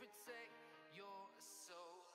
protect your soul.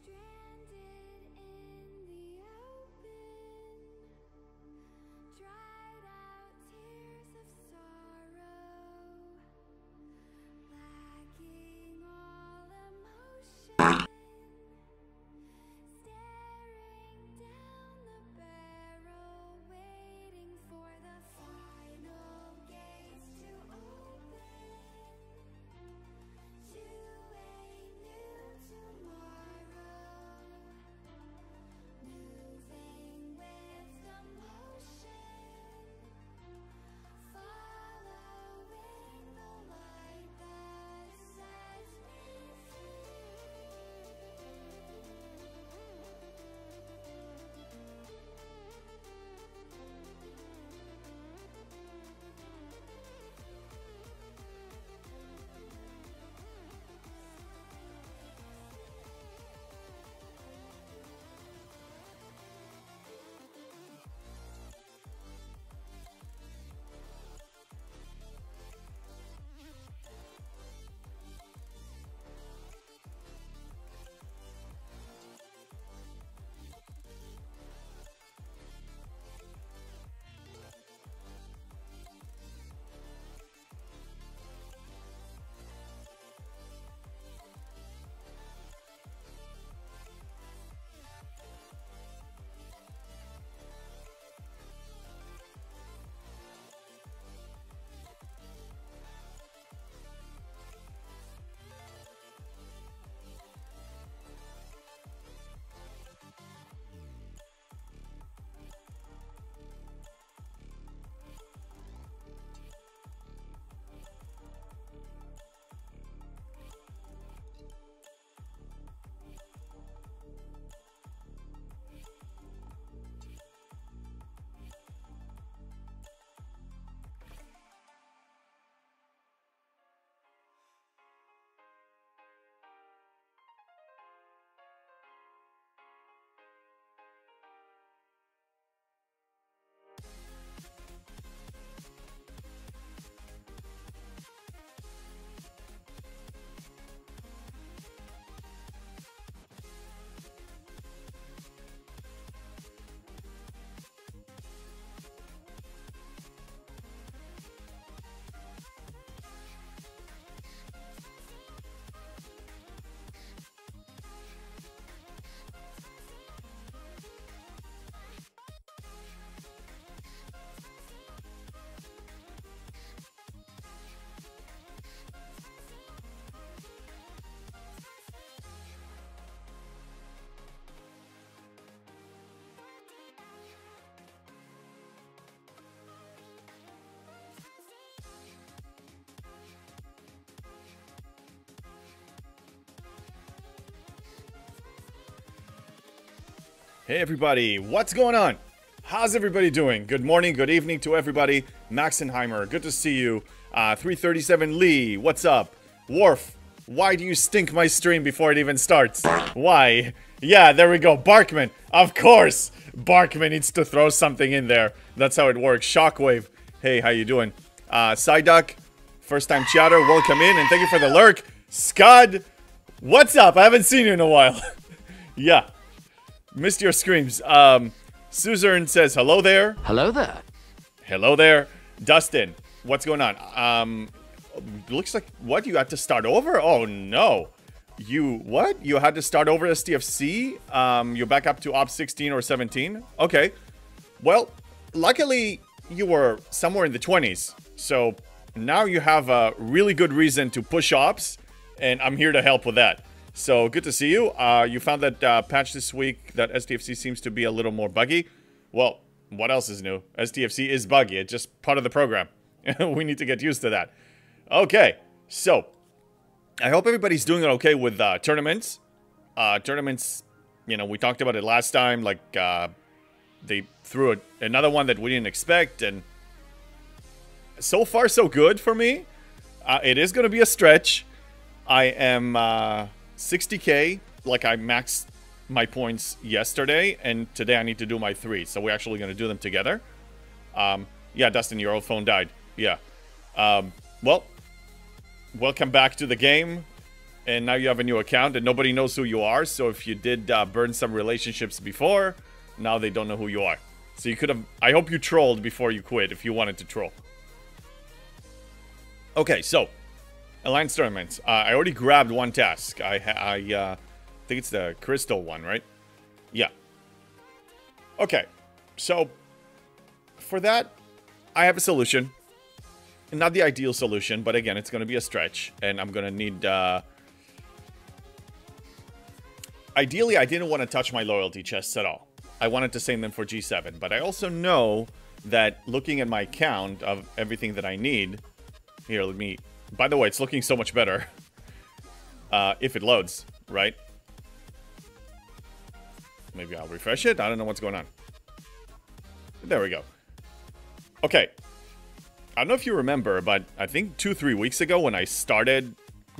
Stranded in the open, dried out tears of sorrow, lacking all emotion, staring down the barrel, waiting for the final gates to open to a new tomorrow, moving with the motion, following the light that sets me Hey everybody, what's going on? How's everybody doing? Good morning, good evening to everybody. Maxenheimer, good to see you. 337 Lee, what's up? Worf, why do you stink my stream before it even starts? Why? Yeah, there we go. Barkman, of course. Barkman needs to throw something in there. That's how it works. Shockwave, hey, how you doing? Psyduck, first time chatter, welcome in, and thank you for the lurk. Scud, what's up? I haven't seen you in a while. Yeah, missed your screams. Suzerne says, hello there. Hello there. Hello there. Dustin, what's going on? Looks like, what, you had to start over? Oh, no. What? You had to start over STFC? You're back up to Op 16 or 17? Okay. Well, luckily, you were somewhere in the 20s. So, now you have a really good reason to push Ops, and I'm here to help with that. So, good to see you. You found that patch this week that STFC seems to be a little more buggy. Well, what else is new? STFC is buggy. It's just part of the program. We need to get used to that. Okay, so I hope everybody's doing okay with tournaments. Tournaments, you know, we talked about it last time. Like, they threw another one that we didn't expect. And so far, so good for me. It is going to be a stretch. I am 60k, like I maxed my points yesterday, and today I need to do my 3, so we're actually going to do them together. Yeah, Dustin, your old phone died. Yeah. Well, welcome back to the game, and now you have a new account, and nobody knows who you are, so if you did burn some relationships before, now they don't know who you are. So you could have, I hope you trolled before you quit, if you wanted to troll. Okay, so Alliance tournaments. I already grabbed one task. I think it's the crystal one, right? Yeah. Okay. So, for that, I have a solution. Not the ideal solution, but again, it's going to be a stretch. And I'm going to need... Ideally, I didn't want to touch my loyalty chests at all. I wanted to save them for G7. But I also know that looking at my count of everything that I need... Here, let me... By the way, it's looking so much better. If it loads, right? Maybe I'll refresh it. I don't know what's going on. There we go. Okay. I don't know if you remember, but I think 2-3 weeks ago when I started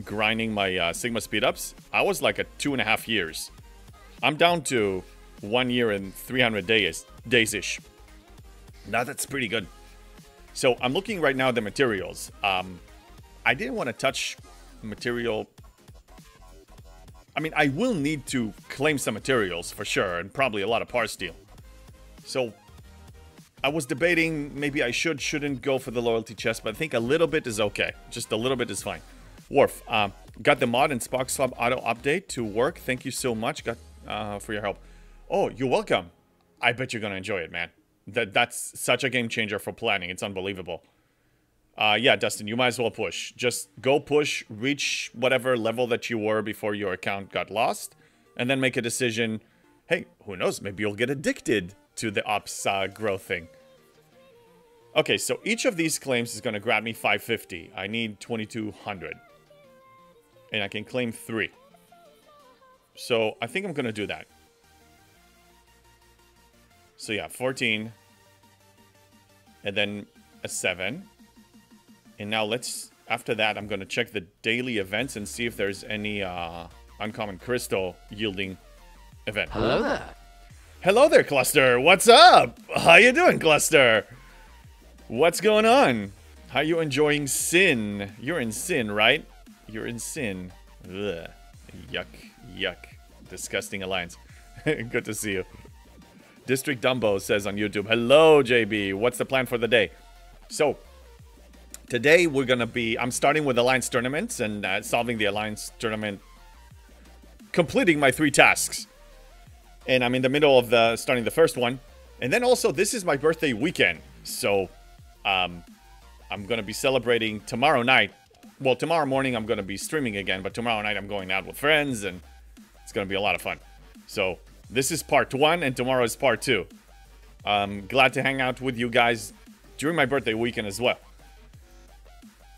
grinding my Sigma speed-ups, I was like at 2.5 years. I'm down to 1 year and 300 days-ish. Now that's pretty good. So I'm looking right now at the materials. I didn't want to touch material. I mean, I will need to claim some materials for sure, and probably a lot of par steel. So I was debating maybe I shouldn't go for the loyalty chest, but I think a little bit is okay. Just a little bit is fine. Worf, got the mod and Spock Swap auto update to work. Thank you so much for your help. Oh, you're welcome. I bet you're gonna enjoy it, man. That's such a game changer for planning. It's unbelievable. Yeah, Dustin, you might as well push. Just go push, reach whatever level that you were before your account got lost, and then make a decision. Hey, who knows? Maybe you'll get addicted to the ops growth thing. Okay, so each of these claims is going to grab me 550. I need 2200. And I can claim 3. So I think I'm going to do that. So yeah, 14. And then a 7. And now let's, after that, I'm going to check the daily events and see if there's any uncommon crystal yielding event. Hello there. Hello there, Cluster. What's up? How you doing, Cluster? What's going on? How you enjoying Sin? You're in Sin, right? You're in Sin. Ugh. Yuck. Yuck. Disgusting alliance. Good to see you. District Dumbo says on YouTube, hello, JB. What's the plan for the day? So, today we're going to be... I'm starting with Alliance tournaments and solving the Alliance tournament. Completing my 3 tasks. And I'm in the middle of starting the first one. And then also, this is my birthday weekend. So, I'm going to be celebrating tomorrow night. Well, tomorrow morning I'm going to be streaming again. But tomorrow night I'm going out with friends. And it's going to be a lot of fun. So, this is part 1 and tomorrow is part 2. Glad to hang out with you guys during my birthday weekend as well.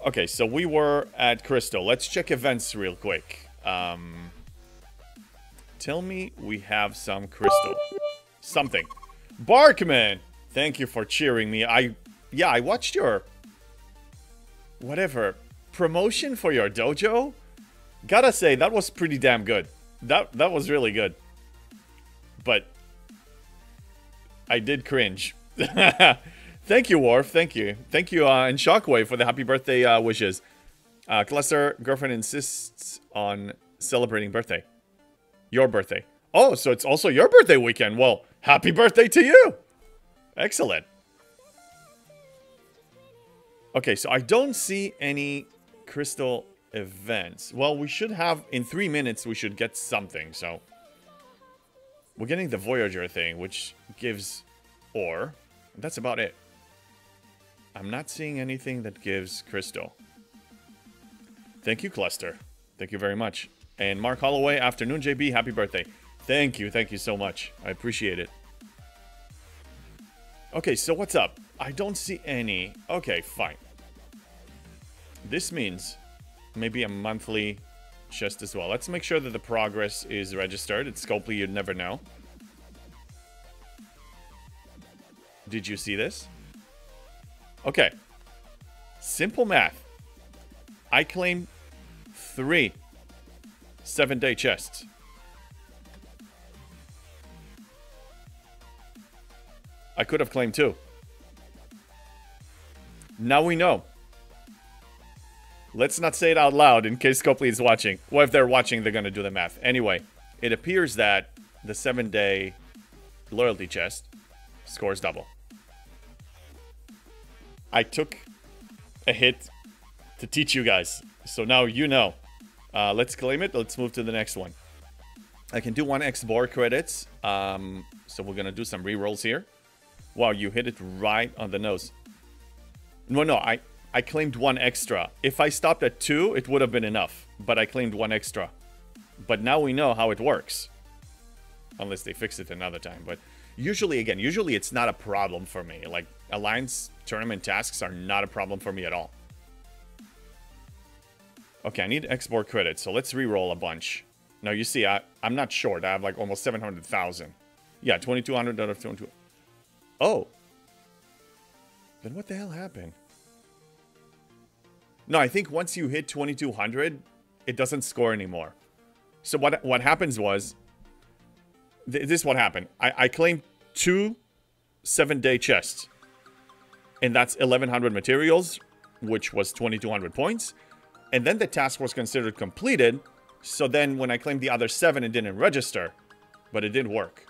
Okay, so we were at Crystal. Let's check events real quick. Tell me we have some crystal. Something. Barkman, thank you for cheering me. Yeah, I watched your whatever promotion for your dojo. Gotta say, that was pretty damn good. That was really good. But I did cringe. Thank you, Worf. Thank you. Thank you, and Shockwave for the happy birthday wishes. Cluster girlfriend insists on celebrating birthday. Your birthday. Oh, so it's also your birthday weekend. Well, happy birthday to you. Excellent. Okay, so I don't see any crystal events. Well, we should have, in 3 minutes, we should get something, so. We're getting the Voyager thing, which gives ore. That's about it. I'm not seeing anything that gives crystal. Thank you, Cluster. Thank you very much. And Mark Holloway, afternoon, JB, happy birthday. Thank you so much. I appreciate it. Okay, so what's up? I don't see any. Okay, fine. This means maybe a monthly chest as well. Let's make sure that the progress is registered. It's Scopely, you'd never know. Did you see this? Okay. Simple math. I claim 3 7-day chests. I could have claimed 2. Now we know. Let's not say it out loud in case Copley is watching. Well, if they're watching, they're going to do the math. Anyway, it appears that the 7-day loyalty chest scores double. I took a hit to teach you guys. So now you know. Let's claim it. Let's move to the next one. I can do 1x boar credits. So we're going to do some rerolls here. Wow, you hit it right on the nose. No, I claimed 1 extra. If I stopped at 2, it would have been enough. But I claimed 1 extra. But now we know how it works. Unless they fix it another time. But usually it's not a problem for me. Like, Alliance tournament tasks are not a problem for me at all. Okay, I need export credits. So let's re-roll a bunch. Now, you see, I'm not short. I have like almost 700,000. Yeah, 2,200 out of 22. Oh. Then what the hell happened? No, I think once you hit 2,200, it doesn't score anymore. So what happens was, this is what happened. I claimed 2 7-day chests. And that's 1,100 materials, which was 2,200 points. And then the task was considered completed. So then when I claimed the other 7, it didn't register. But it did work.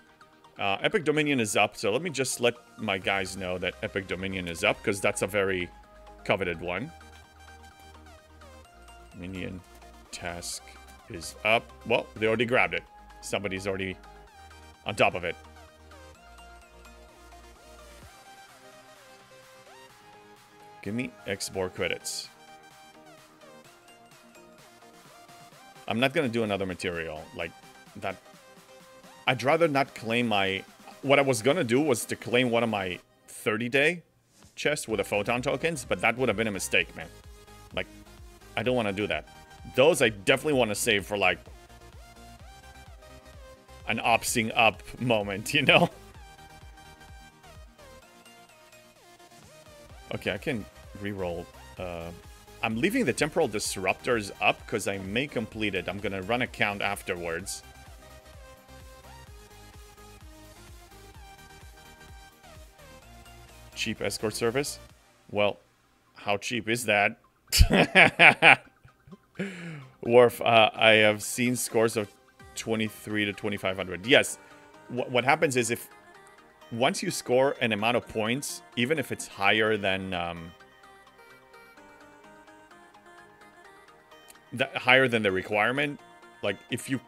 Epic Dominion is up. So let me just let my guys know that Epic Dominion is up. Because that's a very coveted one. Minion task is up. Well, they already grabbed it. Somebody's already on top of it. Give me export credits. I'm not gonna do another material like that. I'd rather not claim my... What I was gonna do was to claim one of my 30-day chests with the photon tokens, but that would have been a mistake, man. Like, I don't want to do that. Those I definitely want to save for, like, an opsing up moment, you know? Okay, I can reroll. I'm leaving the temporal disruptors up because I may complete it. I'm going to run a count afterwards. Cheap escort service? Well, how cheap is that? Worf, I have seen scores of 23 to 2,500. Yes, what happens is if once you score an amount of points, even if it's higher than the requirement, like if you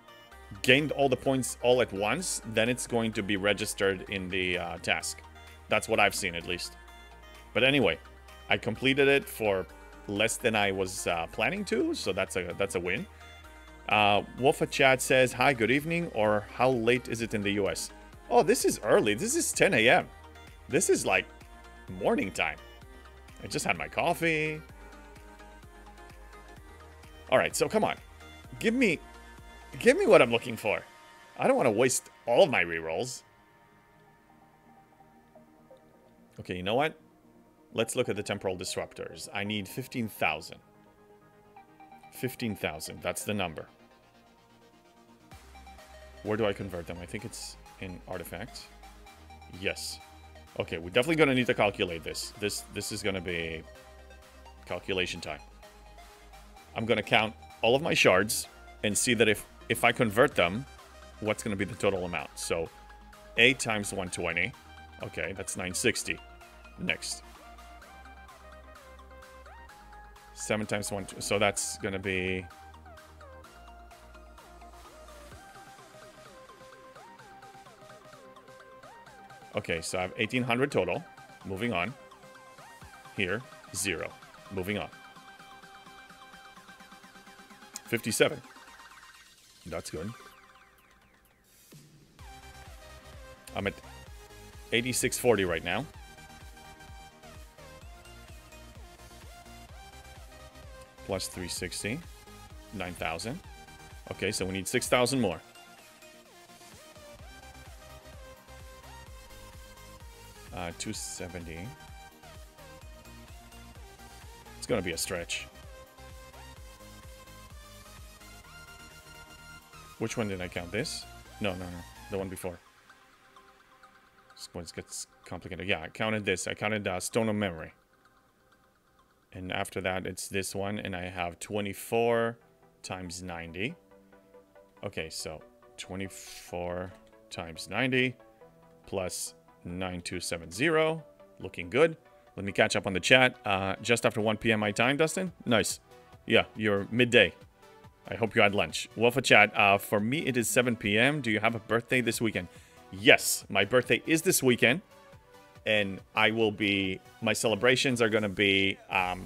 gained all the points all at once, then it's going to be registered in the task. That's what I've seen, at least. But anyway, I completed it for less than I was planning to, so that's a win. Wolfa Chad says, hi, good evening, or how late is it in the US? Oh, this is early. This is 10 a.m. This is like morning time. I just had my coffee. All right, so come on. Give me what I'm looking for. I don't want to waste all of my rerolls. Okay, you know what? Let's look at the temporal disruptors. I need 15,000. 15,000, that's the number. Where do I convert them? I think it's in artifact. Yes. Okay, we're definitely going to need to calculate this. This is going to be calculation time. I'm going to count all of my shards and see that if I convert them, what's going to be the total amount. So 8 times 120. Okay, that's 960. Next. 7 times 1. So that's going to be... Okay, so I have 1,800 total. Moving on. Here, 0. Moving on. 57. That's good. I'm at 8640 right now. Plus 360. 9,000. Okay, so we need 6,000 more. Uh, 270. It's gonna be a stretch. Which one did I count? This? No. The one before. This one gets complicated. Yeah, I counted this. I counted Stone of Memory. And after that, it's this one. And I have 24 times 90. Okay, so 24 times 90 plus 9270. Looking good. Let me catch up on the chat. Just after 1 p.m. my time, Dustin? Nice. Yeah, you're midday. I hope you had lunch. Wolfa chat, for me it is 7 p.m. Do you have a birthday this weekend? Yes, my birthday is this weekend. And I will be... My celebrations are going to be a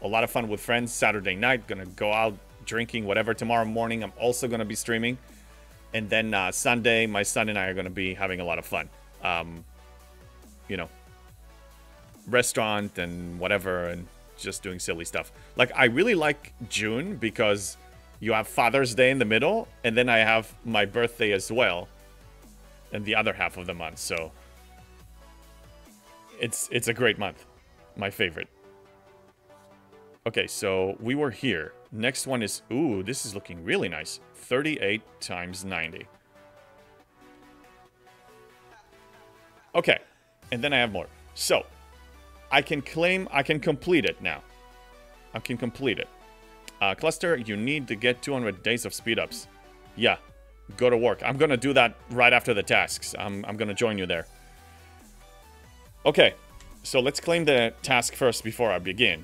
lot of fun with friends Saturday night. Going to go out drinking, whatever. Tomorrow morning, I'm also going to be streaming. And then Sunday, my son and I are going to be having a lot of fun. You know, restaurant and whatever, and just doing silly stuff. Like, I really like June because you have Father's Day in the middle, and then I have my birthday as well in the other half of the month. So it's a great month. My favorite. Okay, so we were here. Next one is, ooh, this is looking really nice. 38 times 90. Okay, and then I have more. So, I can complete it now. I can complete it. Cluster, you need to get 200 days of speed ups. Yeah, go to work. I'm gonna do that right after the tasks. I'm gonna join you there. Okay, so let's claim the task first before I begin.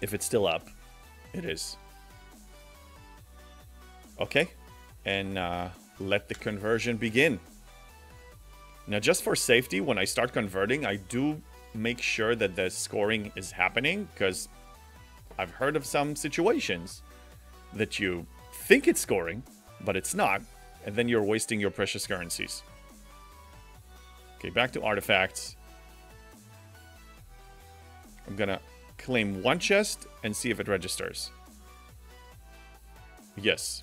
If it's still up, it is. Okay, and let the conversion begin. Now, just for safety, when I start converting, I do make sure that the scoring is happening, because I've heard of some situations that you think it's scoring, but it's not, and then you're wasting your precious currencies. Okay, back to artifacts. I'm gonna claim one chest and see if it registers. Yes.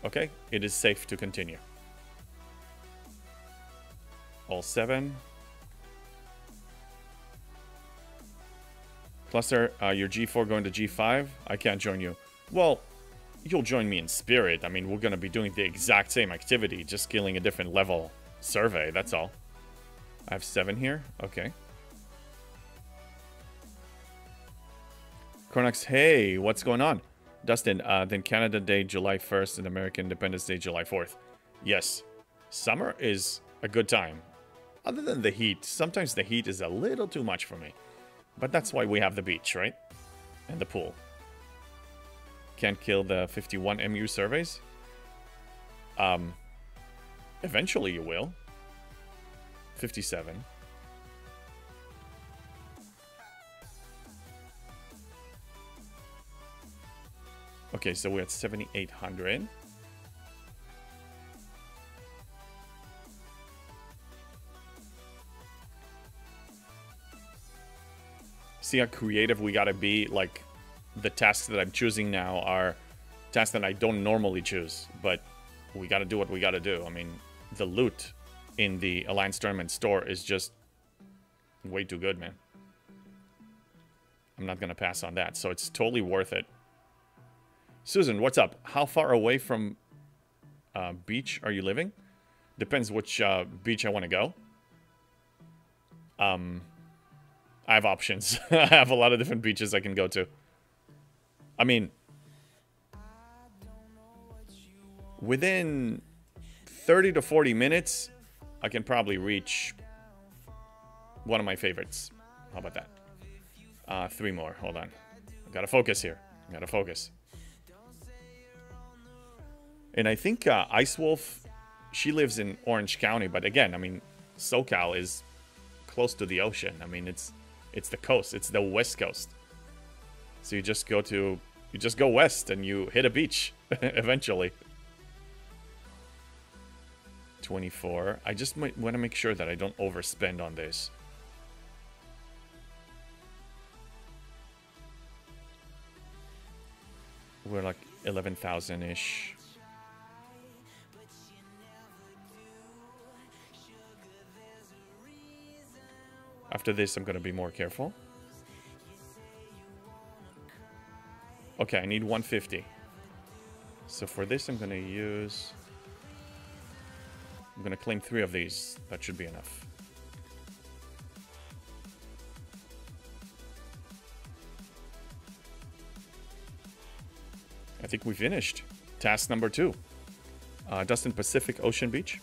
Okay, it is safe to continue. All 7. Cluster, your G4 going to G5? I can't join you. Well, you'll join me in spirit. I mean, we're going to be doing the exact same activity, just killing a different level survey, that's all. I have 7 here. Okay. Cornax, hey, what's going on? Dustin, then Canada Day, July 1st, and American Independence Day, July 4th. Yes, summer is a good time. Other than the heat, sometimes the heat is a little too much for me. But that's why we have the beach, right? And the pool. Can't kill the 51 MU surveys? Eventually you will. 57. Okay, so we're at 7,800. See how creative we gotta be. Like, the tasks that I'm choosing now are tasks that I don't normally choose, but we gotta do what we gotta do. I mean, the loot in the Alliance Tournament store is just way too good, man. I'm not going to pass on that. So it's totally worth it. Susan, what's up? How far away from beach are you living? Depends which beach I want to go. I have options. I have a lot of different beaches I can go to. I mean, within 30 to 40 minutes, I can probably reach one of my favorites. How about that? 3 more. Hold on. I gotta focus here. I gotta focus. And I think Ice Wolf, she lives in Orange County. But again, I mean, SoCal is close to the ocean. I mean, it's the coast. It's the West Coast. So you just go west and you hit a beach eventually. 24. I just might want to make sure that I don't overspend on this. We're like 11,000-ish. After this, I'm going to be more careful. Okay, I need 150. So for this, I'm going to use... I'm going to claim 3 of these. That should be enough. I think we finished. Task number 2. Dustin, Pacific Ocean Beach.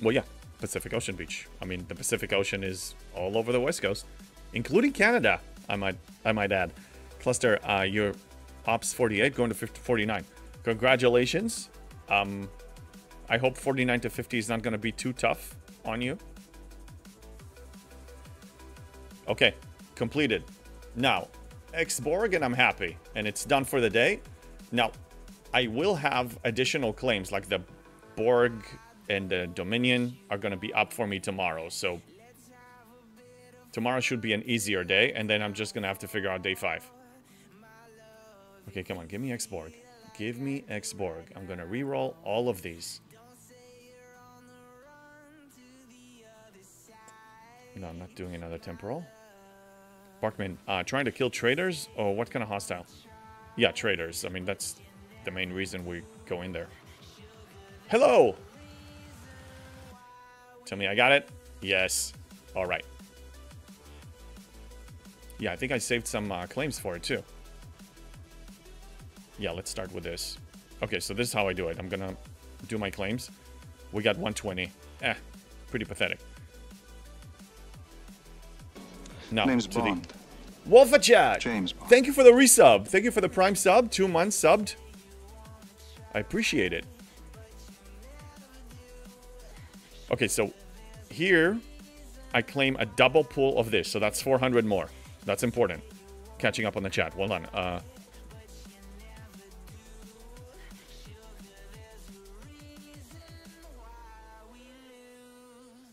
Well, yeah. Pacific Ocean Beach. I mean, the Pacific Ocean is all over the West Coast, including Canada, I might add. Cluster, you're Ops 48 going to 49. Congratulations. I hope 49 to 50 is not going to be too tough on you. Okay, completed. Now, X-Borg, and I'm happy. And it's done for the day. Now, I will have additional claims, like the Borg and the Dominion are going to be up for me tomorrow. So tomorrow should be an easier day. And then I'm just going to have to figure out day 5. Okay, come on. Give me X-Borg. Give me X-Borg. I'm going to re-roll all of these. No, I'm not doing another temporal. Barkman, trying to kill traders? Or what kind of hostile? Yeah, traders. I mean, that's the main reason we go in there. Hello! Tell me I got it? Yes. All right. Yeah, I think I saved some claims for it too. Yeah, let's start with this. Okay, so this is how I do it. I'm gonna do my claims. We got 120. Pretty pathetic. Now, Name's to Bond. the... Wolfachat! James Bond. Thank you for the resub. Thank you for the prime sub. 2 months subbed. I appreciate it. Okay, so here I claim a double pool of this. So that's 400 more. That's important. Catching up on the chat. Hold on.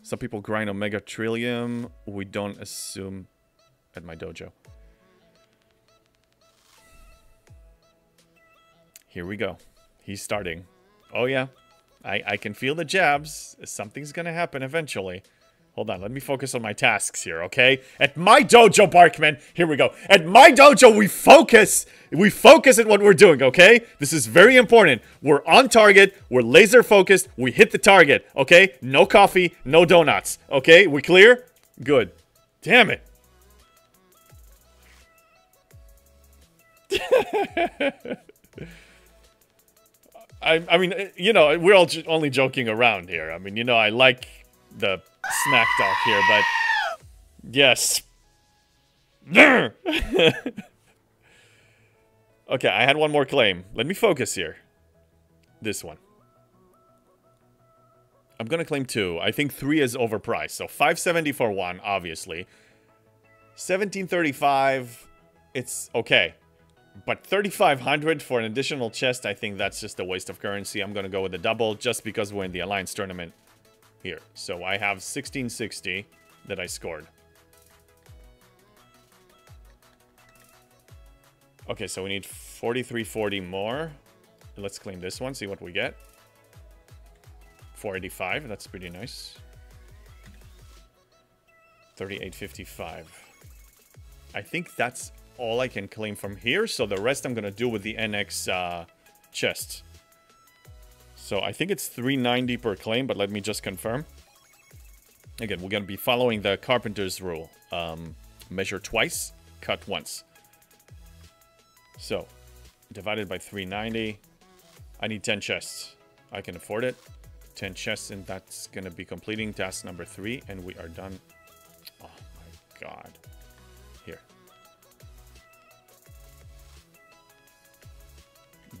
Some people grind Omega Trillium. We don't assume at my dojo. Here we go. He's starting. Oh, yeah. I can feel the jabs. Something's going to happen eventually. Hold on. Let me focus on my tasks here, okay? At my dojo, Barkman. Here we go. At my dojo, we focus. We focus at what we're doing, okay? This is very important. We're on target. We're laser focused. We hit the target, okay? No coffee, no donuts, okay? We clear? Good. Damn it. I mean, you know, we're all only joking around here. I mean, you know, I like the smack talk here, but yes. Okay, I had one more claim. Let me focus here. This one. I'm gonna claim 2. I think 3 is overpriced. So 570 for 1, obviously. 1735, it's okay. But 3,500 for an additional chest, I think that's just a waste of currency. I'm gonna go with the double just because we're in the Alliance tournament here. So I have 1660 that I scored. Okay, so we need 4340 more. Let's claim this one, see what we get. 485. That's pretty nice. 3855. I think that's all I can claim from here. So the rest I'm going to do with the NX chests. So I think it's 390 per claim, but let me just confirm. Again, we're going to be following the carpenter's rule. Measure twice, cut once. So, divided by 390. I need 10 chests. I can afford it. 10 chests, and that's going to be completing task number 3, and we are done. Oh my god. Here.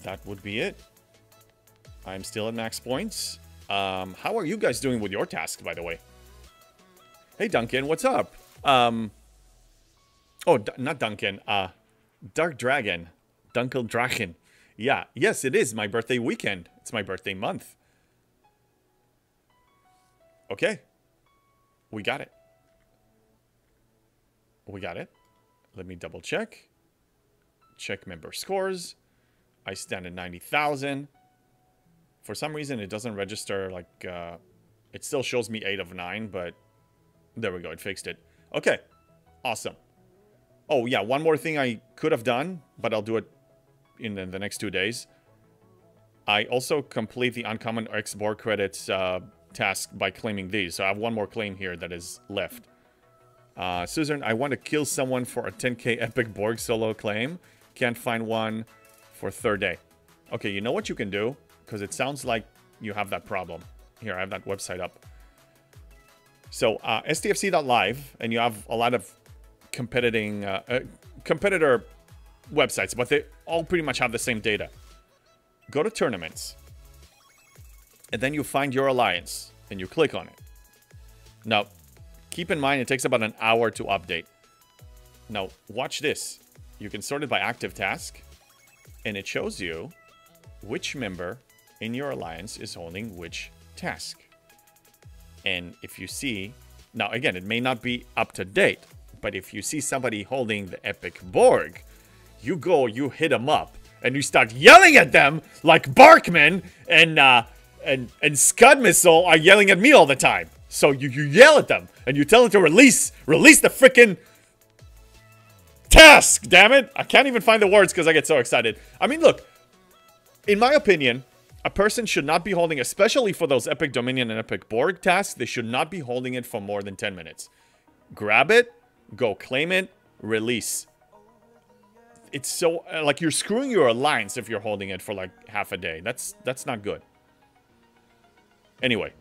That would be it. I'm still at max points. How are you guys doing with your tasks, by the way? Hey, Duncan, what's up? Oh, not Duncan. Dark Dragon. Dunkel Dragon. Yeah, yes, it is my birthday weekend. It's my birthday month. Okay. We got it. We got it. Let me double check. Check member scores. I stand at 90,000. For some reason, it doesn't register like... it still shows me 8 of 9, but... There we go, it fixed it. Okay, awesome. Oh, yeah, one more thing I could have done, but I'll do it in the next 2 days. I also complete the Uncommon X Borg credits task by claiming these. So I have one more claim here that is left. Susan, I want to kill someone for a 10k Epic Borg solo claim. Can't find one for 3rd day. Okay, you know what you can do? Because it sounds like you have that problem. Here, I have that website up. So, STFC.live, and you have a lot of competitor websites, but they all pretty much have the same data. Go to tournaments, and then you find your alliance, and you click on it. Now, keep in mind, it takes about an hour to update. Now, watch this. You can sort it by active task, and it shows you which member in your alliance is holding which task. And if you see, now again, it may not be up to date, but if you see somebody holding the Epic Borg, you go, you hit them up, and you start yelling at them like Barkman and Scud Missile are yelling at me all the time. So you yell at them, and you tell them to release the freaking task, damn it. I can't even find the words because I get so excited. I mean, look, in my opinion, a person should not be holding, especially for those Epic Dominion and Epic Borg tasks, they should not be holding it for more than 10 minutes. Grab it, go claim it, release. It's so, like, you're screwing your alliance if you're holding it for, like, half a day. That's not good. Anyway,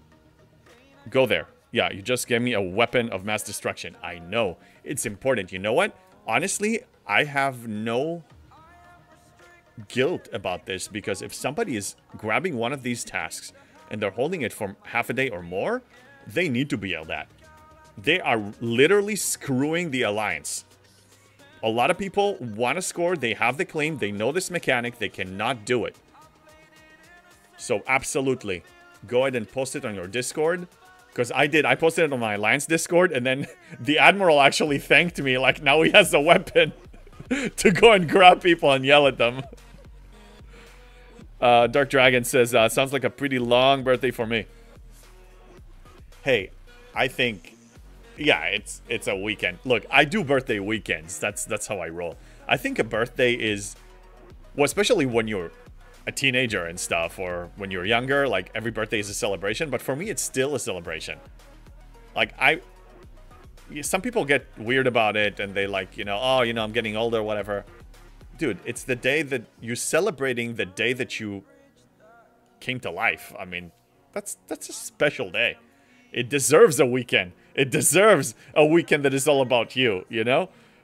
go there. Yeah, you just gave me a weapon of mass destruction. I know. It's important. You know what? Honestly, I have no guilt about this, because if somebody is grabbing one of these tasks and they're holding it for half a day or more, they need to be yelled at. They are literally screwing the alliance. A lot of people want to score, they have the claim, they know this mechanic, they cannot do it. So absolutely, go ahead and post it on your Discord. Because I posted it on my alliance Discord, and then the Admiral actually thanked me, like now he has a weapon to go and grab people and yell at them. Dark Dragon says, sounds like a pretty long birthday for me. Hey, I think, yeah, it's a weekend. Look, I do birthday weekends. That's how I roll. I think a birthday is, well, especially when you're a teenager and stuff, or when you're younger, like every birthday is a celebration. But for me, it's still a celebration. Like some people get weird about it, and they like, oh, I'm getting older, whatever. Dude, it's the day that you're celebrating, the day that you came to life. I mean, that's a special day. It deserves a weekend. It deserves a weekend that is all about you,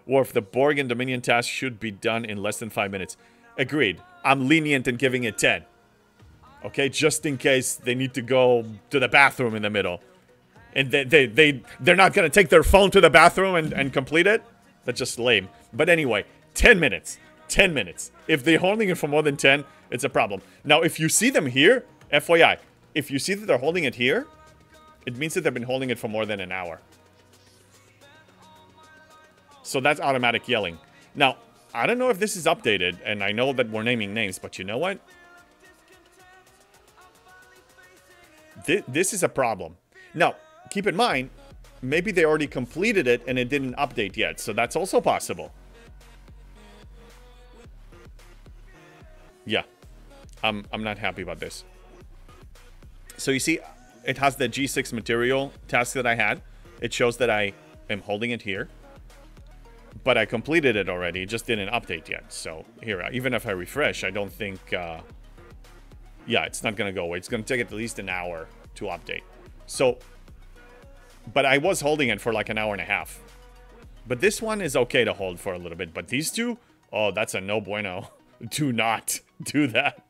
Worf, the Borg and Dominion task should be done in less than 5 minutes. Agreed. I'm lenient in giving it 10. Okay, just in case they need to go to the bathroom in the middle. And they're not going to take their phone to the bathroom and complete it? That's just lame. But anyway, 10 minutes. 10 minutes. If they're holding it for more than 10, it's a problem. Now, if you see them here, FYI, if you see that they're holding it here, it means that they've been holding it for more than an hour. So that's automatic yelling. Now, I don't know if this is updated, and I know that we're naming names, but you know what? This is a problem. Now, keep in mind, maybe they already completed it and it didn't update yet. So that's also possible. Yeah. I'm not happy about this. So you see, it has the G6 material task that I had. It shows that I am holding it here. But I completed it already. It just didn't update yet. So here, even if I refresh, I don't think... yeah, it's not going to go away. It's going to take at least an hour to update. So... But I was holding it for like an hour and a half. But this one is okay to hold for a little bit. But these two... Oh, that's a no bueno. Do not do that.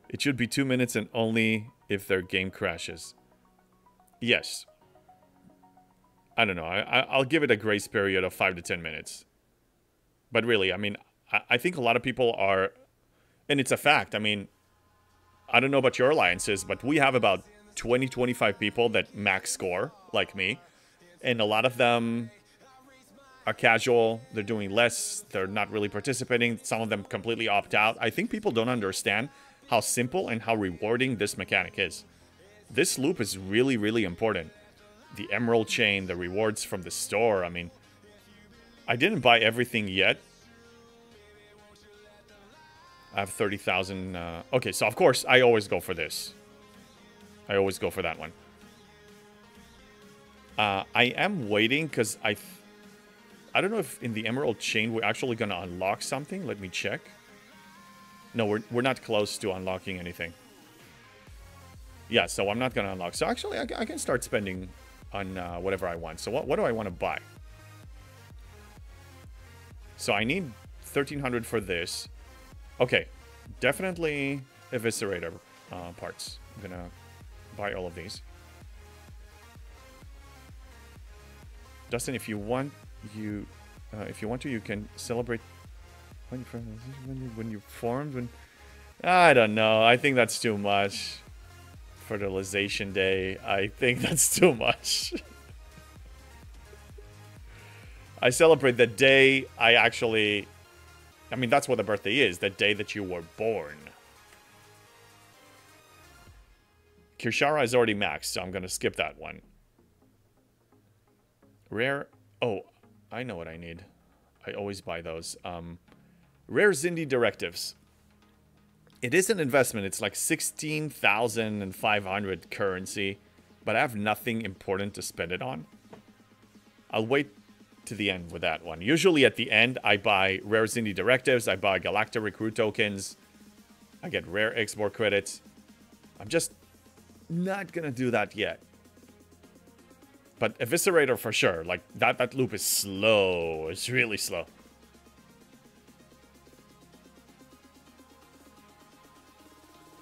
It should be 2 minutes and only if their game crashes. Yes. I don't know. I'll give it a grace period of 5 to 10 minutes. But really, I mean, I think a lot of people are... And it's a fact. I mean, I don't know about your alliances, but we have about 20, 25 people that max score, like me. And a lot of them are casual. They're doing less. They're not really participating. Some of them completely opt out. I think people don't understand how simple and how rewarding this mechanic is. This loop is really, really important. The emerald chain, the rewards from the store. I mean, I didn't buy everything yet. I have 30,000. Okay, so of course, I always go for this. I always go for that one. I am waiting because I don't know if in the emerald chain we're actually going to unlock something. Let me check. No, we're not close to unlocking anything. Yeah, so I'm not going to unlock. So actually, I can start spending on whatever I want. So what do I want to buy? So I need 1,300 for this. Okay, definitely Eviscerator parts. I'm going to buy all of these. Dustin, if you want to, you can celebrate when you formed. I don't know. I think that's too much. Fertilization day. I think that's too much. I celebrate the day I actually... I mean, that's what the birthday is. The day that you were born. Kirshara is already maxed, so I'm going to skip that one. Rare... Oh, I know what I need. I always buy those. Rare Zindi Directives. It is an investment. It's like 16,500 currency. But I have nothing important to spend it on. I'll wait to the end with that one. Usually at the end, I buy Rare Zindi Directives. I buy Galacta Recruit tokens. I get Rare Export credits. I'm just not going to do that yet. But Eviscerator for sure. Like, that loop is slow. It's really slow.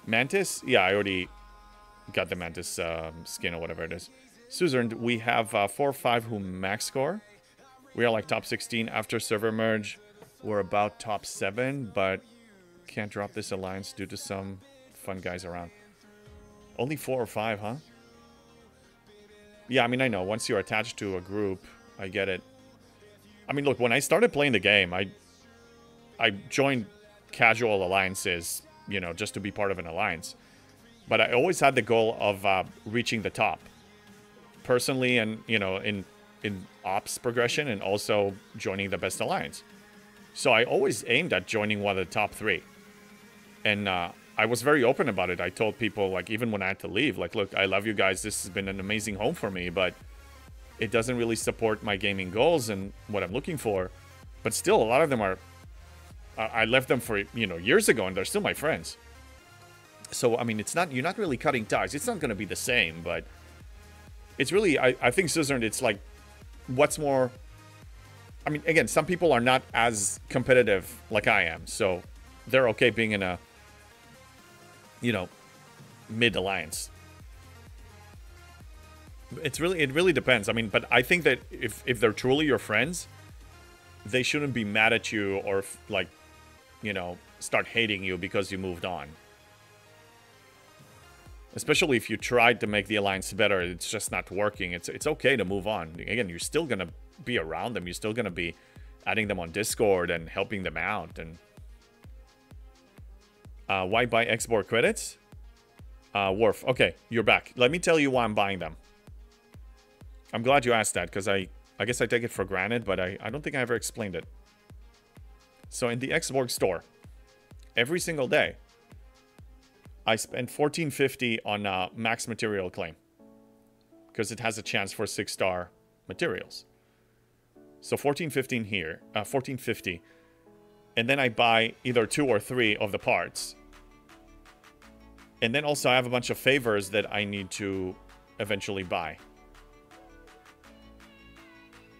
Mantis? Yeah, I already got the Mantis skin or whatever it is. Suzerain, we have 4 or 5 who max score. We are like top 16 after server merge. We're about top 7, but can't drop this alliance due to some fun guys around. Only 4 or 5, huh? Yeah, I mean, I know. Once you're attached to a group, I get it. I mean, look, when I started playing the game, I joined casual alliances, you know, just to be part of an alliance. But I always had the goal of reaching the top. Personally and, you know, in ops progression and also joining the best alliance. So I always aimed at joining one of the top 3. And I was very open about it. I told people, like, even when I had to leave, like, look, I love you guys. This has been an amazing home for me, but it doesn't really support my gaming goals and what I'm looking for. But still, a lot of them are... I left them for, you know, years ago, and they're still my friends. So, I mean, it's not... You're not really cutting ties. It's not going to be the same, but... It's really... I think, Suzerain, it's like... What's more... I mean, again, some people are not as competitive like I am, so they're okay being in a... you know, mid-alliance. It really depends. I mean, but I think that if they're truly your friends, they shouldn't be mad at you or, like, you know, start hating you because you moved on. Especially if you tried to make the alliance better, it's just not working. It's okay to move on. Again, you're still going to be around them. You're still going to be adding them on Discord and helping them out. And Why buy export credits? Worf. Okay, you're back. Let me tell you why I'm buying them. I'm glad you asked that, because I guess I take it for granted, but I don't think I ever explained it. So in the Xborg store, every single day, I spend $14.50 on max material claim, because it has a chance for 6-star materials. So $14.50 here, $14.50, and then I buy either 2 or 3 of the parts. And then also I have a bunch of favors that I need to eventually buy.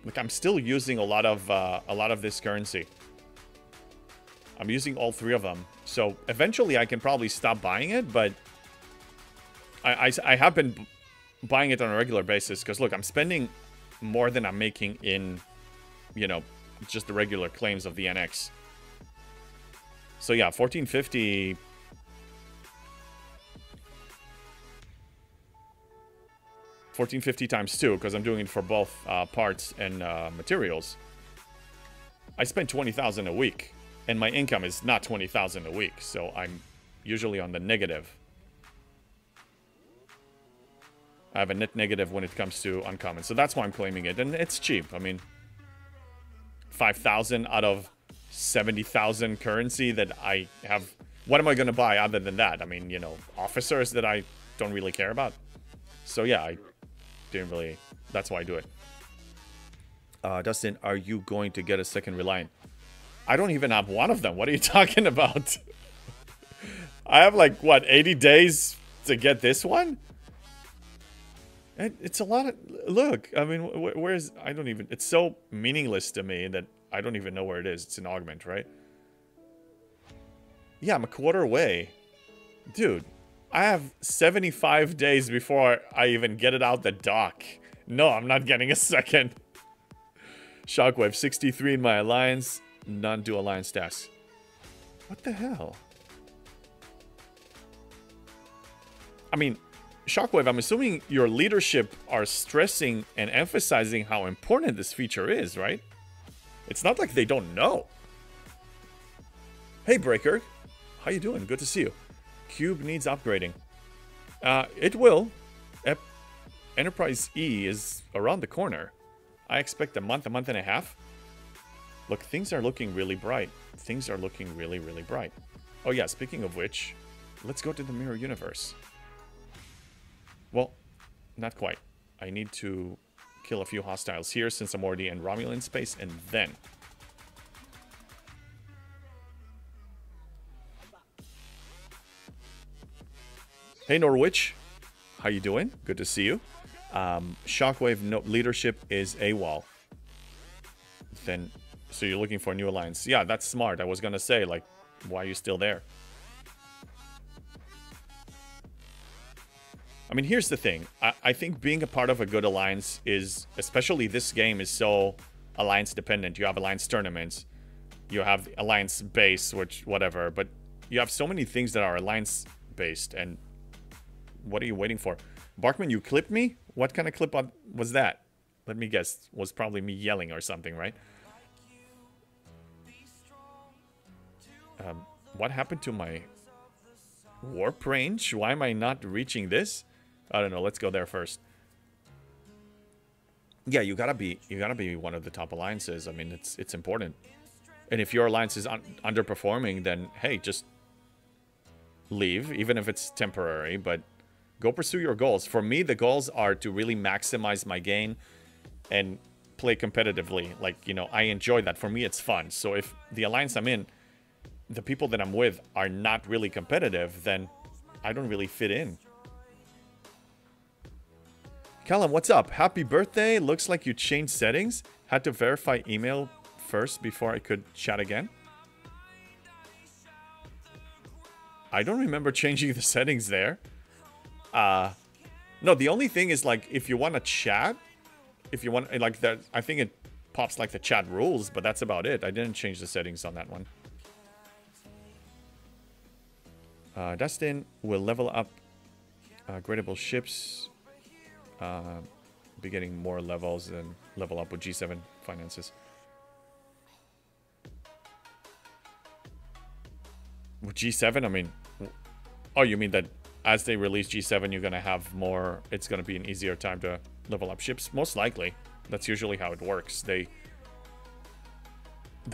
Like, I'm still using a lot of this currency. I'm using all 3 of them. So eventually I can probably stop buying it, but I have been buying it on a regular basis, because look, I'm spending more than I'm making in, you know, just the regular claims of the NX. So yeah, $14.50. $14.50 times 2, because I'm doing it for both parts and materials. I spend $20,000 a week, and my income is not $20,000 a week, so I'm usually on the negative. I have a net negative when it comes to uncommon, so that's why I'm claiming it, and it's cheap. I mean, 5,000 out of 70,000 currency that I have. What am I going to buy other than that? I mean, you know, officers that I don't really care about. So yeah, I didn't really. That's why I do it. Dustin, are you going to get a second Reliant? I don't even have one of them. What are you talking about? I have like, what, 80 days to get this one? It's a lot of... Look, I mean, where's... I don't even... It's so meaningless to me that I don't even know where it is. It's an augment, right? Yeah, I'm a quarter away. Dude, I have 75 days before I even get it out the dock. No, I'm not getting a second. Shockwave, 63 in my alliance. None do alliance tasks. What the hell? I mean, Shockwave, I'm assuming your leadership are stressing and emphasizing how important this feature is, right? It's not like they don't know. Hey, Breaker. How you doing? Good to see you. Cube needs upgrading. It will. Enterprise E is around the corner. I expect a month and a half. Look, things are looking really bright. Things are looking really, really bright. Oh yeah, speaking of which, let's go to the mirror universe. Well, not quite. I need to kill a few hostiles here since I'm already in Romulan space, and then... Hey Norwich, how you doing? Good to see you. Shockwave leadership is AWOL. Then, so you're looking for a new alliance. Yeah, that's smart. I was gonna say, like, why are you still there? I mean, here's the thing. I think being a part of a good alliance is, especially this game, is so alliance dependent. You have alliance tournaments, you have alliance base, which whatever, but you have so many things that are alliance based. And what are you waiting for? Barkman, you clipped me? What kind of clip was that? Let me guess. Was probably me yelling or something, right? What happened to my warp range? Why am I not reaching this? I don't know. Let's go there first. Yeah, you gotta be one of the top alliances. I mean, it's important. And if your alliance is underperforming, then hey, just leave, even if it's temporary. But go pursue your goals. For me, the goals are to really maximize my gain and play competitively. Like, you know, I enjoy that. For me, it's fun. So if the alliance I'm in, the people that I'm with are not really competitive, then I don't really fit in. Callum, what's up? Happy birthday. Looks like you changed settings. Had to verify email first before I could chat again. I don't remember changing the settings there. No, the only thing is, like, if you want to chat, if you want, like, that, I think it pops like the chat rules, but that's about it. I didn't change the settings on that one. Dustin will level up gradable ships. Be getting more levels and level up with G7 finances. G7, I mean... Oh, you mean that as they release G7, you're going to have more... It's going to be an easier time to level up ships? Most likely. That's usually how it works. They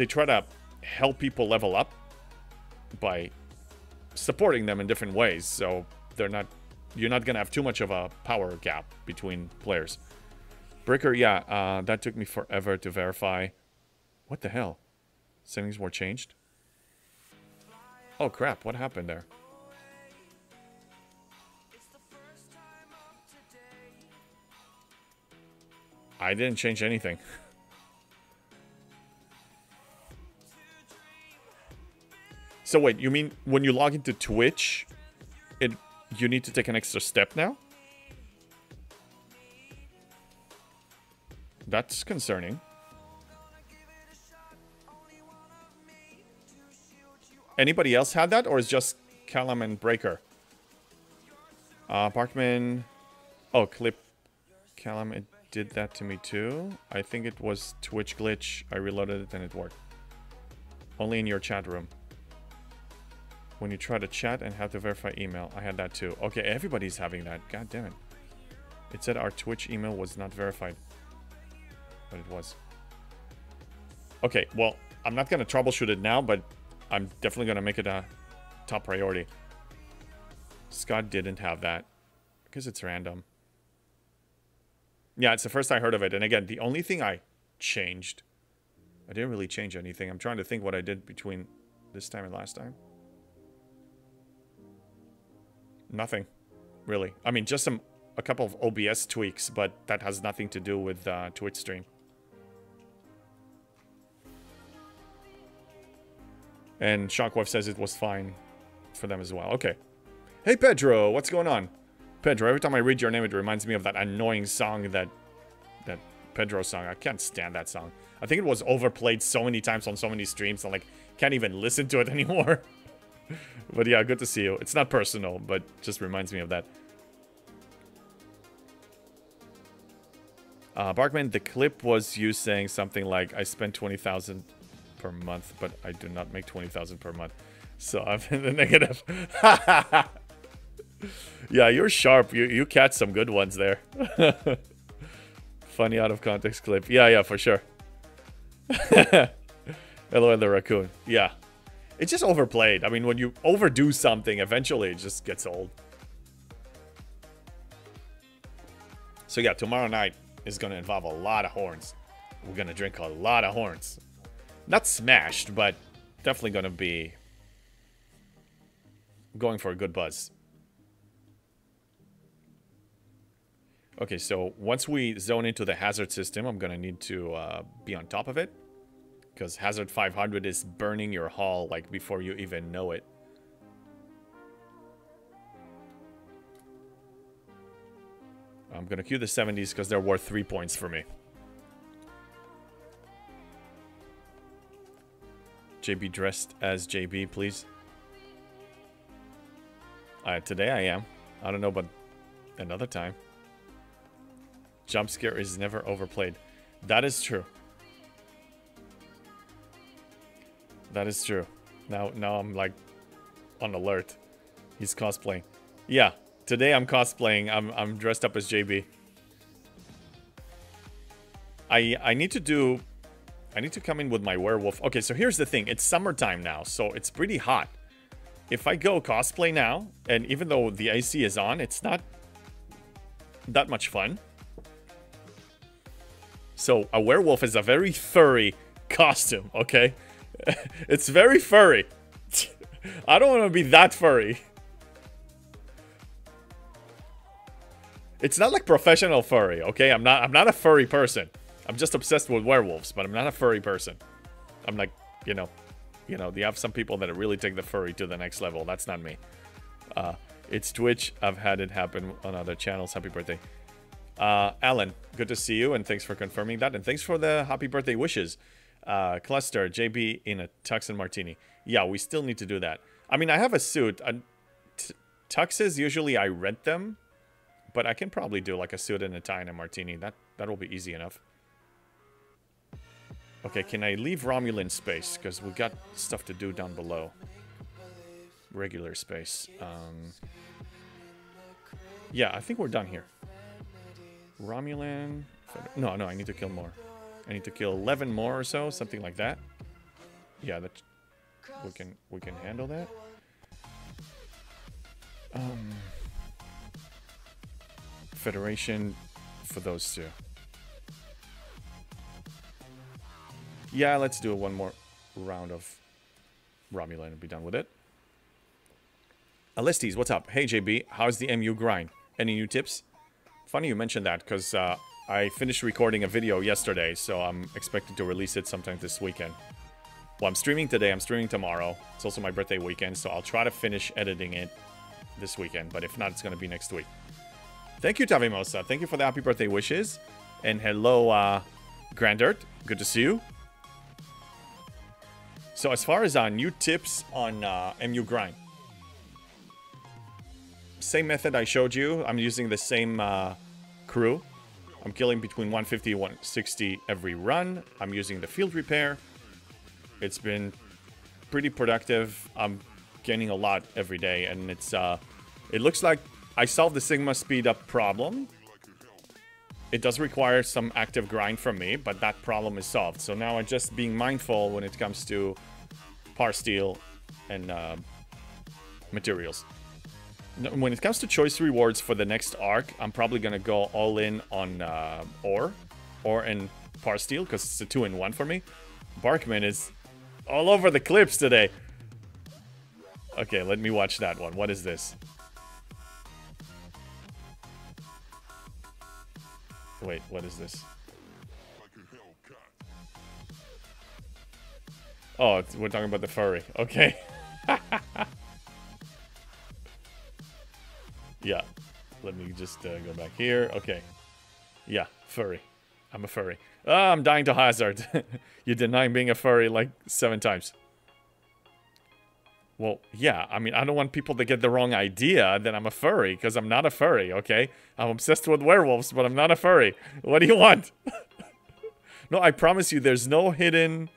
try to help people level up by supporting them in different ways. So you're not going to have too much of a power gap between players. Breaker, yeah, that took me forever to verify. What the hell? Settings were changed? Oh crap, what happened there? I didn't change anything. So wait, you mean when you log into Twitch, you need to take an extra step now? That's concerning. Anybody else had that, or is just Callum and Breaker? Parkman. Oh, Clip. Callum, it did that to me too. I think it was Twitch glitch. I reloaded it and it worked. Only in your chat room. When you try to chat and have to verify email. I had that too. Okay, everybody's having that. God damn it. It said our Twitch email was not verified. But it was. Okay, well, I'm not going to troubleshoot it now, but I'm definitely going to make it a top priority. Scott didn't have that. Because it's random. Yeah, it's the first I heard of it. And again, the only thing I changed... I didn't really change anything. I'm trying to think what I did between this time and last time. Nothing, really. I mean, just a couple of OBS tweaks, but that has nothing to do with Twitch stream. And Shockwave says it was fine for them as well. Okay. Hey, Pedro, what's going on? Pedro, every time I read your name, it reminds me of that annoying song that Pedro song. I can't stand that song. I think it was overplayed so many times on so many streams, I like can't even listen to it anymore. But yeah, good to see you. It's not personal, but just reminds me of that. Barkman, the clip was you saying something like, I spend 20,000 per month, but I do not make 20,000 per month. So I'm in the negative. Yeah, you're sharp. You catch some good ones there. Funny out of context clip. Yeah, for sure. Hello, the raccoon. Yeah. It's just overplayed. I mean, when you overdo something, eventually it just gets old. So yeah, tomorrow night is going to involve a lot of horns. We're going to drink a lot of horns. Not smashed, but definitely going to be going for a good buzz. Okay, so once we zone into the hazard system, I'm going to need to be on top of it. Because Hazard 500 is burning your hull like before you even know it. I'm going to queue the 70s because they're worth 3 points for me. JB dressed as JB, please. Today I am. I don't know, but another time. Jump scare is never overplayed. That is true. That is true. Now I'm like on alert. He's cosplaying. Yeah, today I'm cosplaying. I'm dressed up as JB. I need to come in with my werewolf. Okay, so here's the thing. It's summertime now, so it's pretty hot. If I go cosplay now, and even though the AC is on, it's not that much fun. So a werewolf is a very furry costume, okay? It's very furry. I don't want to be that furry. It's not like professional furry, okay? I'm not a furry person. I'm just obsessed with werewolves, but I'm not a furry person. I'm like, you know, you have some people that really take the furry to the next level. That's not me. It's Twitch. I've had it happen on other channels. Happy birthday. Alan, good to see you, and thanks for confirming that. And thanks for the happy birthday wishes. Cluster, JB in a tux and martini. Yeah, we still need to do that. I mean, I have a suit. Tuxes, usually I rent them. But I can probably do like a suit and a tie and a martini. That'll be easy enough. Okay, can I leave Romulan space? Because we got stuff to do down below. regular space. Yeah, I think we're done here. Romulan. No, I need to kill more. I need to kill 11 more or so, something like that. Yeah, that we can handle that. Federation for those two. Yeah, let's do one more round of Romulan and be done with it. Alistes, what's up? Hey JB, how's the MU grind? Any new tips? Funny you mentioned that, because I finished recording a video yesterday, so I'm expected to release it sometime this weekend. Well, I'm streaming today, I'm streaming tomorrow. It's also my birthday weekend, so I'll try to finish editing it this weekend, but if not, it's going to be next week. Thank you, Tavimosa. Thank you for the happy birthday wishes. And hello, Grandert. Good to see you. So as far as new tips on MU grind. Same method I showed you. I'm using the same crew. I'm killing between 150 and 160 every run. I'm using the field repair. It's been pretty productive. I'm gaining a lot every day, and it's it looks like I solved the Sigma speed up problem. It does require some active grind from me, but that problem is solved. So now I'm just being mindful when it comes to par steel and materials. When it comes to choice rewards for the next arc, I'm probably gonna go all in on ore and par steel, because it's a 2-in-1 for me. Barkman is all over the clips today. Okay, let me watch that one. What is this? Wait, what is this? Oh, we're talking about the furry. Okay. Yeah. Let me just go back here. Okay. Yeah, furry. I'm a furry. Ah, I'm dying to hazard. You denying being a furry like 7 times. Well, yeah. I mean, I don't want people to get the wrong idea that I'm a furry, because I'm not a furry, okay? I'm obsessed with werewolves, but I'm not a furry. What do you want? No, I promise you, there's no hidden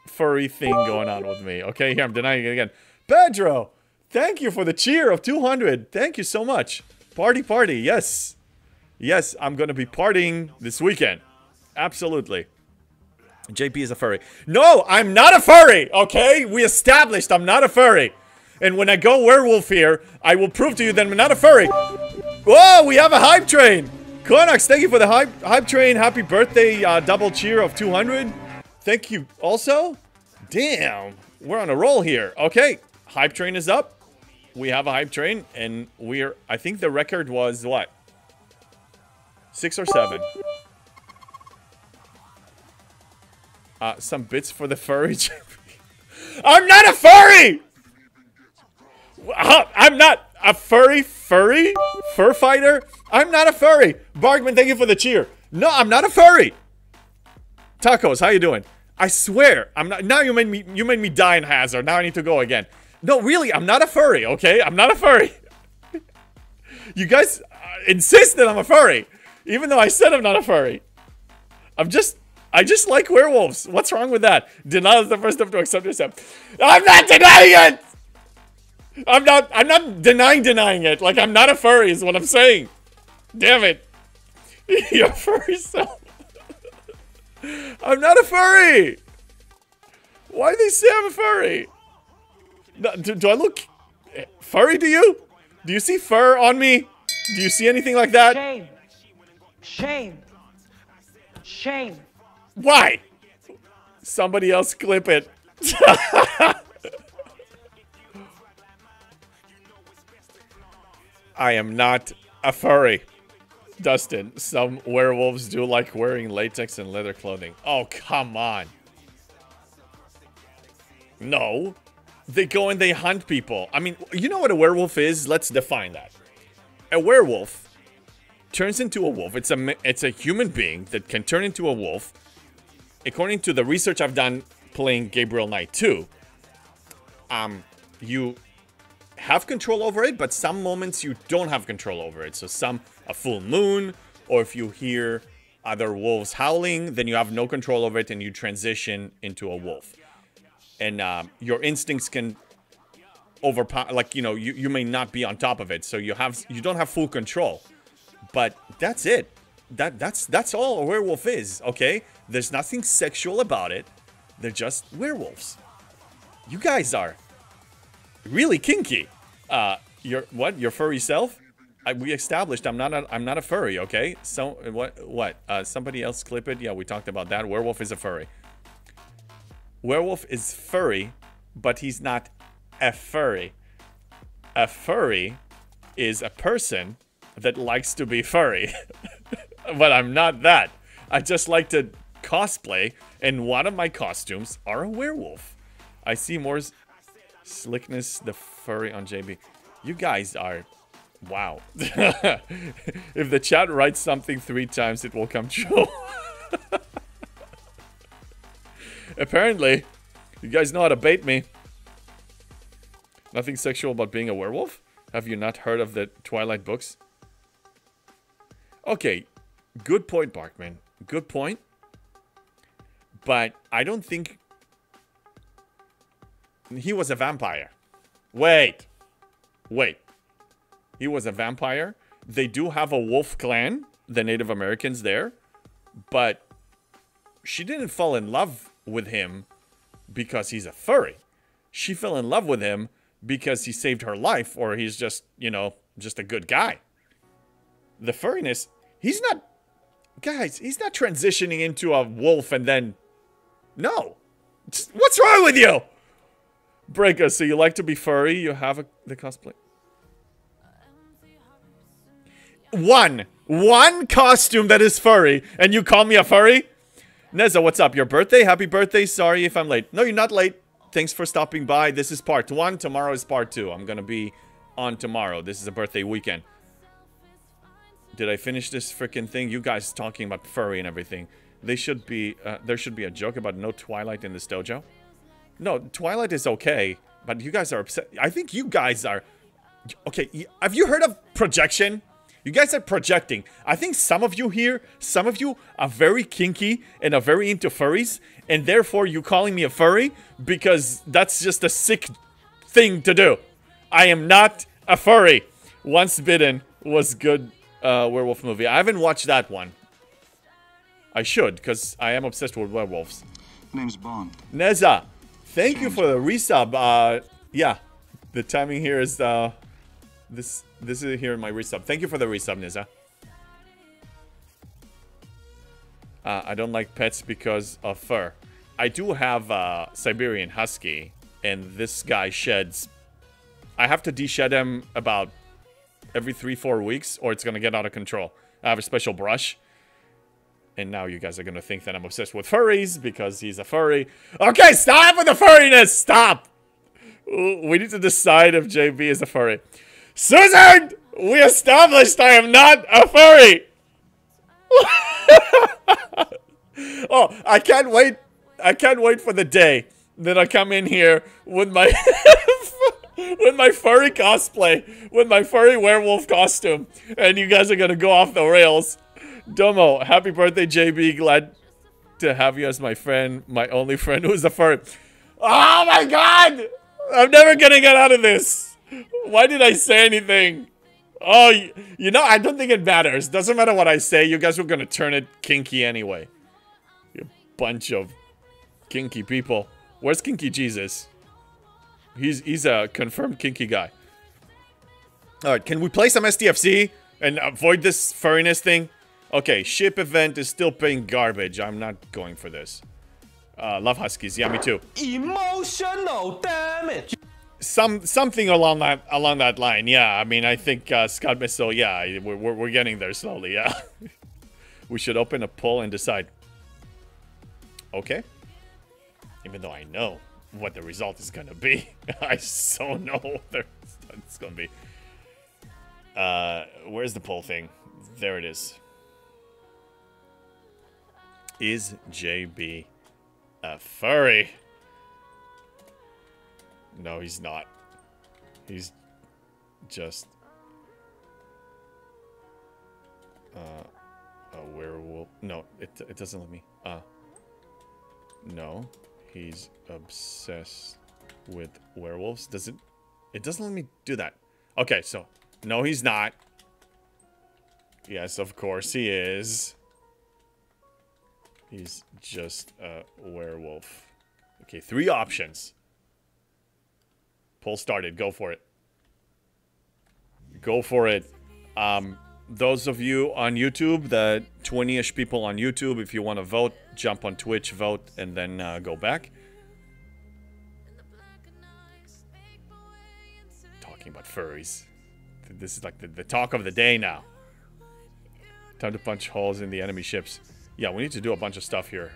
furry thing going on with me. Okay, here, I'm denying it again. Pedro, thank you for the cheer of 200. Thank you so much. Party, party. Yes. Yes, I'm going to be partying this weekend. Absolutely. JP is a furry. No, I'm not a furry, okay? We established I'm not a furry. And when I go werewolf here, I will prove to you that I'm not a furry. Whoa, we have a hype train. Konox, thank you for the hype train. Happy birthday, double cheer of 200. Thank you also. Damn, we're on a roll here. Okay, hype train is up. We have a hype train, and we're, I think the record was what? 6 or 7. Some bits for the furry. I'm not a furry! I'm not a furry? Fur fighter? I'm not a furry. Bargman, thank you for the cheer. No, I'm not a furry. Tacos, how you doing? I swear, I'm not. Now you made me die in hazard. Now I need to go again. No, really, I'm not a furry, okay? I'm not a furry. You guys insist that I'm a furry, even though I said I'm not a furry. I just like werewolves. What's wrong with that? Denial is the first step to accept yourself. I'm not denying it! I'm not denying it. Like, I'm not a furry is what I'm saying. Damn it. You're a furry self. I'm not a furry. Why do they say I'm a furry? No, do I look furry to you? Do you see fur on me? Do you see anything like that? Shame. Shame. Shame. Why? Somebody else clip it. I am not a furry. Dustin, some werewolves do like wearing latex and leather clothing. Oh, come on. No. They go and they hunt people. I mean, you know what a werewolf is? Let's define that. A werewolf turns into a wolf. It's a human being that can turn into a wolf. According to the research I've done playing Gabriel Knight 2, you have control over it, but some moments you don't have control over it. So a full moon, or if you hear other wolves howling, then you have no control over it and you transition into a wolf. And your instincts can overpower, like, you know, you may not be on top of it, so you don't have full control. But that's it. That's all a werewolf is, okay? There's nothing sexual about it. They're just werewolves. You guys are really kinky. Your furry self? We established I'm not a furry, okay? So what? Somebody else clip it. Yeah, we talked about that. Werewolf is a furry. Werewolf is furry, but he's not a furry. A furry is a person that likes to be furry. But I'm not that. I just like to cosplay, and one of my costumes are a werewolf. I see more slickness, the furry on JB. You guys are... Wow. If the chat writes something 3 times, it will come true. Apparently, you guys know how to bait me. Nothing sexual about being a werewolf? Have you not heard of the Twilight books? Okay, good point, Barkman. Good point. But I don't think... He was a vampire. Wait. He was a vampire. They do have a wolf clan, the Native Americans there. But she didn't fall in love with him because he's a furry. She fell in love with him because he saved her life, or he's just, you know, just a good guy. The furriness, he's not... Guys, he's not transitioning into a wolf and then... No. What's wrong with you? Breaker, so you like to be furry? You have the cosplay? One costume that is furry, and you call me a furry? Neza, what's up? Your birthday? Happy birthday. Sorry if I'm late. No, you're not late. Thanks for stopping by. This is part 1. Tomorrow is part 2. I'm gonna be on tomorrow. This is a birthday weekend. Did I finish this freaking thing? You guys talking about furry and everything. They should be, there should be a joke about no Twilight in this dojo. No, Twilight is okay, but you guys are upset. I think you guys are... Okay, have you heard of projection? You guys are projecting. I think some of you here, some of you are very kinky and are very into furries, and therefore you calling me a furry because that's just a sick thing to do. I am not a furry. Once Bitten was good werewolf movie. I haven't watched that one. I should, because I am obsessed with werewolves. Name's Bond. Neza, thank you for the resub. Yeah, the timing here is this is here in my resub. Thank you for the resub, Neza. I don't like pets because of fur. I do have a Siberian Husky, and this guy sheds. I have to de-shed him about every 3-4 weeks, or it's gonna get out of control. I have a special brush. And now you guys are gonna think that I'm obsessed with furries because he's a furry. Okay, stop with the furriness! Stop! We need to decide if JB is a furry. Susan! We established I am not a furry! Oh, I can't wait. I can't wait for the day that I come in here with my with my furry cosplay, with my furry werewolf costume, and you guys are gonna go off the rails. Domo, happy birthday, JB. Glad to have you as my friend, my only friend who's a furry. Oh my god! I'm never gonna get out of this. Why did I say anything? Oh, you know, I don't think it matters. Doesn't matter what I say. You guys were gonna turn it kinky anyway. You bunch of kinky people. Where's Kinky Jesus? He's a confirmed kinky guy. Alright, can we play some STFC and avoid this furriness thing? Okay, ship event is still paying garbage. I'm not going for this. Love Huskies. Yeah, me too. Emotional damage. Something along that line. Yeah, I mean, I think Scott Missile. Yeah, we're getting there slowly. Yeah, we should open a poll and decide. Okay. Even though I know what the result is gonna be, I so know what it's gonna be. Where's the poll thing? There it is. Is JB a furry? No, he's not. He's just a werewolf. No, it doesn't let me. No, he's obsessed with werewolves. Does it? It doesn't let me do that. Okay, so no, he's not. Yes, of course he is. He's just a werewolf. Okay, 3 options. Poll started. Go for it. Go for it. Those of you on YouTube, the 20-ish people on YouTube, if you want to vote, jump on Twitch, vote, and then go back. Talking about furries. This is like the talk of the day now. Time to punch holes in the enemy ships. Yeah, we need to do a bunch of stuff here.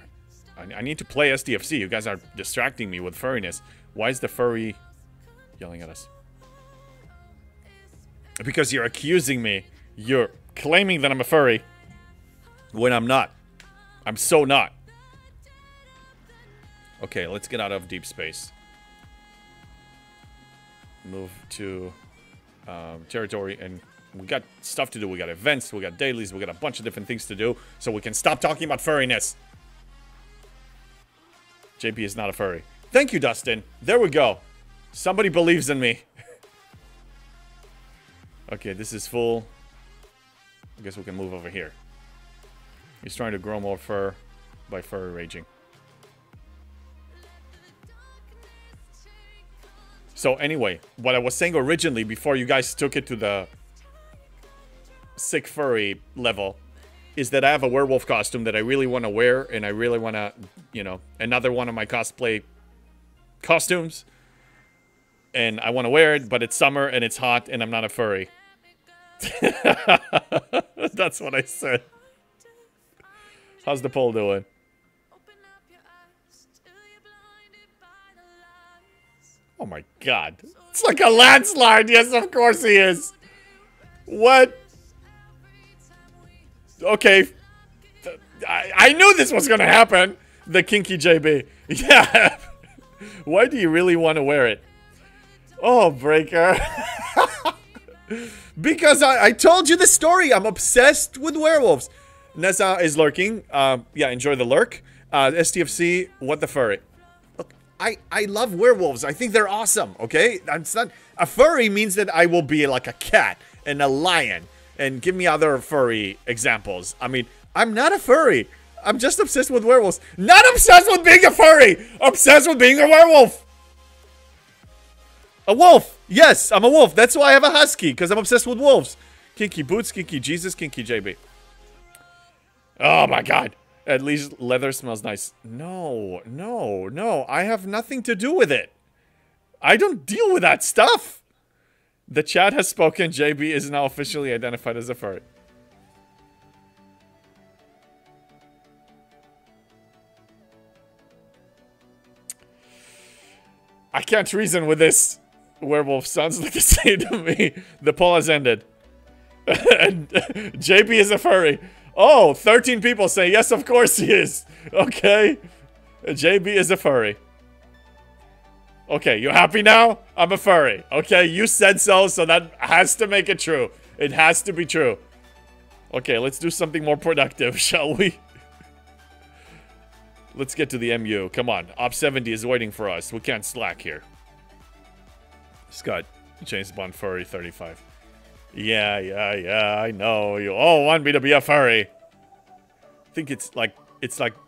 I need to play STFC. You guys are distracting me with furriness. Why is the furry yelling at us? Because you're accusing me. You're claiming that I'm a furry when I'm not. I'm so not. Okay, let's get out of deep space. Move to territory, and we got stuff to do. We got events, we got dailies, we got a bunch of different things to do, so we can stop talking about furriness. JP is not a furry. Thank you, Dustin. There we go. Somebody believes in me. Okay, this is full. I guess we can move over here. He's trying to grow more fur by furry raging. So anyway, what I was saying originally before you guys took it to the sick furry level is that I have a werewolf costume that I really want to wear, and I really want to, you know, another one of my cosplay costumes. And I want to wear it, but it's summer and it's hot and I'm not a furry. That's what I said. How's the poll doing? Oh my god. It's like a landslide. Yes, of course he is. What? Okay. I knew this was going to happen. The kinky JB. Yeah. Why do you really want to wear it? Oh, Breaker. Because I told you the story. I'm obsessed with werewolves. Nessa is lurking. Yeah, enjoy the lurk. STFC, what the furry? Look, I love werewolves. I think they're awesome, okay? It's not, a furry means that I will be like a cat and a lion. And give me other furry examples. I mean, I'm not a furry. I'm just obsessed with werewolves. Not obsessed with being a furry. Obsessed with being a werewolf. A wolf! Yes, I'm a wolf. That's why I have a husky, because I'm obsessed with wolves. Kinky boots, kinky Jesus, kinky JB. Oh my god. At least leather smells nice. No, no, no. I have nothing to do with it. I don't deal with that stuff. The chat has spoken. JB is now officially identified as a furry. I can't reason with this. Werewolf sounds like the same to me. The poll has ended. And JB is a furry. Oh, 13 people say yes, of course he is. Okay. JB is a furry. Okay, you happy now? I'm a furry. Okay, you said so, so that has to make it true. It has to be true. Okay, let's do something more productive, shall we? Let's get to the MU. Come on. Op 70 is waiting for us. We can't slack here. Scott, James Bond Furry 35. Yeah, I know. You all want me to be a furry. I think it's like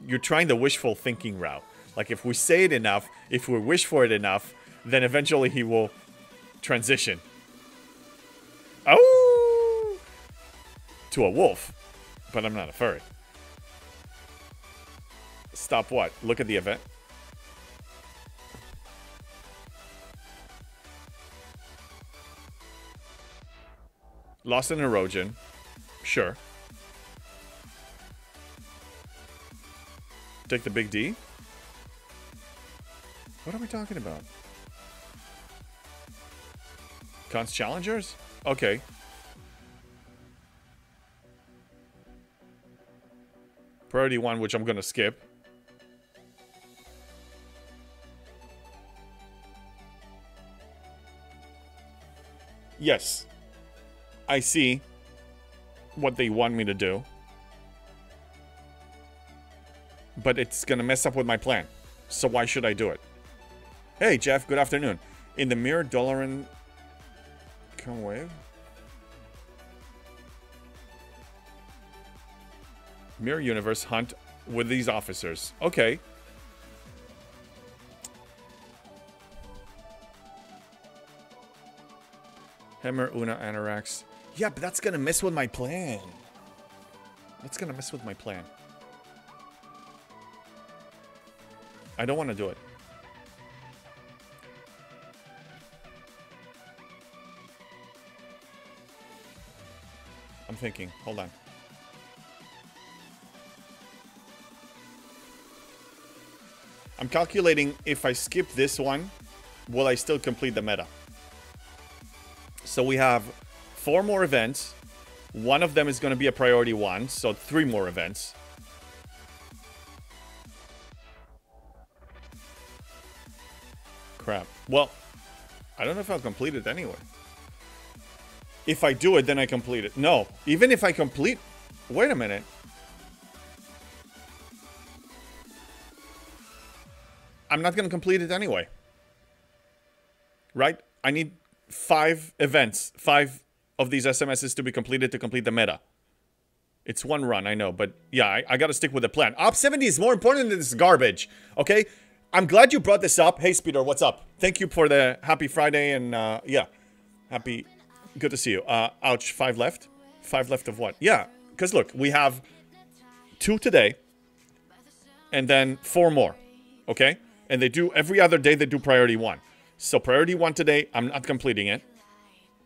you're trying the wishful thinking route. Like if we say it enough, if we wish for it enough, then eventually he will transition. Oh! To a wolf. But I'm not a furry. Stop what? Look at the event. Lost in erosion. Sure. Take the big D. What are we talking about? Cons challengers? Okay. Priority 1, which I'm gonna skip. Yes. I see what they want me to do. But it's gonna mess up with my plan. So why should I do it? Hey, Jeff, good afternoon. In the mirror, Doloran Turn wave. Mirror universe hunt with these officers. Okay. Hammer, Una, Anorax. Yeah, but that's gonna mess with my plan. That's gonna mess with my plan. I don't want to do it. I'm thinking. Hold on. I'm calculating if I skip this one, will I still complete the meta? So we have 4 more events. One of them is going to be a priority 1, so 3 more events. Crap. Well, I don't know if I'll complete it anyway. If I do it, then I complete it. No, even if I complete... Wait a minute. I'm not going to complete it anyway. Right? I need 5 events. 5 of these SMSs to be completed to complete the meta. It's 1 run, I know. But yeah, I got to stick with the plan. Op 70 is more important than this garbage. Okay? I'm glad you brought this up. Hey, Speeder, what's up? Thank you for the happy Friday and yeah. Happy... Good to see you. Ouch, 5 left? 5 left of what? Yeah, because look, we have 2 today. And then 4 more. Okay? And they do, every other day they do priority 1. So priority 1 today, I'm not completing it.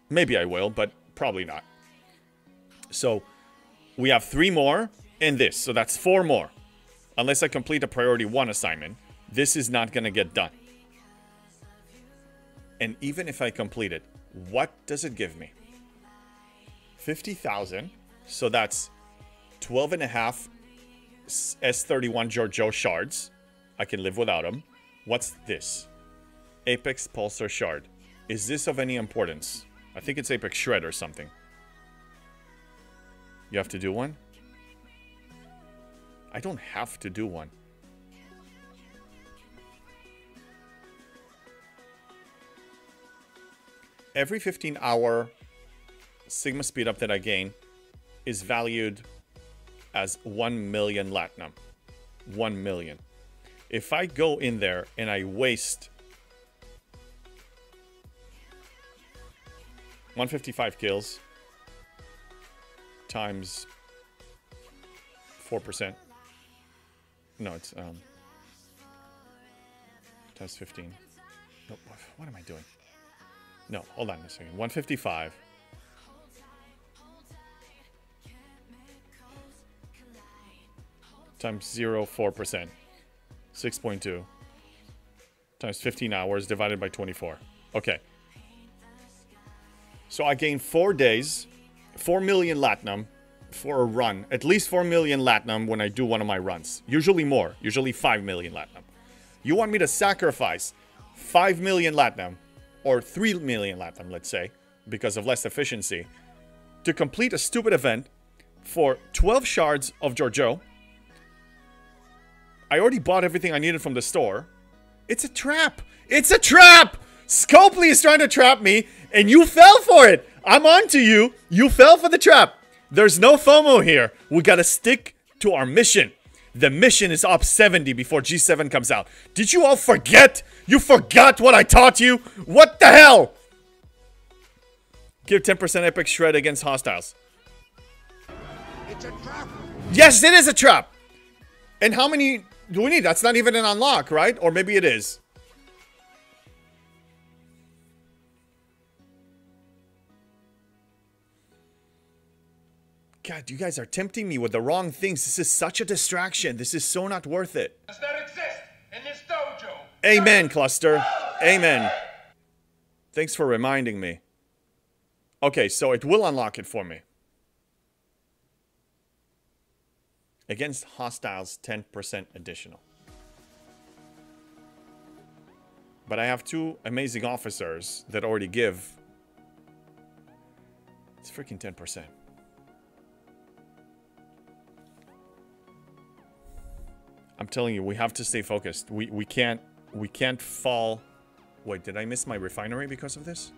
Maybe I will, but probably not. So we have 3 more and this. So that's 4 more. Unless I complete a priority 1 assignment, this is not going to get done. And even if I complete it, what does it give me? 50,000. So that's 12.5 S31 Giorgio shards. I can live without them. What's this? Apex Pulsar shard. Is this of any importance? I think it's Apex Shred or something. You have to do one? I don't have to do one. Every 15-hour Sigma speed up that I gain is valued as 1 million Latinum. 1 million. If I go in there and I waste 155 kills times 4%. No, it's times 15. No, what am I doing? No, hold on a second. 155 times 0.4%. 6.2 times 15 hours divided by 24. Okay. So I gain 4 days, 4 million Latinum for a run. At least 4 million Latinum when I do one of my runs. Usually more. Usually 5 million Latinum. You want me to sacrifice 5 million Latinum or 3 million Latinum, let's say, because of less efficiency, to complete a stupid event for 12 shards of Giorgio. I already bought everything I needed from the store. It's a trap. It's a trap! Scopely is trying to trap me, and you fell for it. I'm on to you. You fell for the trap. There's no FOMO here. We gotta stick to our mission. The mission is Op 70 before G7 comes out. Did you all forget? You forgot what I taught you? What the hell? Give 10% epic shred against hostiles. It's a trap. Yes, it is a trap. And how many do we need? That's not even an unlock, right? Or maybe it is. God, you guys are tempting me with the wrong things. This is such a distraction. This is so not worth it. Does not exist in this dojo. Amen, Cluster. Amen. Thanks for reminding me. Okay, so it will unlock it for me. Against hostiles, 10% additional. But I have 2 amazing officers that already give. It's freaking 10%. I'm telling you, we have to stay focused. We can't fall. Wait, did I miss my refinery because of this?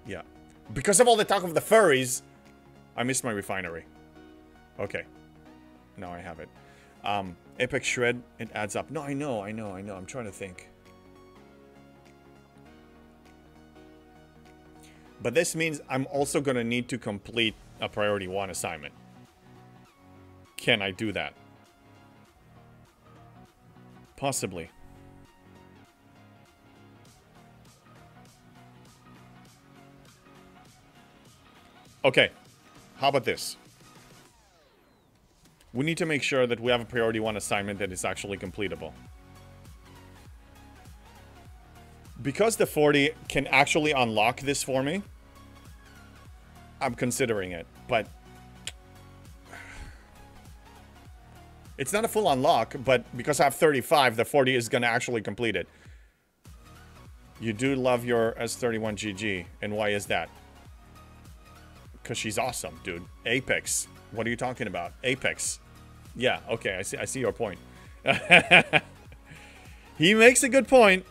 Yeah. Because of all the talk of the furries, I missed my refinery. Okay. Now I have it. Apex Shred, it adds up. No, I know. I'm trying to think. But this means I'm also going to need to complete a priority 1 assignment. Can I do that? Possibly. Okay. How about this? We need to make sure that we have a priority 1 assignment that is actually completable. Because the 40 can actually unlock this for me, I'm considering it, but it's not a full unlock, but because I have 35, the 40 is going to actually complete it. You do love your S31 GG, and why is that? Because she's awesome, dude. Apex. What are you talking about? Apex. Yeah, okay, I see your point. He makes a good point.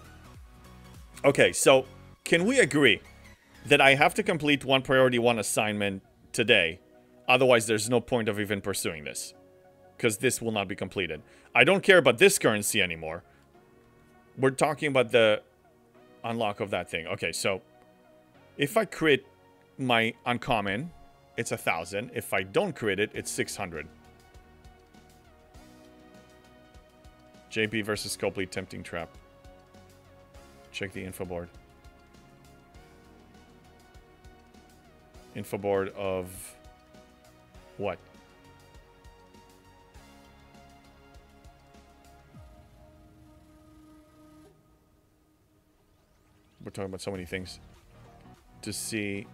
Okay, so can we agree that I have to complete one priority 1 assignment today? Otherwise, there's no point of even pursuing this. Because this will not be completed. I don't care about this currency anymore. We're talking about the unlock of that thing. Okay, so if I crit my uncommon, it's 1,000. If I don't crit it, it's 600. JP versus Copley Tempting Trap. Check the info board. Info board of what? We're talking about so many things. To see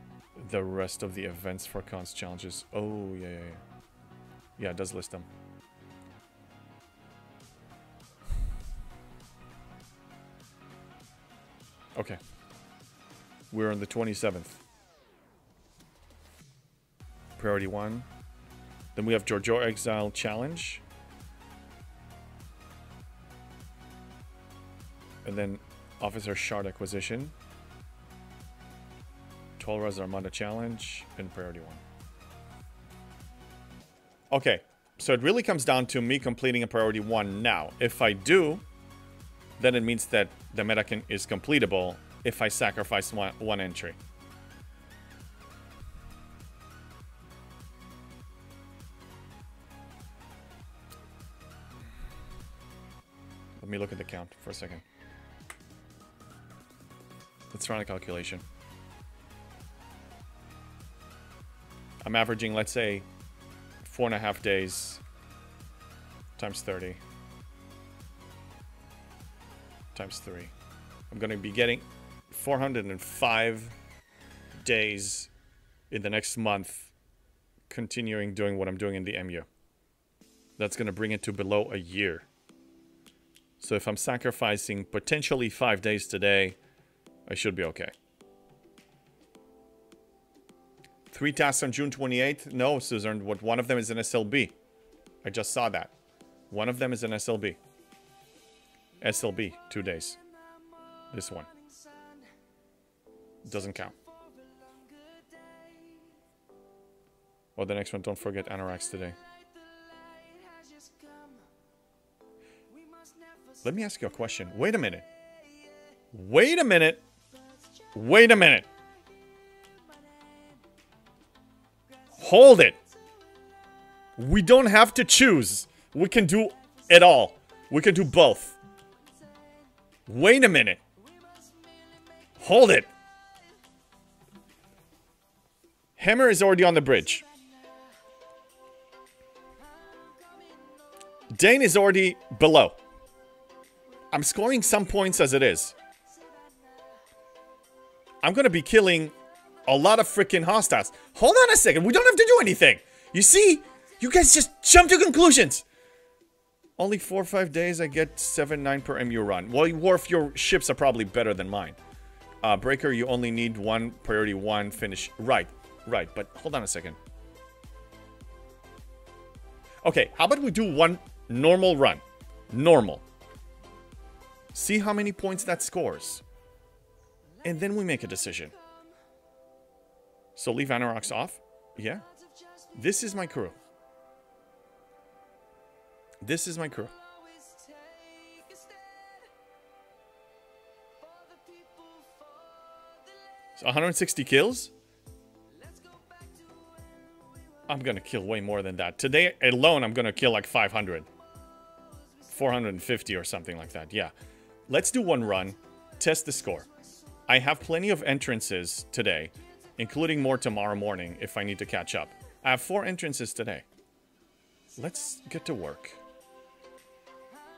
the rest of the events for cons challenges. Oh, yeah. Yeah, it does list them. Okay. We're on the 27th. Priority 1. Then we have Giorgio Exile Challenge. And then Officer Shard Acquisition. Tolra's Armada Challenge. And Priority 1. Okay. So it really comes down to me completing a Priority 1 now. If I do, then it means that the meta is completable if I sacrifice one entry. Let me look at the count for a second. Let's run a calculation. I'm averaging, let's say, 4.5 days times 30 times 3. I'm going to be getting 405 days in the next month continuing doing what I'm doing in the MU. That's going to bring it to below a year. So if I'm sacrificing potentially 5 days today, I should be okay. 3 tasks on June 28th? No, Suzanne. One of them is an SLB. I just saw that. One of them is an SLB. SLB, 2 days. This one. Doesn't count. Well, the next one, don't forget Anoraks today. Let me ask you a question. Wait a minute. Wait a minute. Wait a minute. Hold it. We don't have to choose. We can do it all. We can do both. Wait a minute. Hold it. Hammer is already on the bridge. Dane is already below. I'm scoring some points as it is. I'm going to be killing a lot of freaking hostiles. Hold on a second. We don't have to do anything. You see? You guys just jump to conclusions. Only 4 or 5 days, I get 7-9 per MU run. Well, Worf, your ships are probably better than mine. Breaker, you only need one priority 1 finish. Right, but hold on a second. Okay, how about we do one normal run? Normal. See how many points that scores. And then we make a decision. So leave anoraks off? Yeah. This is my crew. This is my crew. So 160 kills? I'm gonna kill way more than that. Today alone, I'm gonna kill like 500. 450 or something like that. Yeah. Let's do one run. Test the score. I have plenty of entrances today, including more tomorrow morning if I need to catch up. I have 4 entrances today. Let's get to work.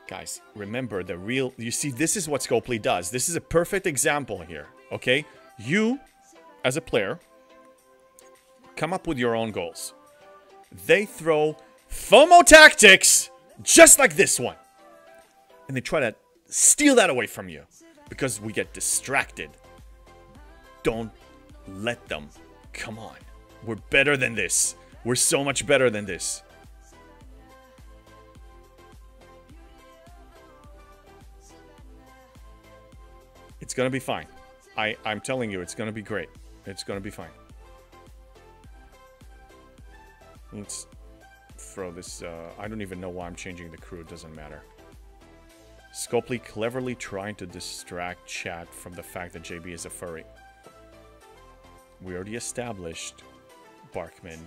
Guys, remember the real... You see, this is what Scopely does. This is a perfect example here, okay? You, as a player, come up with your own goals. They throw FOMO tactics just like this one. And they try to steal that away from you because we get distracted. Don't let them. Come on. We're better than this. We're so much better than this. It's gonna be fine. I'm telling you, it's gonna be great. It's gonna be fine. Let's throw this... I don't even know why I'm changing the crew. It doesn't matter. Scopely cleverly trying to distract chat from the fact that JB is a furry. We already established, Barkman,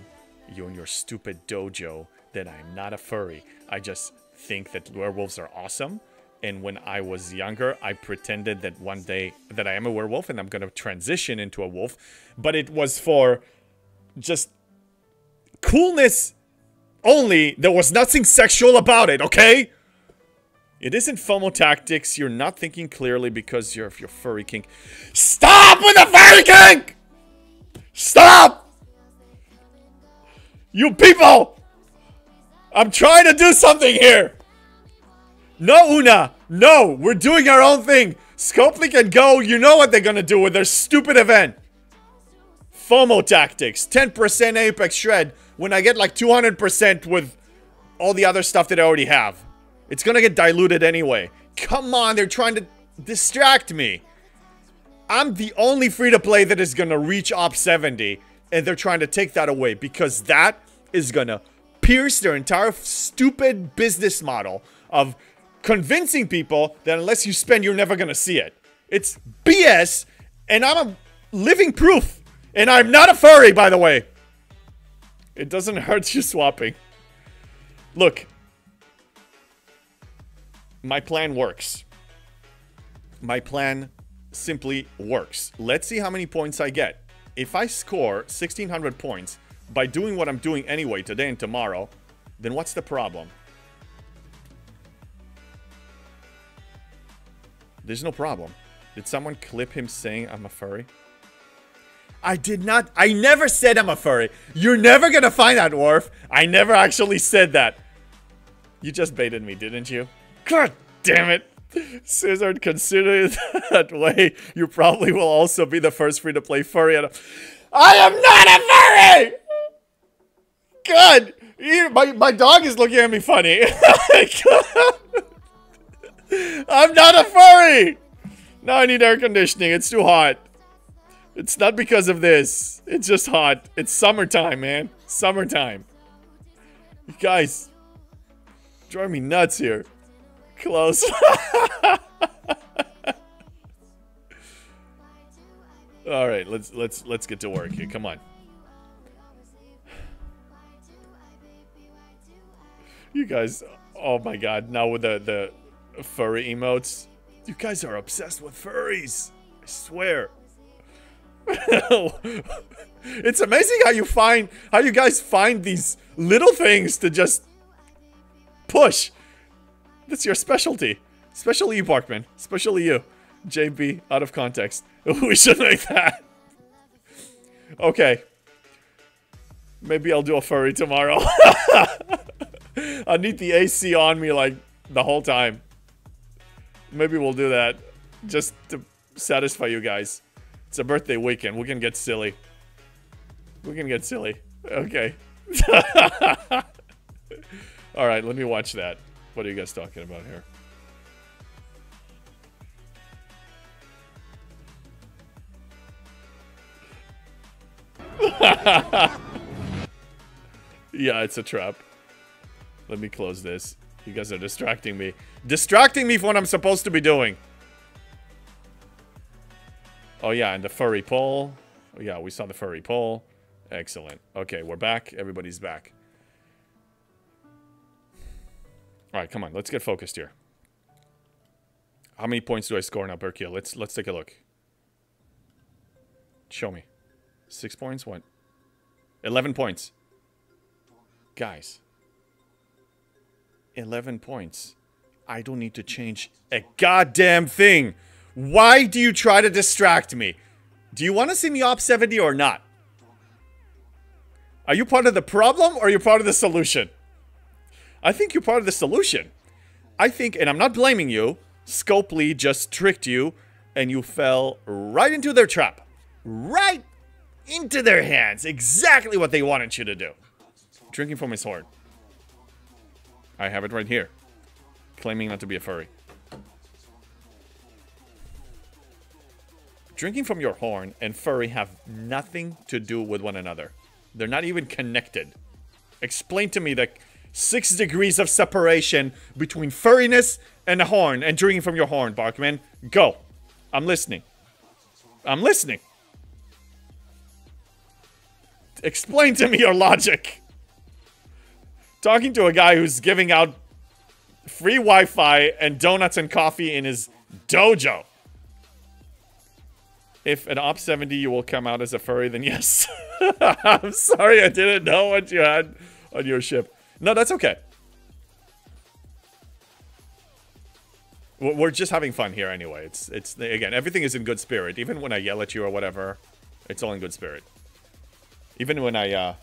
you and your stupid dojo, that I'm not a furry. I just think that werewolves are awesome. And when I was younger, I pretended that one day that I am a werewolf and I'm going to transition into a wolf. But it was for just coolness only. There was nothing sexual about it, okay? It isn't FOMO tactics. You're not thinking clearly because you're furry kink. Stop with the furry kink! Stop! You people! I'm trying to do something here! No, Una! No! We're doing our own thing! Scopely can go, you know what they're gonna do with their stupid event! FOMO tactics, 10% Apex Shred, when I get like 200% with all the other stuff that I already have. It's gonna get diluted anyway. Come on, they're trying to distract me. I'm the only free-to-play that is gonna reach Op 70, and they're trying to take that away because that is gonna pierce their entire stupid business model of convincing people that unless you spend, you're never gonna see it. It's BS, and I'm a living proof. And I'm not a furry, by the way. It doesn't hurt you swapping. Look. My plan works. My plan simply works. Let's see how many points I get. If I score 1,600 points by doing what I'm doing anyway today and tomorrow, then what's the problem? There's no problem. Did someone clip him saying I'm a furry? I did not. I never said I'm a furry. You're never gonna find that, Worf. I never actually said that. You just baited me, didn't you? God damn it. Scissor, consider it that way. You probably will also be the first free-to-play furry. I am not a furry! God! My dog is looking at me funny. I'm not a furry! Now I need air conditioning. It's too hot. It's not because of this. It's just hot. It's summertime, man. Summertime. You guys drive me nuts here. Close. All right, let's get to work here. Come on. You guys, oh my god, now with the furry emotes. You guys are obsessed with furries. I swear. It's amazing how you guys find these little things to just push. That's your specialty. Especially you, Parkman. Especially you. JB, out of context. We should make that. Okay. Maybe I'll do a furry tomorrow. I need the AC on me like the whole time. Maybe we'll do that. Just to satisfy you guys. It's a birthday weekend. We can get silly. We can get silly. Okay. Alright, let me watch that. What are you guys talking about here? Yeah, it's a trap. Let me close this. You guys are distracting me. Distracting me from what I'm supposed to be doing. Oh, yeah, and the furry pole. Oh, yeah, we saw the furry pole. Excellent. Okay, we're back. Everybody's back. All right, come on. Let's get focused here. How many points do I score now per kill? Let's take a look. Show me. 6 points? What? 11 points. Guys. 11 points. I don't need to change a goddamn thing. Why do you try to distract me? Do you want to see me op 70 or not? Are you part of the problem or are you part of the solution? I think you're part of the solution. I think, and I'm not blaming you, Scopely just tricked you and you fell right into their trap. Right into their hands. Exactly what they wanted you to do. Drinking from his horn. I have it right here. Claiming not to be a furry. Drinking from your horn and furry have nothing to do with one another. They're not even connected. Explain to me the 6 degrees of separation between furriness and a horn and drinking from your horn, Barkman. Go. I'm listening. I'm listening. Explain to me your logic. Talking to a guy who's giving out free Wi-Fi and donuts and coffee in his dojo. If an Op 70 you will come out as a furry, then yes. I'm sorry, I didn't know what you had on your ship. No, that's okay. We're just having fun here anyway. It's again, everything is in good spirit. Even when I yell at you or whatever, it's all in good spirit. Even when I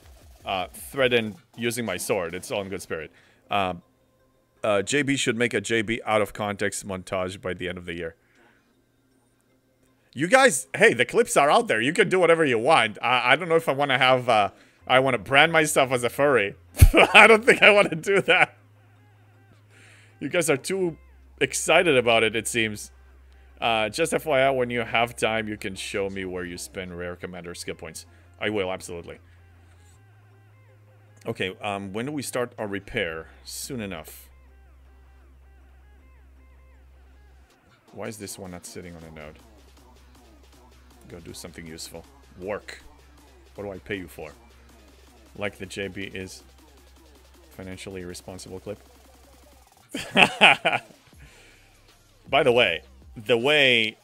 threaten using my sword, it's all in good spirit. JB should make a JB out of context montage by the end of the year. You guys, hey, the clips are out there. You can do whatever you want. I don't know if I want to have, I want to brand myself as a furry. I don't think I want to do that. You guys are too excited about it, it seems. Just FYI, when you have time, you can show me where you spend rare commander skill points. I will, absolutely. Okay, when do we start our repair? Soon enough. Why is this one not sitting on a node? Go do something useful. Work. What do I pay you for? Like the JB is financially responsible clip. By the way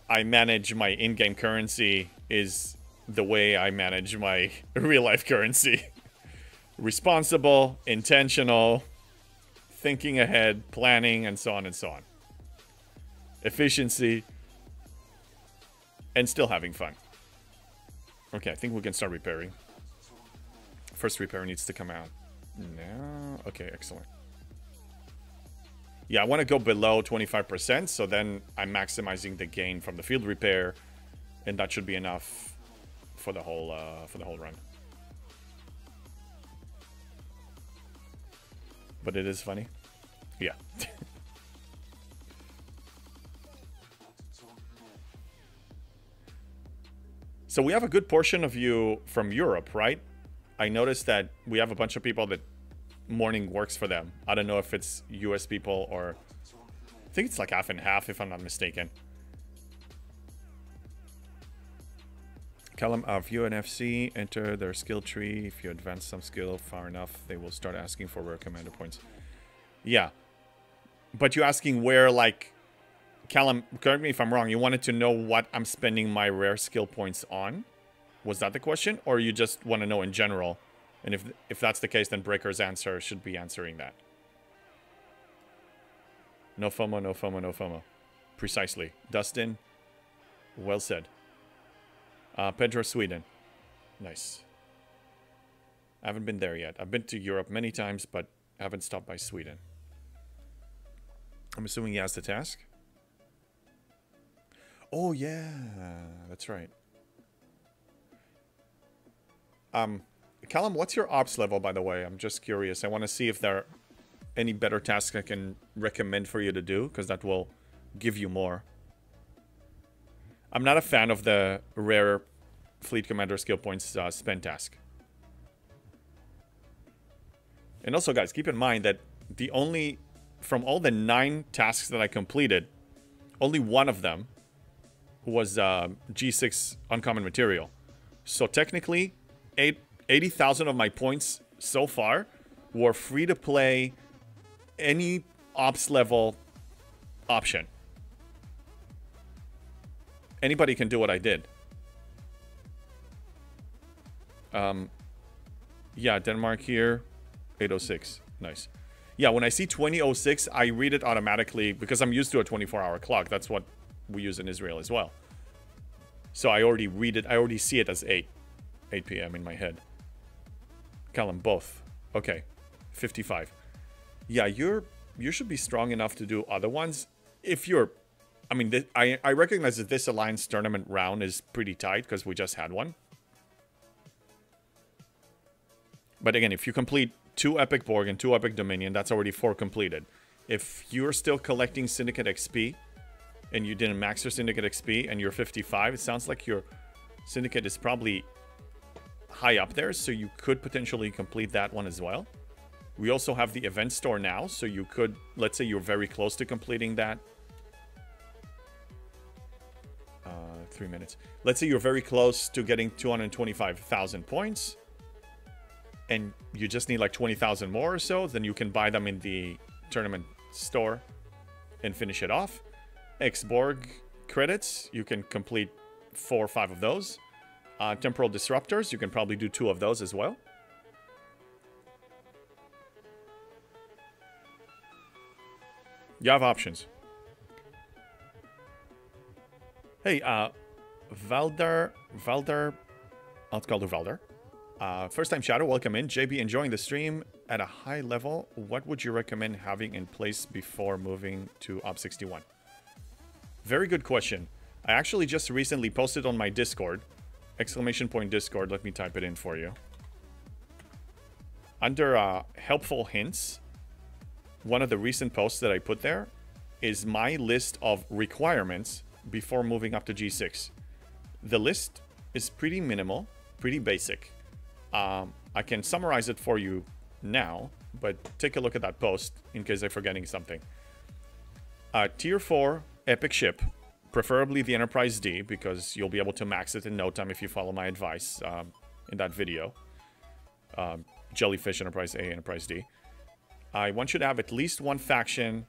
I manage my in-game currency is the way I manage my real-life currency. Responsible, intentional, thinking ahead, planning, and so on and so on. Efficiency, and still having fun. Okay, I think we can start repairing. First repair needs to come out now. Okay, excellent. Yeah, I want to go below 25%, so then I'm maximizing the gain from the field repair, and that should be enough for the whole run. But it is funny. Yeah. So we have a good portion of you from Europe, right? I noticed that we have a bunch of people that morning works for them. I don't know if it's US people or... I think it's like half and half, if I'm not mistaken. Callum, view an FC, enter their skill tree. If you advance some skill far enough, they will start asking for rare commander points. Yeah. But you're asking where, like... Callum, correct me if I'm wrong, you wanted to know what I'm spending my rare skill points on? Was that the question? Or you just want to know in general? And if that's the case, then Breaker's answer should be answering that. No FOMO, no FOMO, no FOMO. Precisely. Dustin, well said. Pedro, Sweden. Nice. I haven't been there yet. I've been to Europe many times, but haven't stopped by Sweden. I'm assuming he has the task. Oh, yeah. That's right. Callum, what's your ops level, by the way? I'm just curious. I want to see if there are any better tasks I can recommend for you to do, because that will give you more. I'm not a fan of the rare Fleet Commander skill points spend task. And also, guys, keep in mind that from all the 9 tasks that I completed, only one of them was G6 uncommon material. So technically, 80,000 of my points so far were free to play any ops level option. Anybody can do what I did. Yeah, Denmark here, 806. Nice. Yeah, when I see 2006, I read it automatically because I'm used to a 24-hour clock. That's what we use in Israel as well. So I already read it. I already see it as 8 p.m. in my head. Callum, both. Okay, 55. Yeah, you should be strong enough to do other ones. If you're, I mean, I recognize that this Alliance tournament round is pretty tight because we just had one. But again, if you complete 2 Epic Borg and 2 Epic Dominion, that's already 4 completed. If you're still collecting Syndicate XP and you didn't max your Syndicate XP and you're 55, it sounds like your Syndicate is probably high up there, so you could potentially complete that one as well. We also have the event store now, so you could, let's say you're very close to completing that. 3 minutes. Let's say you're very close to getting 225,000 points and you just need like 20,000 more or so, then you can buy them in the tournament store and finish it off. X-Borg credits, you can complete 4 or 5 of those. Temporal Disruptors, you can probably do 2 of those as well. You have options. Hey, Valder, let's call you Valder. First time Shadow, welcome in. JB, enjoying the stream at a high level. What would you recommend having in place before moving to Op 61? Very good question. I actually just recently posted on my Discord, !Discord, let me type it in for you. Under helpful hints, one of the recent posts that I put there is my list of requirements before moving up to G6. The list is pretty minimal, pretty basic. I can summarize it for you now, but take a look at that post in case I'm forgetting something. Tier 4 epic ship, preferably the Enterprise D, because you'll be able to max it in no time if you follow my advice in that video. Jellyfish, Enterprise A, Enterprise D. I want you to have at least 1 faction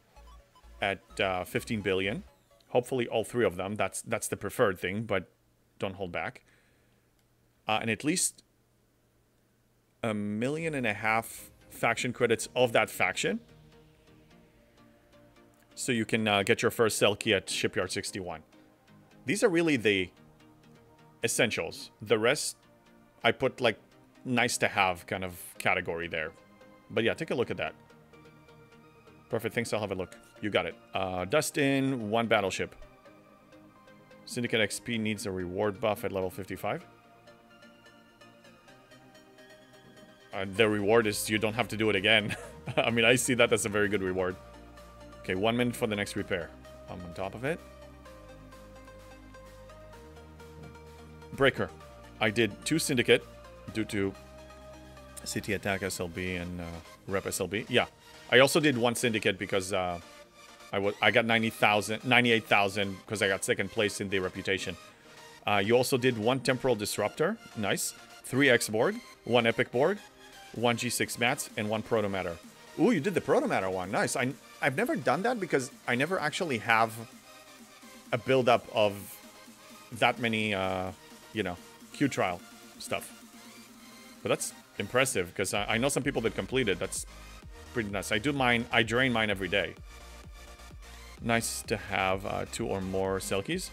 at 15 billion. Hopefully all 3 of them. That's the preferred thing, but don't hold back. And at least 1.5 million faction credits of that faction, so you can get your first Selkie at Shipyard 61. These are really the essentials. The rest, I put like nice to have kind of category there. But yeah, take a look at that. Perfect, thanks, I'll have a look. You got it. Dustin, 1 battleship. Syndicate XP needs a reward buff at level 55. The reward is you don't have to do it again. I mean, I see that as a very good reward. Okay, 1 minute for the next repair. I'm on top of it. Breaker. I did 2 Syndicate due to CT Attack SLB and Rep SLB. Yeah, I also did 1 Syndicate because I got 98,000 because I got 2nd place in the reputation. You also did 1 Temporal Disruptor. Nice. 3 X-Borg, 1 Epic Borg, 1 G6 Mats, and 1 Protomatter. Ooh, you did the Protomatter one. Nice. I've never done that because I never actually have a build-up of that many, you know, Q trial stuff. But that's impressive because I know some people that completed. That's pretty nice. I do mine. I drain mine every day. Nice to have 2 or more Selkies.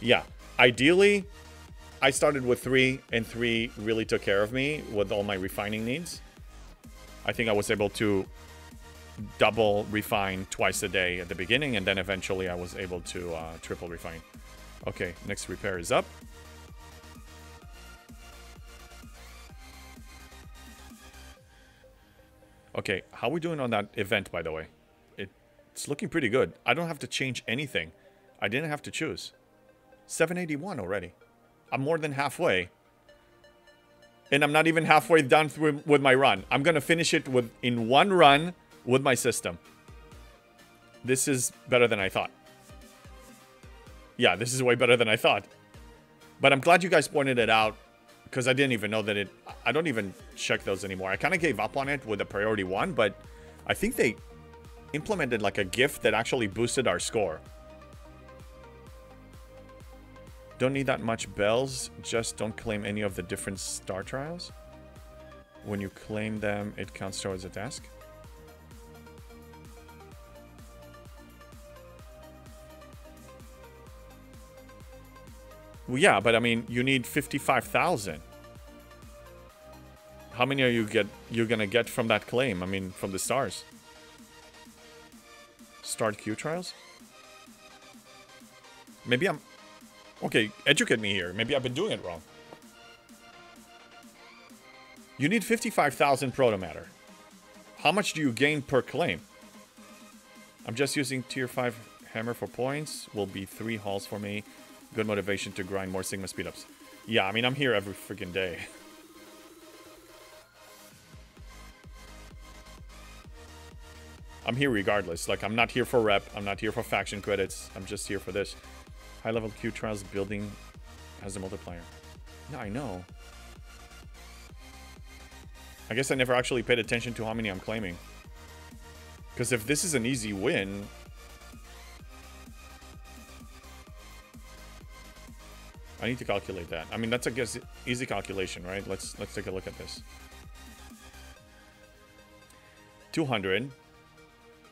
Yeah. Ideally, I started with 3, and 3 really took care of me with all my refining needs. I think I was able to double refine twice a day at the beginning, and then eventually I was able to triple refine. Okay, next repair is up. Okay, how are we doing on that event, by the way? It's looking pretty good. I don't have to change anything. I didn't have to choose. 781 already. I'm more than halfway. And I'm not even halfway done through with my run. I'm going to finish it in one run with my system. This is better than I thought. Yeah, this is way better than I thought. But I'm glad you guys pointed it out, because I didn't even know that it... I don't even check those anymore. I kind of gave up on it with the priority 1, but I think they implemented like a gift that actually boosted our score. Don't need that much bells, just don't claim any of the different star trials. When you claim them, it counts towards a task. Well, yeah, but I mean, you need 55,000. How many are you're gonna get from that claim? I mean, from the stars. Start Q trials? Maybe I'm... Okay, educate me here. Maybe I've been doing it wrong. You need 55,000 proto matter. How much do you gain per claim? I'm just using tier 5 hammer for points. Will be 3 hauls for me. Good motivation to grind more Sigma speedups. Yeah, I mean, I'm here every freaking day. I'm here regardless. Like, I'm not here for rep. I'm not here for faction credits. I'm just here for this. High-level Q trials building has a multiplier. Yeah, I know. I guess I never actually paid attention to how many I'm claiming. Because if this is an easy win... I need to calculate that. I mean, that's, I guess, easy calculation, right? Let's take a look at this. 200.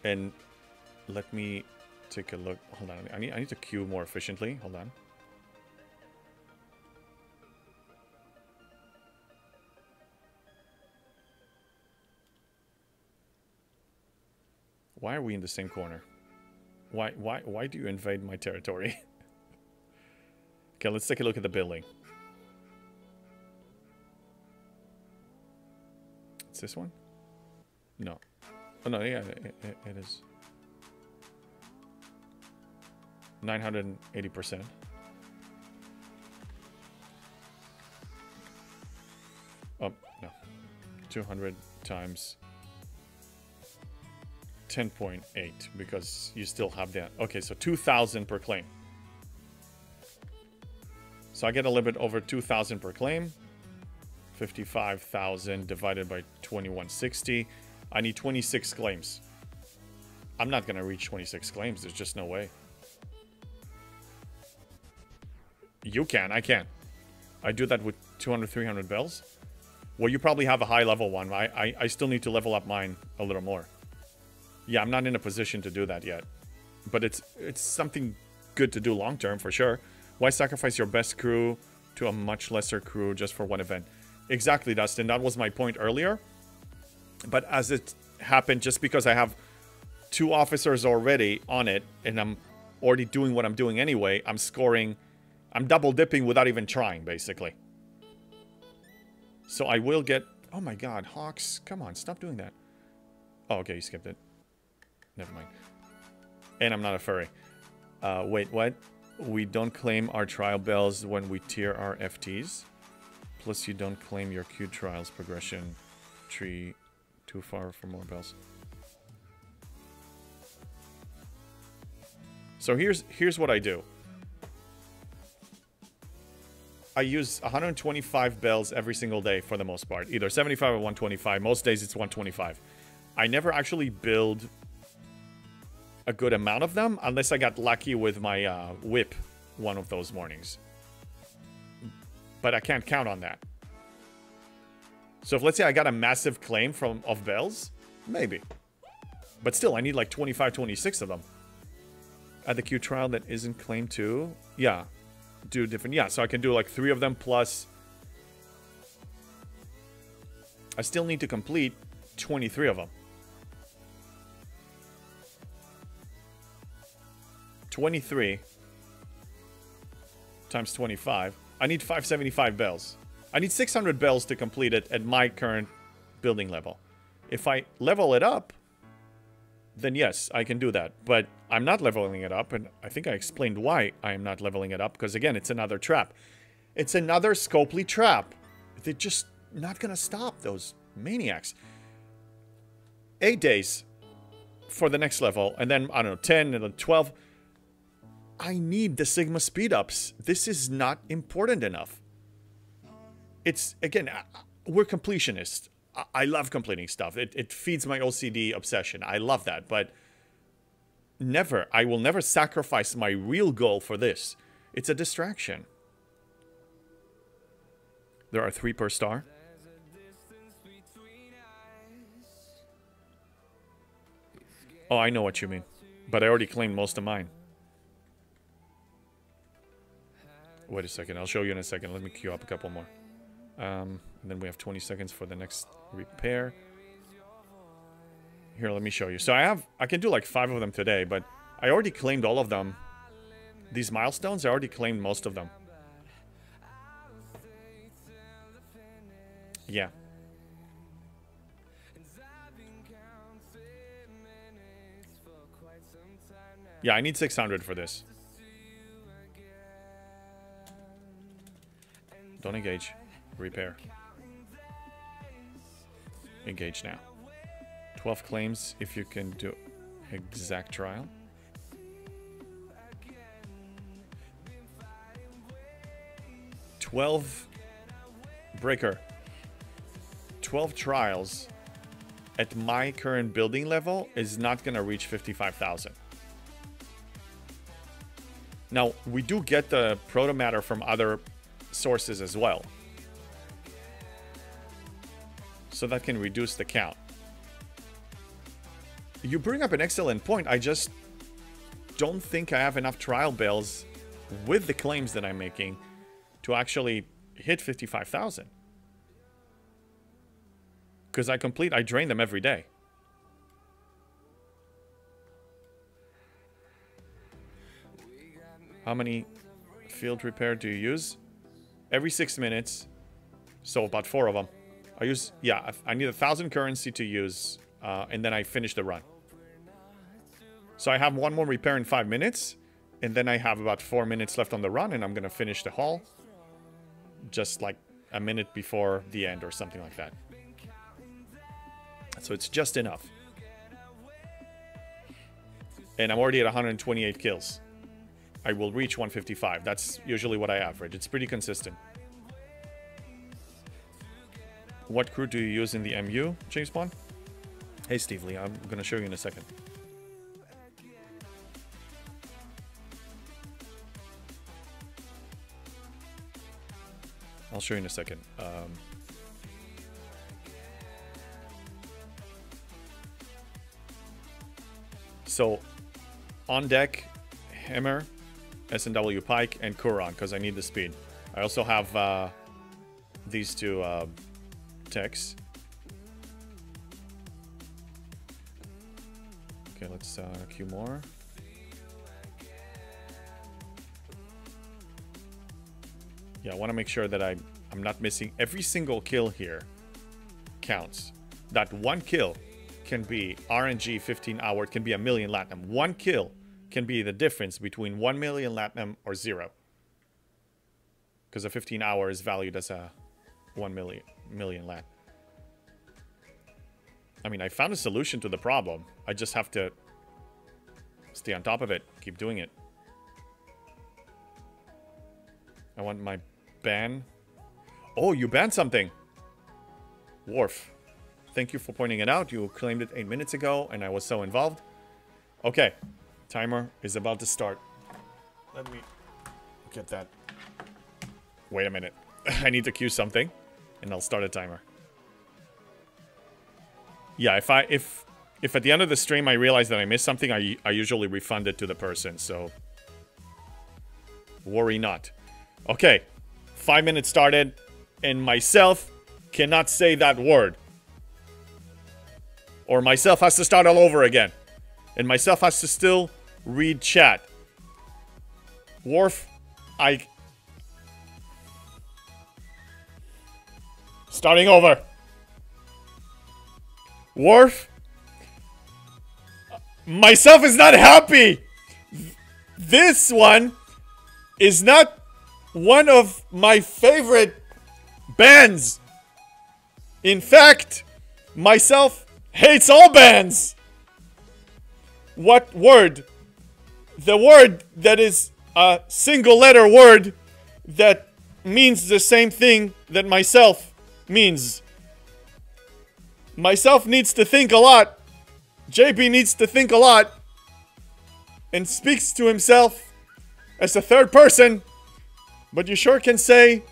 And let me take a look. Hold on. I need to queue more efficiently. Hold on. Why are we in the same corner? Why do you invade my territory? Okay, let's take a look at the building. It's this one? No. Oh, no, yeah, it is. 980%. Oh, no. 200 times 10.8, because you still have that. Okay, so 2,000 per claim. So I get a little bit over 2,000 per claim. 55,000 divided by 2160. I need 26 claims. I'm not going to reach 26 claims. There's just no way. You can. I can. I do that with 200, 300 bells. Well, you probably have a high level one. I still need to level up mine a little more. Yeah, I'm not in a position to do that yet. But it's something good to do long term for sure. Why sacrifice your best crew to a much lesser crew just for one event? Exactly, Dustin. That was my point earlier. But as it happened, just because I have 2 officers already on it, and I'm already doing what I'm doing anyway, I'm scoring... I'm double dipping without even trying, basically. So I will get... Oh my god, Hawks. Come on, stop doing that. Oh, okay, you skipped it. Never mind. And I'm not a furry. Wait, what? We don't claim our trial bells when we tier our FTs. Plus, you don't claim your Q trials progression tree too far for more bells. So here's what I do. I use 125 bells every single day for the most part. Either 75 or 125. Most days it's 125. I never actually build a good amount of them unless I got lucky with my whip one of those mornings. But I can't count on that. So if, let's say, I got a massive claim of bells, maybe. But still, I need like 25, 26 of them. At the Q trial that isn't claimed too? Yeah. Do different... Yeah, so I can do like 3 of them plus... I still need to complete 23 of them. 23 times 25. I need 575 bells. I need 600 bells to complete it at my current building level. If I level it up, then yes, I can do that. But I'm not leveling it up, and I think I explained why I am not leveling it up, because again, it's another trap. It's another Scopely trap. not gonna stop those maniacs. 8 days for the next level, and then, I don't know, 10 and then 12. I need the Sigma speed ups. This is not important enough. It's, again, we're completionists. I love completing stuff. It feeds my OCD obsession. I love that, but never, I will never sacrifice my real goal for this. It's a distraction. There are 3 per star. Oh, I know what you mean. But I already claimed most of mine. Wait a second. I'll show you in a second. Let me queue up a couple more. And then we have 20 seconds for the next repair. Here, let me show you. So I can do like 5 of them today, but I already claimed all of them. These milestones, I already claimed most of them. Yeah. Yeah, I need 600 for this. Don't engage. Repair. Engage now. 12 claims if you can do exact trial. Breaker. 12 trials at my current building level is not going to reach 55,000. Now, we do get the proto matter from other sources as well. So that can reduce the count. You bring up an excellent point. I just don't think I have enough trial bells with the claims that I'm making to actually hit 55,000. Because I drain them every day. How many field repair do you use? Every 6 minutes. So about 4 of them. I need 1,000 currency to use, and then I finish the run. So I have 1 more repair in 5 minutes, and then I have about 4 minutes left on the run, and I'm gonna finish the haul. Just like a minute before the end or something like that. So it's just enough. And I'm already at 128 kills. I will reach 155. That's usually what I average. It's pretty consistent. What crew do you use in the MU, James Bond? Hey, Steve Lee. I'm going to show you in a second. I'll show you in a second. So, on deck, Hammer, S&W Pike, and Kuron, because I need the speed. I also have these 2 techs. Okay, let's queue more. Yeah, I want to make sure that I'm not missing. Every single kill here counts. That 1 kill can be RNG 15 hour. It can be a million latinum. 1 kill can be the difference between 1 million latinum or 0. Because a 15 hour is valued as a 1 million lat. I mean, I found a solution to the problem. I just have to stay on top of it. Keep doing it. I want my ban. Oh, you banned something. Worf. Thank you for pointing it out. You claimed it 8 minutes ago, and I was so involved. Okay. Timer is about to start. Let me get that. Wait a minute. I need to queue something, and I'll start a timer. Yeah, if at the end of the stream I realize that I missed something, I usually refund it to the person, so worry not. Okay. 5 minutes started, and myself cannot say that word. Or myself has to start all over again. And myself has to still read chat. Worf, starting over. Worf, myself is not happy. This one is not one of my favorite bands. In fact, myself hates all bands. What word? The word that is a single letter word that means the same thing that myself means. Myself needs to think a lot. JB needs to think a lot. And speaks to himself as a third person. But you sure can say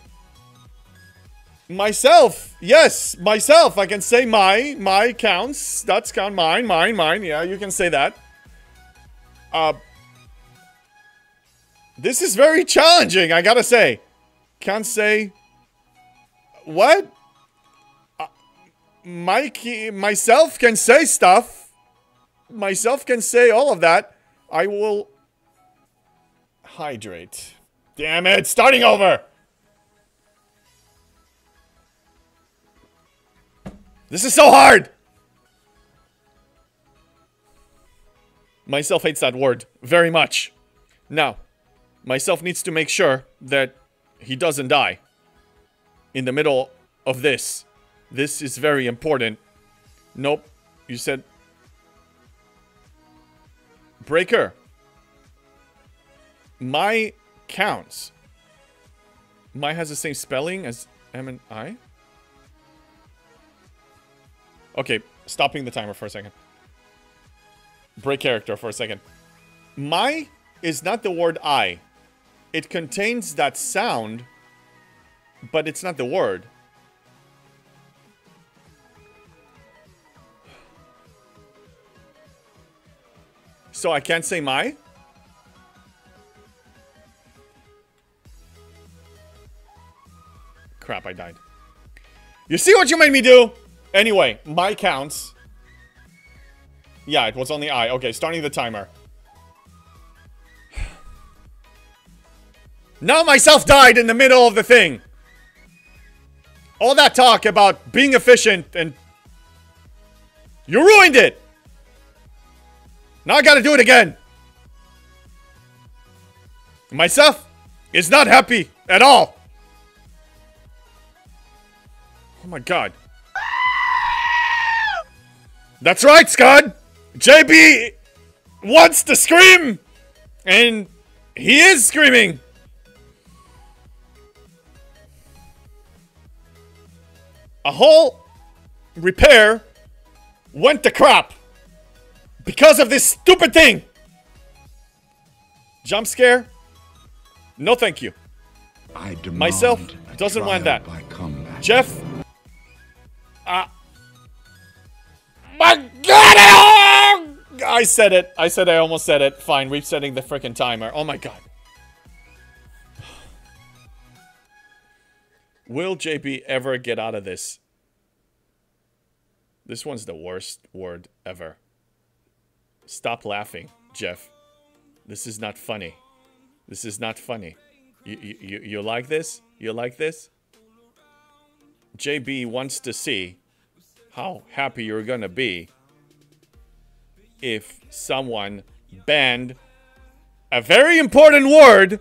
myself. Yes, myself. I can say my counts. That's count mine. Yeah, you can say that. This is very challenging, I gotta say. Can't say... What? Myself can say stuff. Myself can say all of that. I will... hydrate. Damn it, starting over! This is so hard! Myself hates that word very much. Now, myself needs to make sure that he doesn't die in the middle of this. This is very important. Nope. You said... Breaker. My counts. My has the same spelling as M and I? Okay, stopping the timer for a second. Break character for a second. My is not the word I. It contains that sound, but it's not the word. So I can't say my? Crap, I died. You see what you made me do? Anyway, my counts. Yeah, it was only I. Okay, starting the timer. Now myself died in the middle of the thing. All that talk about being efficient and... You ruined it! Now I gotta do it again. Myself is not happy at all. Oh my god. That's right, Scud! JB wants to scream! And he is screaming! A whole repair went to crap because of this stupid thing! Jump scare? No thank you. I demand Myself a doesn't want trial that. by combat. Jeff? My god! I said it. I almost said it. Fine, resetting the freaking timer. Oh my god. Will JB ever get out of this? This one's the worst word ever. Stop laughing, Jeff. This is not funny. This is not funny. You like this? You like this? JB wants to see how happy you're gonna be if someone banned a very important word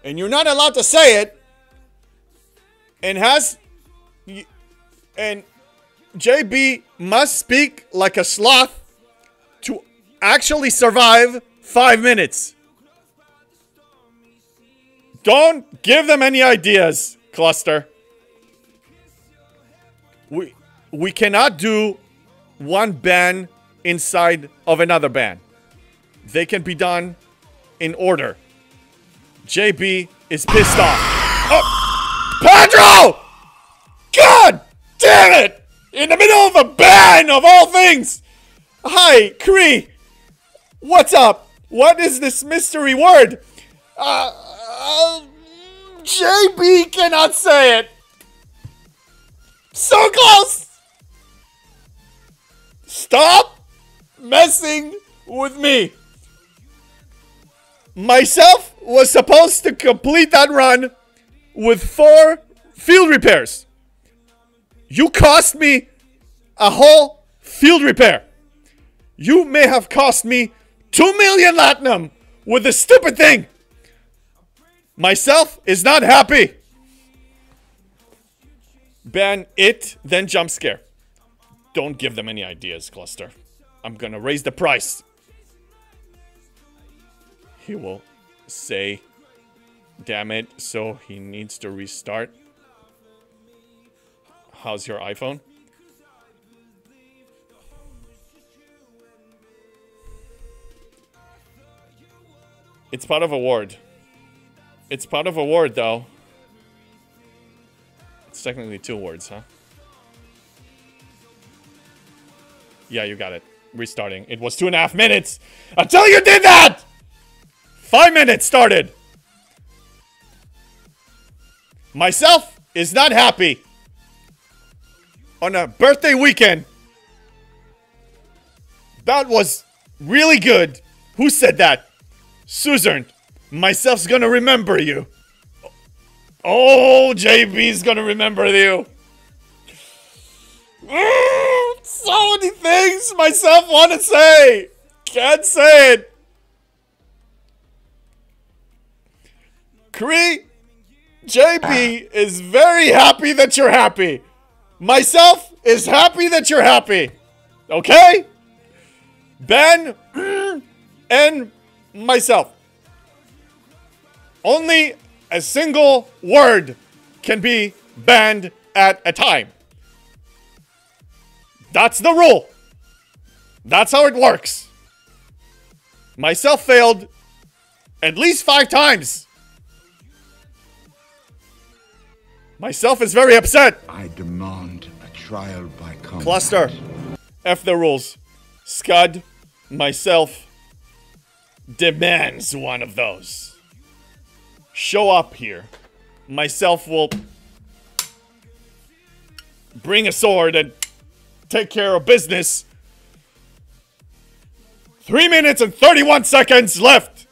and you're not allowed to say it and JB must speak like a sloth to actually survive 5 minutes. Don't give them any ideas, Cluster. We cannot do one ban inside of another ban. They can be done in order. JB is pissed off. Oh, Pedro! God damn it! In the middle of a ban of all things! Hi, Kree! What's up? What is this mystery word? JB cannot say it! So close! Stop messing with me! Myself was supposed to complete that run with 4 field repairs. You cost me a whole field repair. You may have cost me 2 million latinum with this stupid thing. Myself is not happy. Ban it, then jump scare. Don't give them any ideas, Cluster. I'm gonna raise the price. He will say, damn it, so he needs to restart. How's your iPhone? It's part of a ward. It's part of a ward, though. It's technically 2 words, huh? Yeah, you got it. Restarting. It was 2.5 minutes until you did that! 5 minutes started. Myself is not happy on a birthday weekend. That was really good. Who said that? Suzern. Myself's gonna remember you. Oh, JB's gonna remember you. So many things myself want to say. Can't say it. Kree, JB is very happy that you're happy. Myself is happy that you're happy. Okay? Ben and myself. Only a single word can be banned at a time. That's the rule. That's how it works. Myself failed at least 5 times. Myself is very upset. I demand a trial by combat. Cluster. F the rules. Scud, myself, demands one of those. Show up here. Myself will bring a sword and take care of business. 3 minutes and 31 seconds left.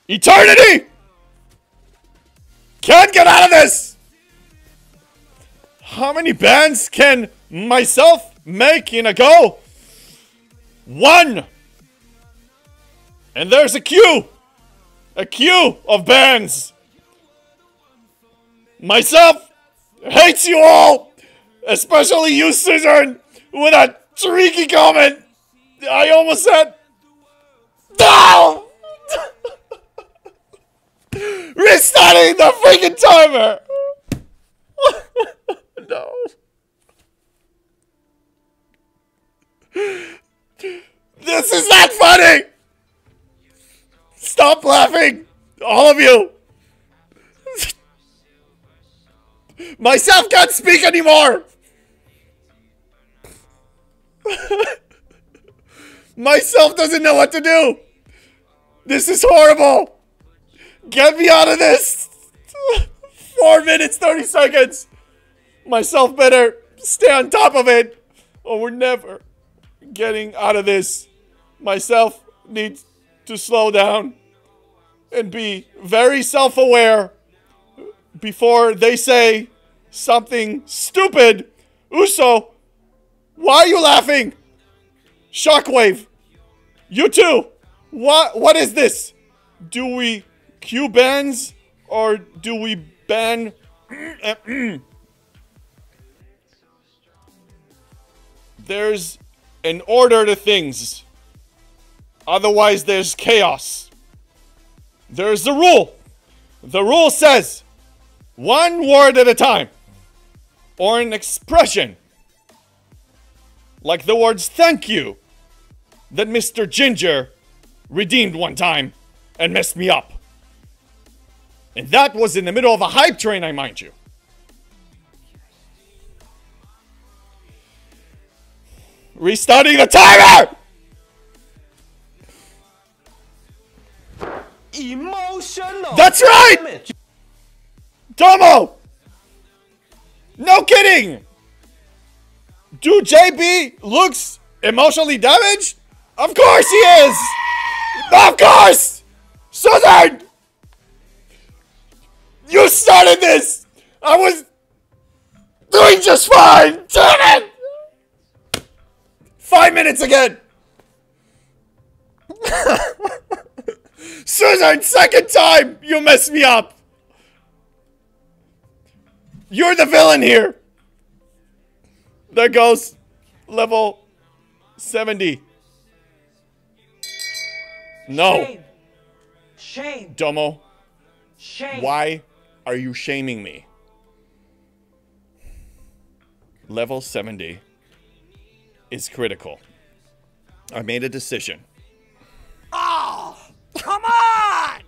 Eternity! Can't get out of this! How many bans can myself make in a go? 1! And there's a queue! A queue of bans! Myself hates you all! Especially you, Suzern, with a tricky comment! I almost said... No! Restarting the freaking timer! No. This is not funny! Stop laughing! All of you! Myself can't speak anymore! Myself doesn't know what to do! This is horrible! Get me out of this! 4 minutes, 30 seconds! Myself better stay on top of it, or we're never getting out of this. Myself needs to slow down and be very self-aware before they say something stupid. Uso, why are you laughing? Shockwave, you too. What is this? Do we queue bans or do we ban? There's an order to things. Otherwise, there's chaos. There's the rule. The rule says 1 word at a time. Or an expression. Like the words thank you that Mr. Ginger redeemed one time and messed me up. And that was in the middle of a hype train, I mind you. Restarting the timer! Emotional. That's right! damage. Tomo! No kidding! Do JB looks emotionally damaged? Of course he is! Of course! Southern! You started this! I was doing just fine! Damn it! 5 minutes again! Susan, second time you messed me up! You're the villain here. There goes level 70. No. Shame. Shame. Domo, Shame. why are you shaming me? Level 70 is critical. I made a decision. Oh, come on!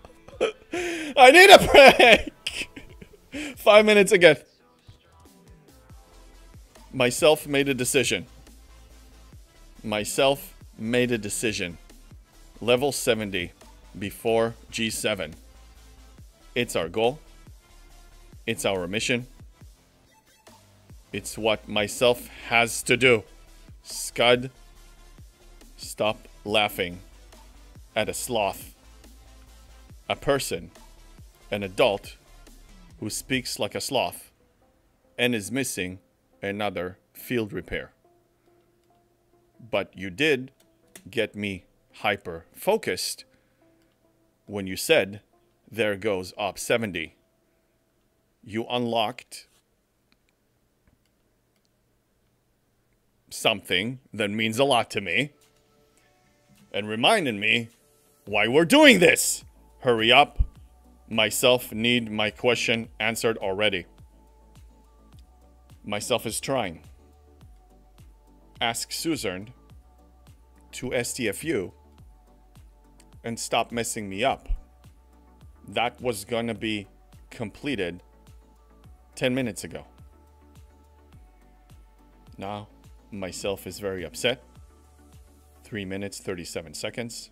I need a break. 5 minutes again. Myself made a decision. Myself made a decision. Level 70 before G7. It's our goal. It's our mission. It's what myself has to do. Scud, stop laughing at a sloth. A person, an adult, who speaks like a sloth and is missing another field repair. But you did get me hyper focused when you said, there goes Op 70. You unlocked something that means a lot to me and reminded me why we're doing this. Hurry up. Myself need my question answered already. Myself is trying. Ask Suzerne to STFU and stop messing me up. That was gonna be completed 10 minutes ago. Now, myself is very upset. 3 minutes, 37 seconds.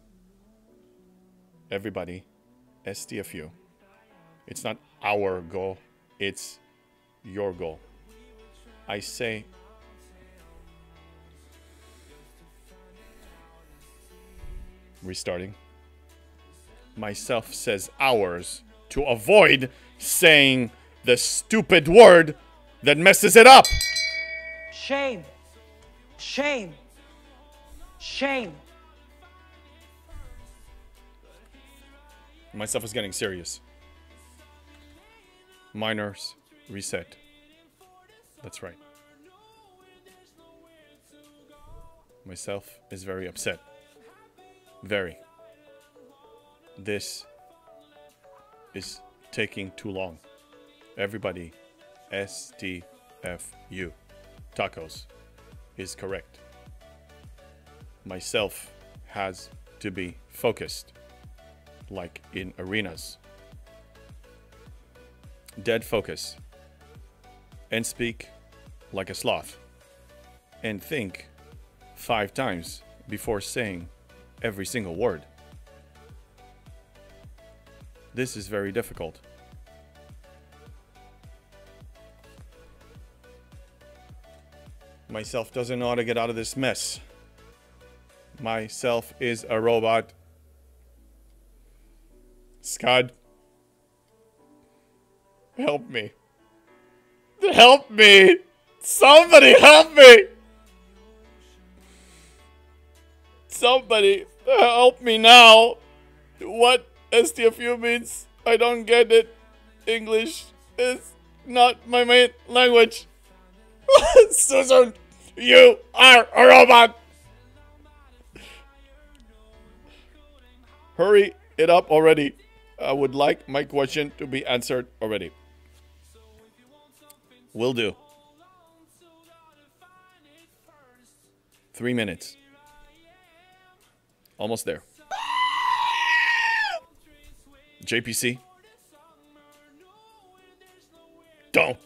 Everybody, STFU. It's not our goal, it's your goal. I say, restarting. Myself says ours to avoid saying the stupid word that messes it up. Shame. Shame. Shame. Myself is getting serious. Miners, reset. That's right. Myself is very upset. Very. This is taking too long. Everybody, STFU. Tacos is correct. Myself has to be focused, like in arenas. Dead focus. And speak like a sloth. And think 5 times before saying every single word. This is very difficult. Myself doesn't know how to get out of this mess. Myself is a robot. Scud, help me. Help me! Somebody help me! Somebody help me now! What STFU means, I don't get it. English is not my main language. Susan, you are a robot! Hurry it up already. I would like my question to be answered already. Will do. 3 minutes. Almost there. JPC. Don't.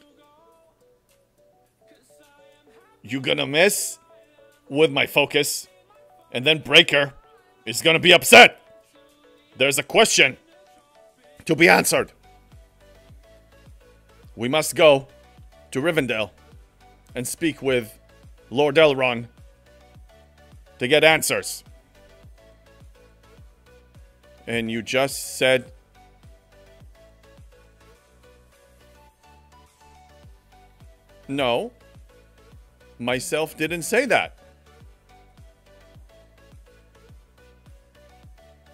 You gonna mess with my focus, and then Breaker is gonna be upset. There's a question to be answered. We must go to Rivendell and speak with Lord Elrond to get answers. And you just said no. Myself didn't say that.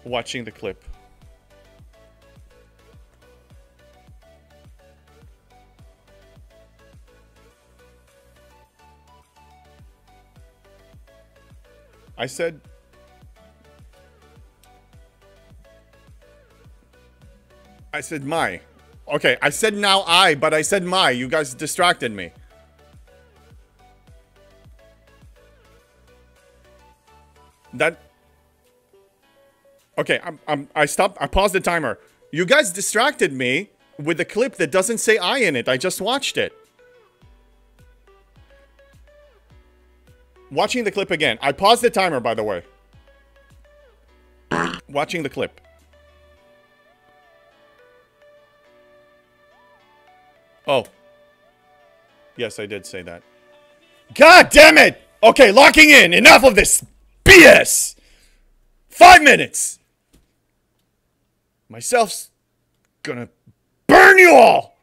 Watching the clip. I said... I said my. Okay, I said now I, but I said my. You guys distracted me. That... Okay, I stopped. I paused the timer. You guys distracted me with a clip that doesn't say I in it. I just watched it. Watching the clip again. I paused the timer, by the way. Watching the clip. Oh. Yes, I did say that. God damn it! Okay, locking in. Enough of this BS! 5 minutes! Myself's gonna burn you all!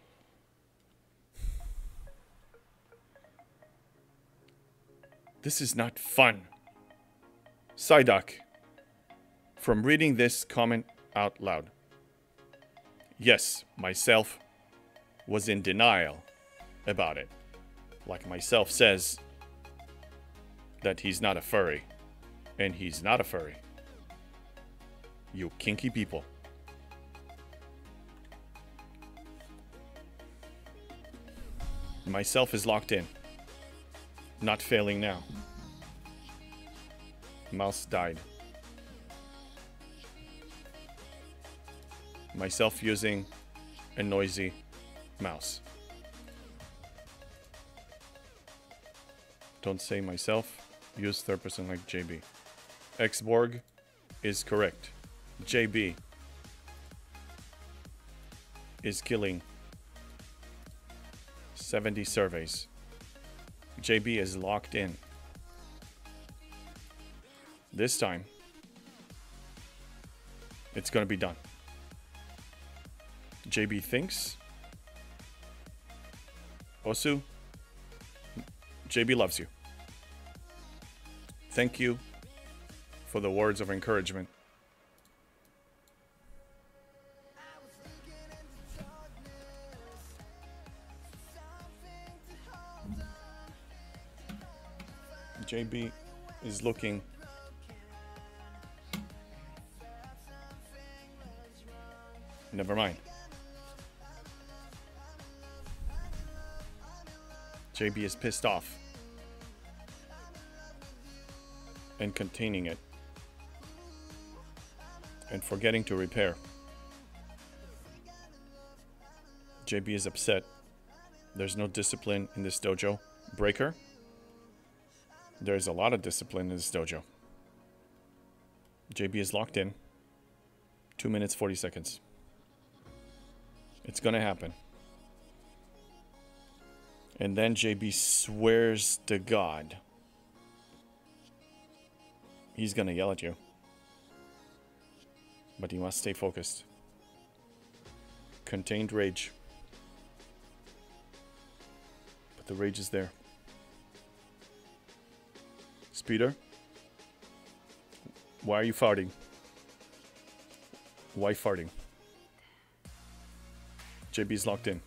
This is not fun. Psyduck. From reading this comment out loud. Yes, myself was in denial about it. Like myself says that he's not a furry. And he's not a furry. You kinky people. Myself is locked in. Not failing now. Mouse died. Myself using a noisy mouse. Don't say myself. Use third person like JB. Xborg is correct. JB is killing 70 surveys. JB is locked in. This time, it's gonna be done. JB thinks. Osu, JB loves you. Thank you for the words of encouragement. JB is looking never mind. JB is pissed off and containing it and forgetting to repair. JB is upset. There's no discipline in this dojo. Breaker. There's a lot of discipline in this dojo. JB is locked in. 2 minutes, 40 seconds. It's gonna happen. And then JB swears to God he's gonna yell at you. But he must stay focused. Contained rage. But the rage is there. Speeder? Why are you farting? Why farting? JB's locked in.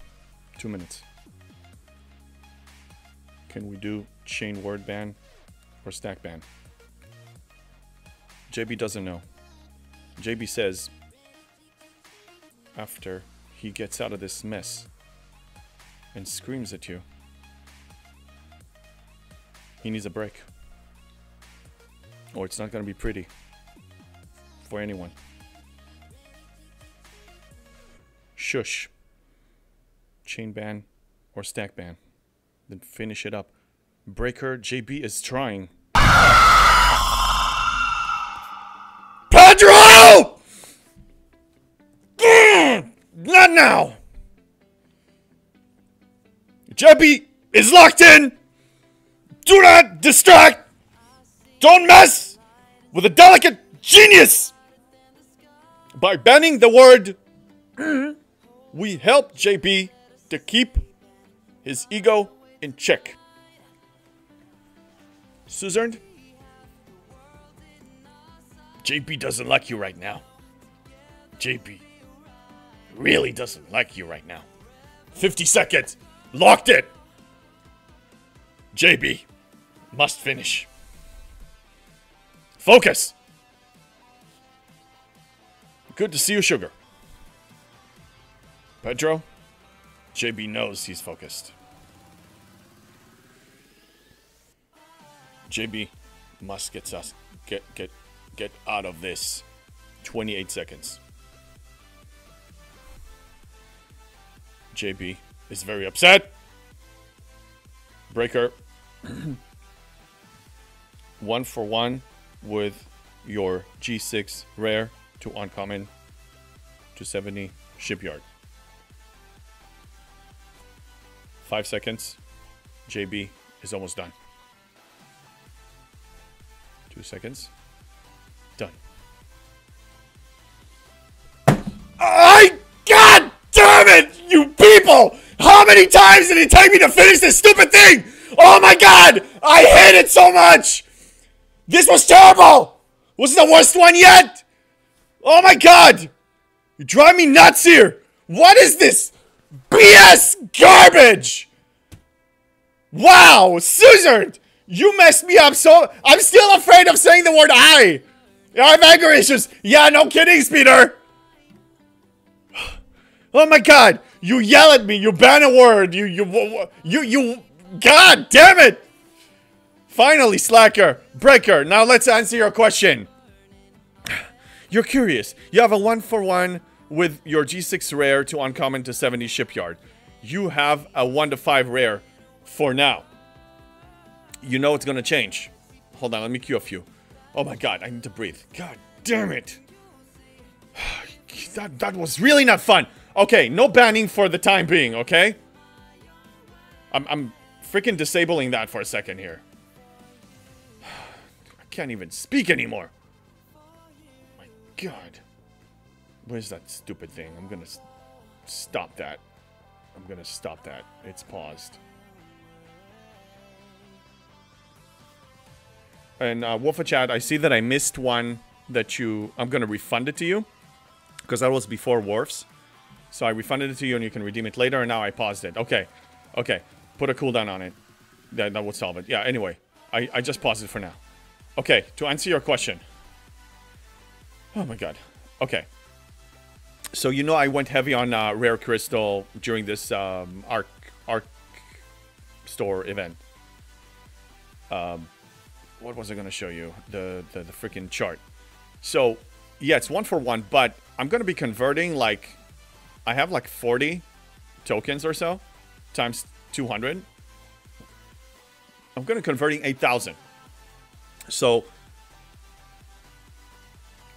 2 minutes. Can we do chain word ban or stack ban? JB doesn't know. JB says after he gets out of this mess and screams at you, he needs a break. Or it's not going to be pretty for anyone. Shush. Chain ban or stack ban. Then finish it up. Breaker, JB is trying. Pedro! Not now! JB is locked in! Do not distract! Don't mess with a delicate genius! By banning the word, we help JB to keep his ego in check. Suzerned? JB doesn't like you right now. JB really doesn't like you right now. 50 seconds. Locked it. JB must finish. Focus! Good to see you, Sugar. Pedro? JB knows he's focused. JB must get us get out of this. 28 seconds. JB is very upset. Breaker. 1 for 1 with your G6 rare to uncommon to 70 shipyard. 5 seconds. JB is almost done. 2 seconds. Done. God damn it, you people! How many times did it take me to finish this stupid thing? Oh my god! I hate it so much! This was terrible! Was it the worst one yet? Oh my god! You drive me nuts here! What is this BS garbage? Wow, Suzard! You messed me up so... I'm still afraid of saying the word I! I have anger issues! Yeah, no kidding, Speeder! Oh my god! You yell at me, you ban a word, you... God damn it! Finally, Slacker! Breaker, now let's answer your question. You're curious. You have a 1 for 1 with your G6 rare to uncommon to 70 shipyard. You have a 1 to 5 rare for now. You know it's gonna change. Hold on, let me queue a few. Oh my god, I need to breathe. God damn it. That was really not fun. Okay, no banning for the time being, okay? I'm freaking disabling that for a second here. I can't even speak anymore. My god. Where's that stupid thing? I'm gonna stop that. I'm gonna stop that. It's paused. And Wolfa Chat, I see that I missed one that I'm gonna refund it to you. Because that was before Wharfs. So I refunded it to you and you can redeem it later, and now I paused it. Okay. Okay. Put a cooldown on it. That would solve it. Yeah, anyway. I just paused it for now. Okay, to answer your question. Oh my god. Okay. So you know I went heavy on Rare Crystal during this Arc Store event. What was I going to show you? The freaking chart. So, yeah, it's 1 for 1, but I'm going to be converting like... I have like 40 tokens or so times 200. I'm going to converting 8,000. So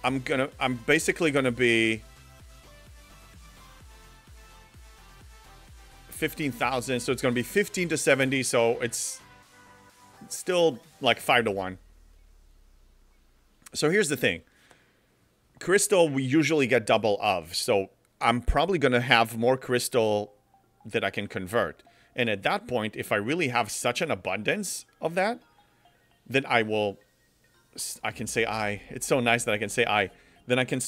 I'm basically going to be 15,000. So it's going to be 15 to 70. So it's still like 5 to 1. So here's the thing. Crystal, we usually get double of. So I'm probably going to have more crystal that I can convert. And at that point, if I really have such an abundance of that, then I can say I. It's so nice that I can say I. Then I can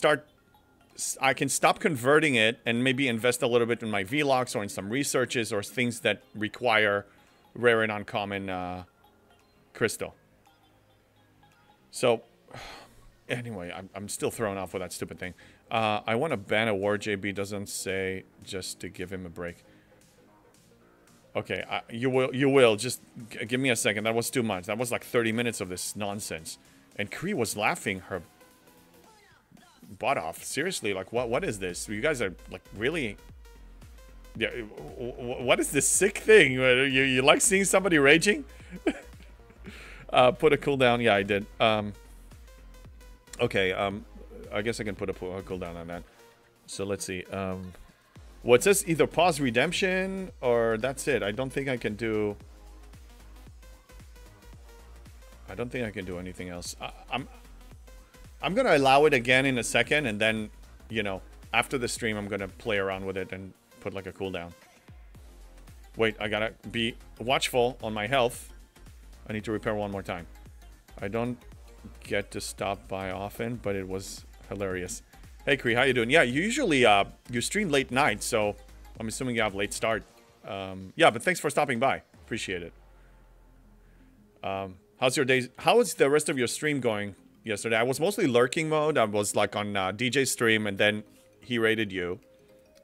stop converting it and maybe invest a little bit in my vlogs or in some researches or things that require rare and uncommon crystal. So, anyway, I'm still thrown off with that stupid thing. I want to ban a war. JB doesn't say, just to give him a break. Okay, you will. Just give me a second. That was too much. That was like 30 minutes of this nonsense. And Kree was laughing her butt off. Seriously, like, what is this? You guys are, like, really... Yeah, what is this sick thing? You like seeing somebody raging? Put a cooldown. Yeah, I did. Okay, I guess I can put a cooldown on that. So let's see. Well, it says either pause redemption or that's it. I don't think I can do... I don't think I can do anything else. I'm going to allow it again in a second, and then, you know, after the stream, I'm going to play around with it and put like a cooldown. Wait, I got to be watchful on my health. I need to repair one more time. I don't get to stop by often, but it was hilarious. Hey, Kree, how you doing? Yeah, you usually you stream late night, so I'm assuming you have late start. Yeah, but thanks for stopping by. Appreciate it. How's your days? How is the rest of your stream going? yesterday. I was mostly lurking mode. I was like on DJ stream, and then he raided you.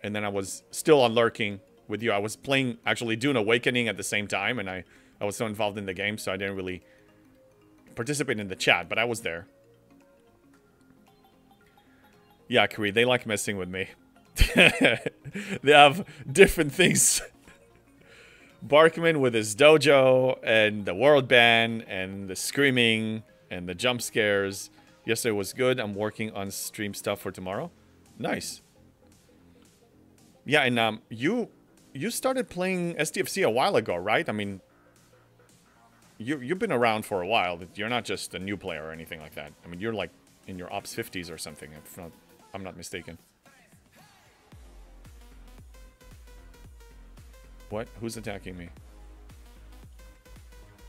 And then I was still on lurking with you. I was playing, actually doing Awakening at the same time, and I was so involved in the game, so I didn't really participate in the chat, but I was there. Yeah, Kari, they like messing with me. They have different things. Barkman with his dojo, and the world ban, and the screaming, and the jump scares. Yesterday was good. I'm working on stream stuff for tomorrow. Nice. Yeah, and you started playing STFC a while ago, right? I mean, you've been around for a while. You're not just a new player or anything like that. I mean, you're like in your Ops 50s or something, if I'm not mistaken. What? Who's attacking me?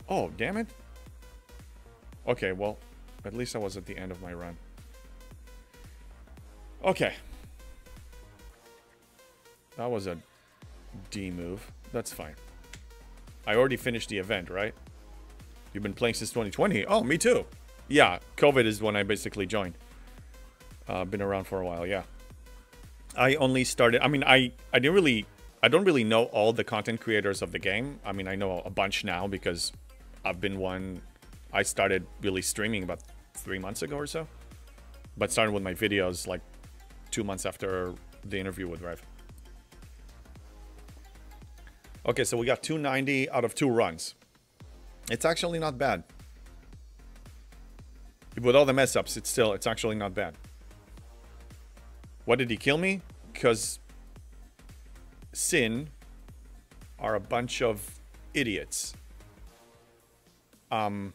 Oh, damn it. Okay, well, at least I was at the end of my run. Okay. That was a D move. That's fine. I already finished the event, right? You've been playing since 2020? Oh, me too. Yeah, COVID is when I basically joined. Been around for a while, yeah. I only started... I mean, I don't really know all the content creators of the game. I mean, I know a bunch now because I've been one... I started really streaming about 3 months ago or so. But started with my videos like 2 months after the interview with Rev. Okay, so we got 290 out of 2 runs. It's actually not bad. With all the mess ups, it's actually not bad. What did he kill me? Because Sin are a bunch of idiots. If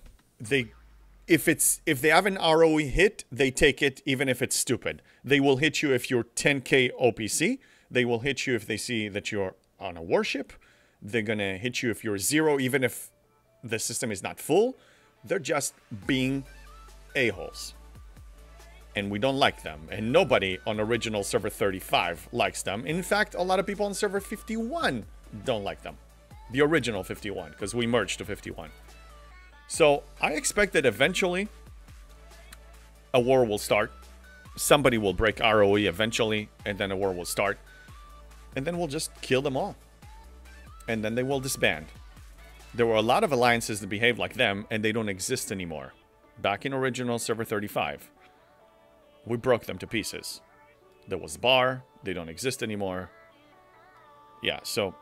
they have an ROE hit, they take it even if it's stupid. They will hit you if you're 10k OPC. They will hit you if they see that you're on a warship. They're gonna hit you if you're 0, even if the system is not full. They're just being a-holes. And we don't like them. And nobody on original server 35 likes them. In fact, a lot of people on server 51 don't like them. The original 51, because we merged to 51. So I expect that eventually a war will start. Somebody will break ROE eventually, and then a war will start. And then we'll just kill them all. And then they will disband. There were a lot of alliances that behaved like them, and they don't exist anymore. Back in original server 35, we broke them to pieces. There was Bar, they don't exist anymore. Yeah, so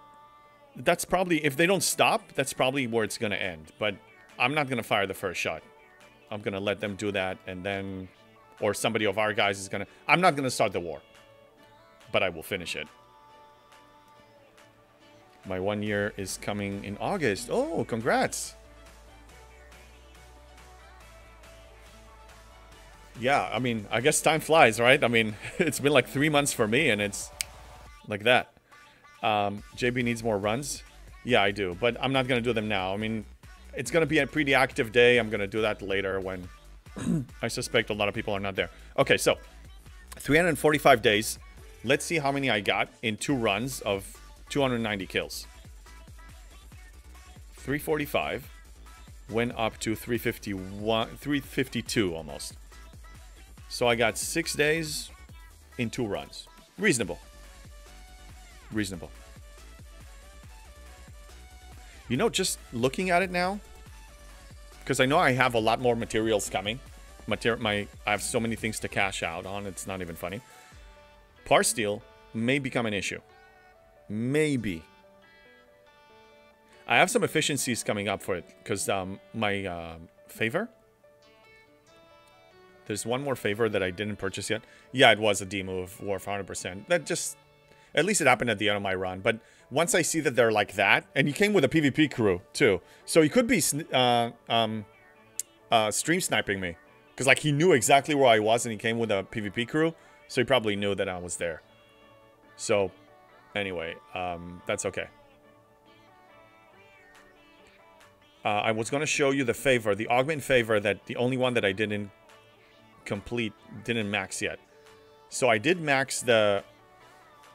that's probably, if they don't stop, that's probably where it's going to end. But I'm not going to fire the first shot. I'm going to let them do that, and then, or somebody of our guys is going to, I'm not going to start the war. But I will finish it. My 1 year is coming in August. Oh, congrats. Yeah, I mean, I guess time flies, right? I mean, it's been like 3 months for me, and it's like that. JB needs more runs. Yeah, I do, but I'm not going to do them now. I mean, it's going to be a pretty active day. I'm going to do that later when I suspect a lot of people are not there. Okay, so 345 days. Let's see how many I got in 2 runs of 290 kills. 345 went up to 352 almost. So I got 6 days in 2 runs. Reasonable. Reasonable. You know, just looking at it now, because I know I have a lot more materials coming. I have so many things to cash out on, it's not even funny. Par steal may become an issue. Maybe. I have some efficiencies coming up for it, because my favor. There's one more favor that I didn't purchase yet. Yeah, it was a D move, War for 100%. That just, at least it happened at the end of my run. But once I see that they're like that, and he came with a PvP crew too, so he could be stream sniping me, because like he knew exactly where I was, and he came with a PvP crew, so he probably knew that I was there. So, anyway, that's okay. I was going to show you the favor, the augment favor, that the only one that I didn't complete, didn't max yet. So I did max the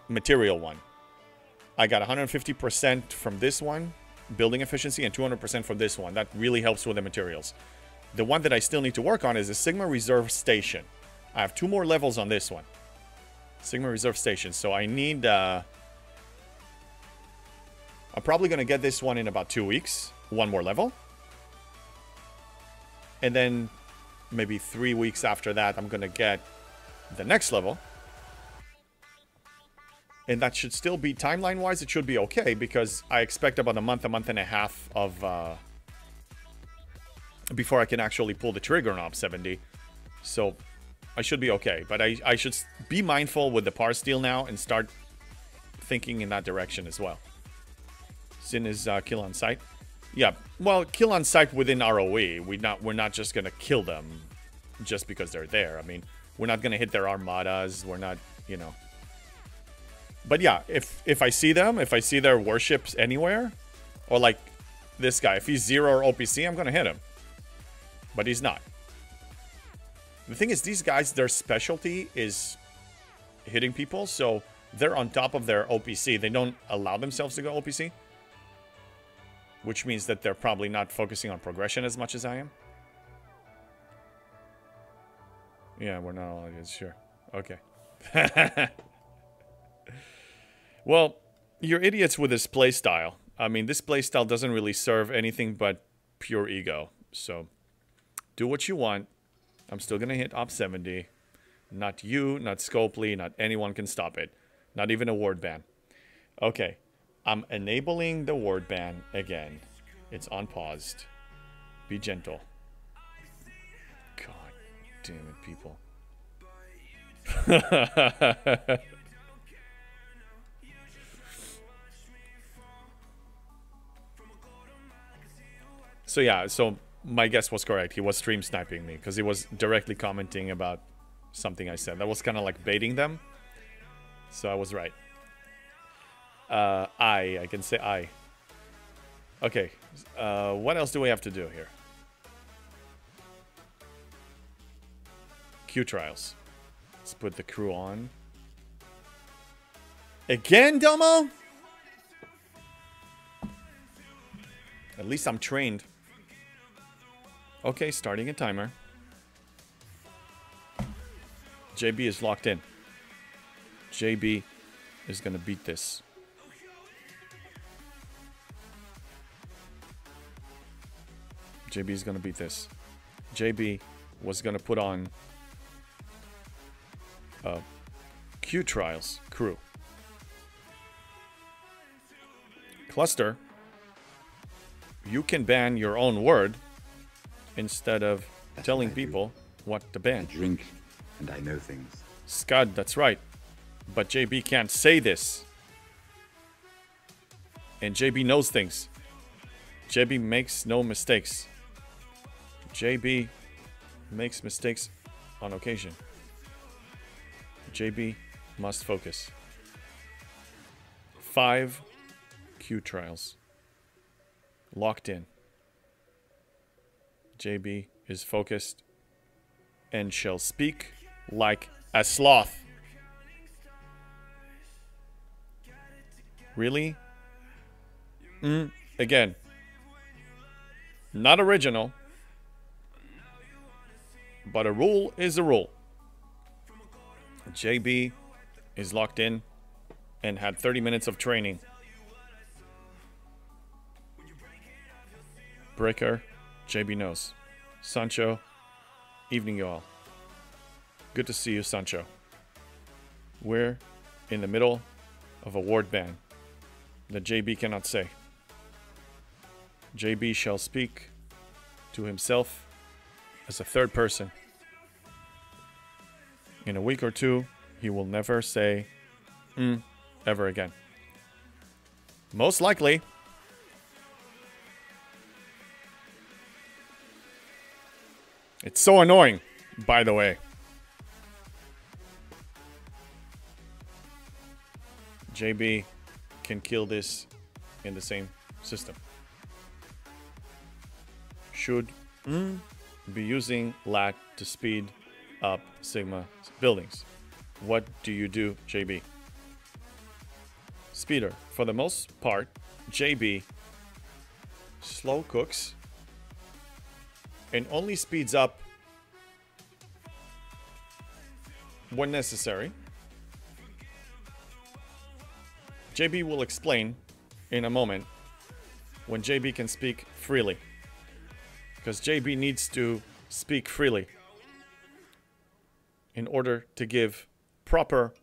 material one. I got 150% from this one, building efficiency, and 200% from this one. That really helps with the materials. The one that I still need to work on is the Sigma Reserve Station. I have 2 more levels on this one. Sigma Reserve Station. So I need... I'm probably going to get this one in about 2 weeks. 1 more level. And then maybe 3 weeks after that, I'm going to get the next level. And that should still be, timeline-wise, it should be okay. Because I expect about a month and a half of... before I can actually pull the trigger on Op 70. So I should be okay. But I should be mindful with the parse deal now and start thinking in that direction as well. Sin is kill on sight. Yeah, well, kill on sight within ROE. We're not just going to kill them just because they're there. I mean, we're not going to hit their armadas. We're not, you know. But yeah, if I see them, if I see their warships anywhere, or like this guy, if he's 0 or OPC, I'm going to hit him. But he's not. The thing is, these guys, their specialty is hitting people, so they're on top of their OPC. They don't allow themselves to go OPC. Which means that they're probably not focusing on progression as much as I am. Yeah, we're not all idiots, sure. Okay. Well, you're idiots with this playstyle. I mean, this playstyle doesn't really serve anything but pure ego. So... do what you want. I'm still going to hit Op 70. Not you, not Scopely, not anyone can stop it. Not even a ward ban. Okay. I'm enabling the ward ban again. It's unpaused. Be gentle. God damn it, people. So yeah, so... my guess was correct. He was stream sniping me because he was directly commenting about something I said. That was kind of like baiting them. So I was right. I can say I. Okay. What else do we have to do here? Q trials. Let's put the crew on. Again, Domo? At least I'm trained. Okay, starting a timer. JB is locked in. JB is going to beat this. JB is going to beat this. JB was going to put on Q Trials crew. Cluster, you can ban your own word instead of telling people what to ban. I drink and I know things. Scud, that's right. But JB can't say this. And JB knows things. JB makes no mistakes. JB makes mistakes on occasion. JB must focus. 5 Q trials. Locked in. JB is focused and shall speak like a sloth. Really? Again. Not original. But a rule is a rule. JB is locked in and had 30 minutes of training. Breaker, JB knows. Sancho, evening you all. Good to see you, Sancho. We're in the middle of a ward ban that JB cannot say. JB shall speak to himself as a third person. In a week or two, he will never say ever again. Most likely. It's so annoying, by the way. JB can kill this in the same system. Should be using LAT to speed up Sigma buildings. What do you do, JB? Speeder. For the most part, JB slow cooks and only speeds up when necessary. JB will explain in a moment when JB can speak freely. Because JB needs to speak freely in order to give proper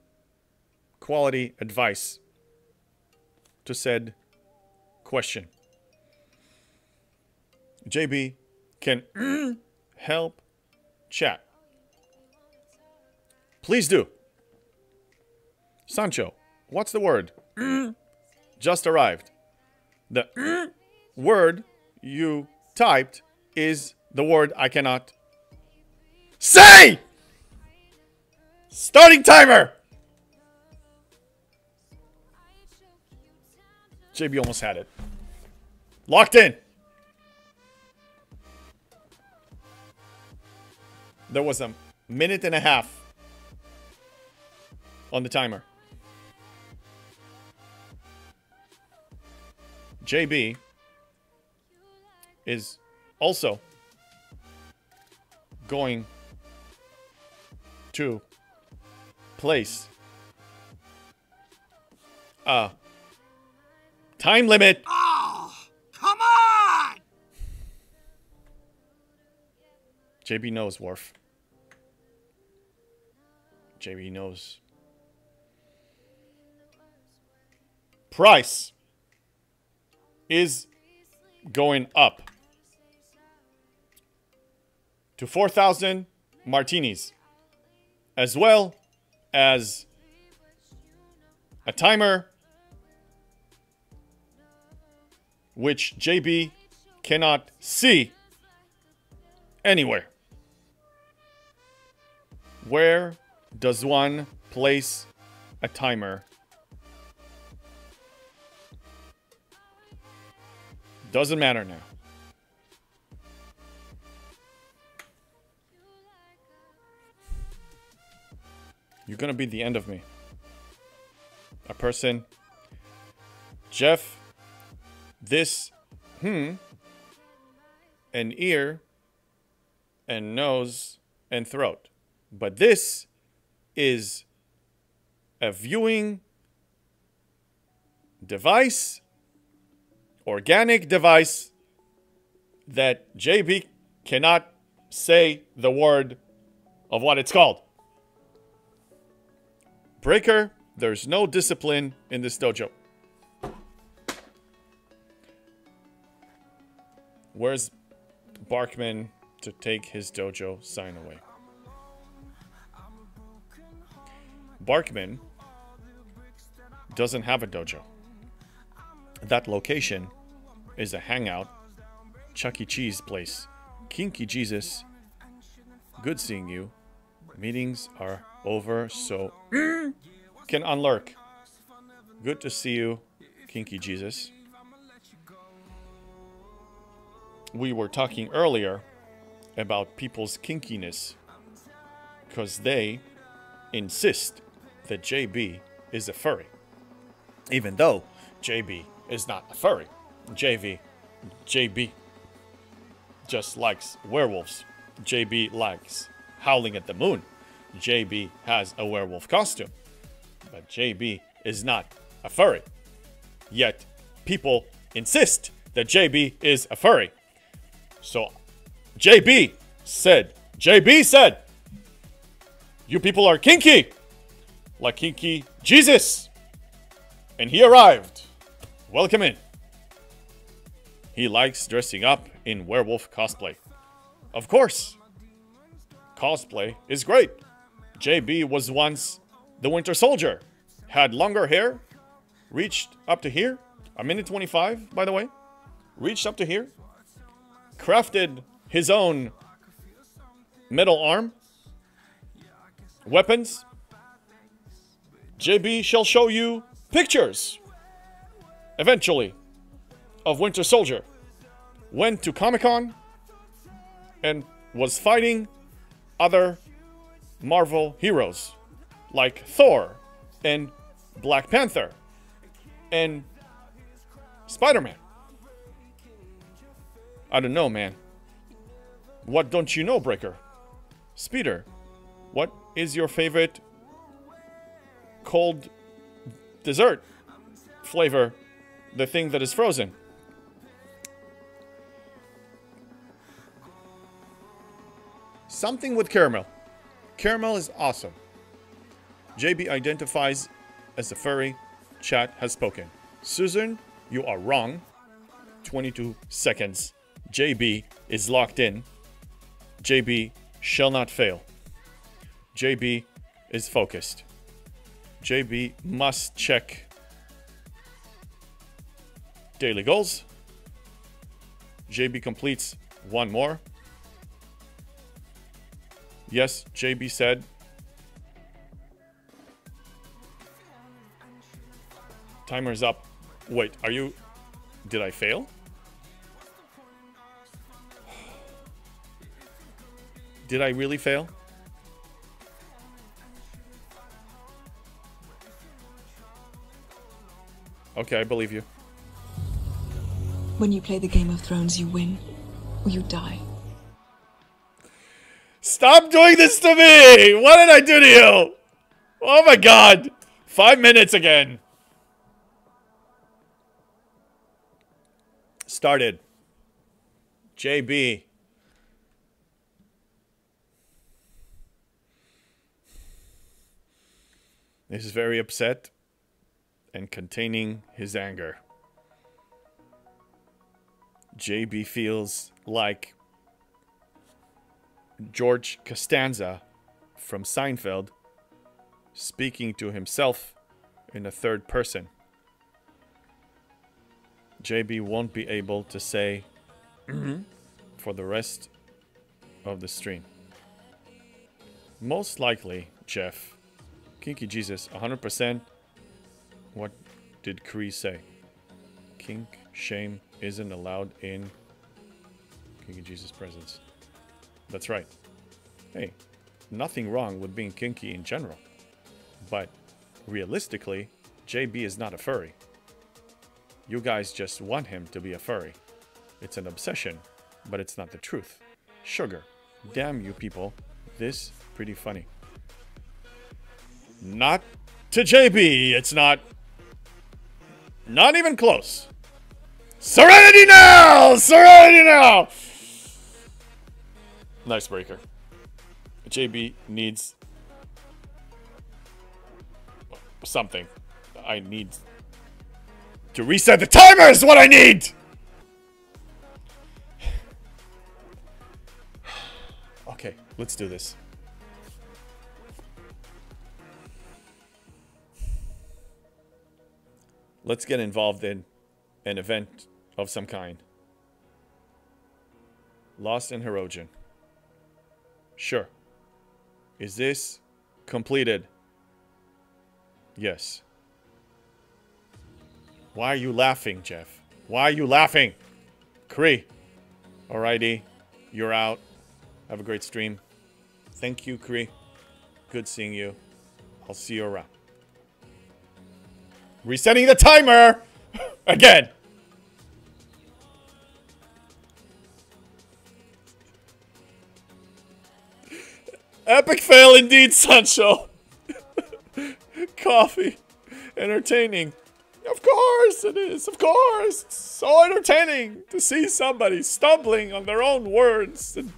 quality advice to said question. JB can help chat. Please do. Sancho, what's the word? Just arrived. The word you typed is the word I cannot say! Starting timer! JB almost had it. Locked in. There was a minute and a half on the timer. JB is also going to place a time limit. Oh, come on! JB knows, Worf. JB knows. Price is going up to 4,000 martinis, as well as a timer which JB cannot see anywhere. Where does one place a timer? Doesn't matter now. You're gonna be the end of me. A person. Jeff. This. An ear. And nose. And throat. But this is a viewing device. Organic device that JB cannot say the word of what it's called. Breaker, there's no discipline in this dojo. Where's Barkman to take his dojo sign away? Barkman doesn't have a dojo. That location is a hangout, Chuck E. Cheese place. Kinky Jesus, good seeing you. Meetings are over, so can unlurk. Good to see you, Kinky Jesus. We were talking earlier about people's kinkiness, because they insist that JB is a furry, even though JB is not a furry. JB just likes werewolves. JB likes Howling at the Moon. JB has a werewolf costume. But JB is not a furry. Yet, people insist that JB is a furry. So, JB said, you people are kinky. Like Kinky Jesus. And he arrived. Welcome in. He likes dressing up in werewolf cosplay. Of course. Cosplay is great. JB was once the Winter Soldier. Had longer hair. Reached up to here. A minute 25, by the way. Reached up to here. Crafted his own metal arm. Weapons. JB shall show you pictures. Eventually. Of Winter Soldier. Went to Comic-Con. And was fighting other Marvel heroes. Like Thor. And Black Panther. And Spider-Man. I don't know, man. What don't you know, Breaker? Speeder, what is your favorite cold dessert flavor? The thing that is frozen. Something with caramel. Caramel is awesome. JB identifies as a furry. Chat has spoken. Susan, you are wrong. 22 seconds. JB is locked in. JB shall not fail. JB is focused. JB must check daily goals. JB completes one more. Yes, JB said. Timer's up. Wait, are you... Did I fail? Did I really fail? Okay, I believe you. When you play the Game of Thrones, you win or you die. Stop doing this to me! What did I do to you? Oh my god! 5 minutes again. Started. JB. Is very upset and containing his anger. JB feels like George Costanza from Seinfeld speaking to himself in a third person. JB won't be able to say for the rest of the stream. Most likely, Jeff. Kinky Jesus, 100%. What did Cree say? Kink, shame isn't allowed in Kinky Jesus' presence. That's right. Hey, nothing wrong with being kinky in general. But realistically, JB is not a furry. You guys just want him to be a furry. It's an obsession, but it's not the truth. Sugar. Damn you people. This pretty funny. Not to JB. It's not. Not even close. Serenity now! Serenity now! Nice breaker. JB needs something. I need to reset the timer is what I need! Okay, let's do this. Let's get involved in an event of some kind. Lost in Herogen. Sure. Is this completed? Yes. Why are you laughing, Jeff? Why are you laughing? Cree. Alrighty. You're out. Have a great stream. Thank you, Cree. Good seeing you. I'll see you around. Resetting the timer! Again! Epic fail indeed, Sancho. Coffee. Entertaining. Of course it is. Of course. It's so entertaining to see somebody stumbling on their own words and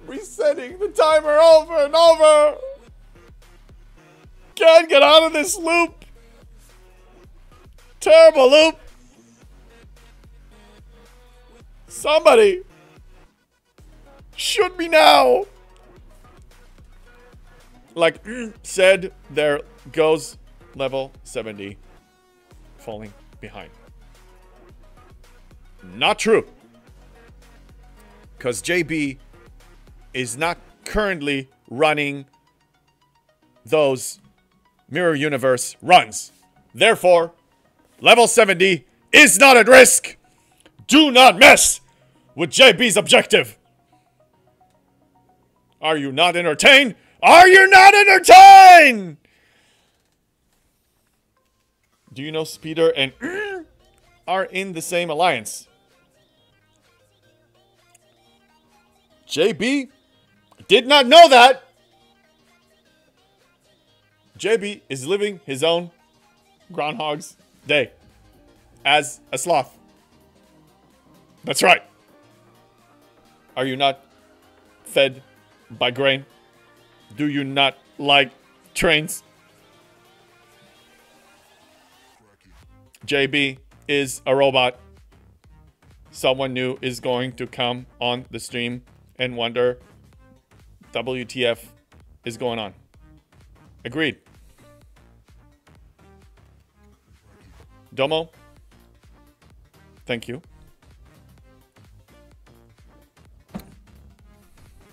resetting the timer over and over. Can't get out of this loop. Terrible loop. Somebody shoot me now. Like said, there goes level 70 falling behind. Not true. Because JB is not currently running those Mirror Universe runs. Therefore, level 70 is not at risk. Do not mess with JB's objective. Are you not entertained? Are you not entertained? Do you know Speeder and are in the same alliance? JB did not know that. JB is living his own Groundhog's Day as a sloth. That's right. Are you not fed by grain? Do you not like trains? JB is a robot. Someone new is going to come on the stream and wonder WTF is going on. Agreed. Domo, thank you.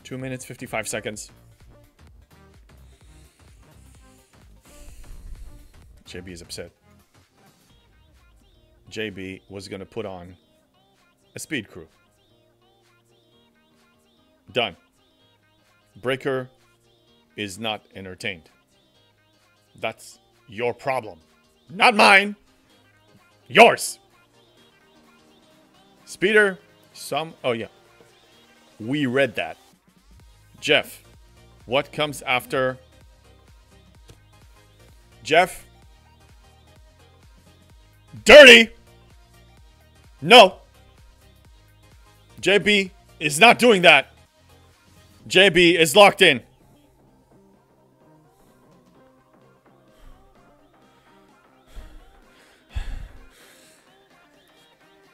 2 minutes, 55 seconds. JB is upset. JB was going to put on a speed crew. Done. Breaker is not entertained. That's your problem. Not mine. Yours. Speeder, oh yeah. We read that. Jeff, what comes after? Jeff? Dirty? No. JB is not doing that. JB is locked in.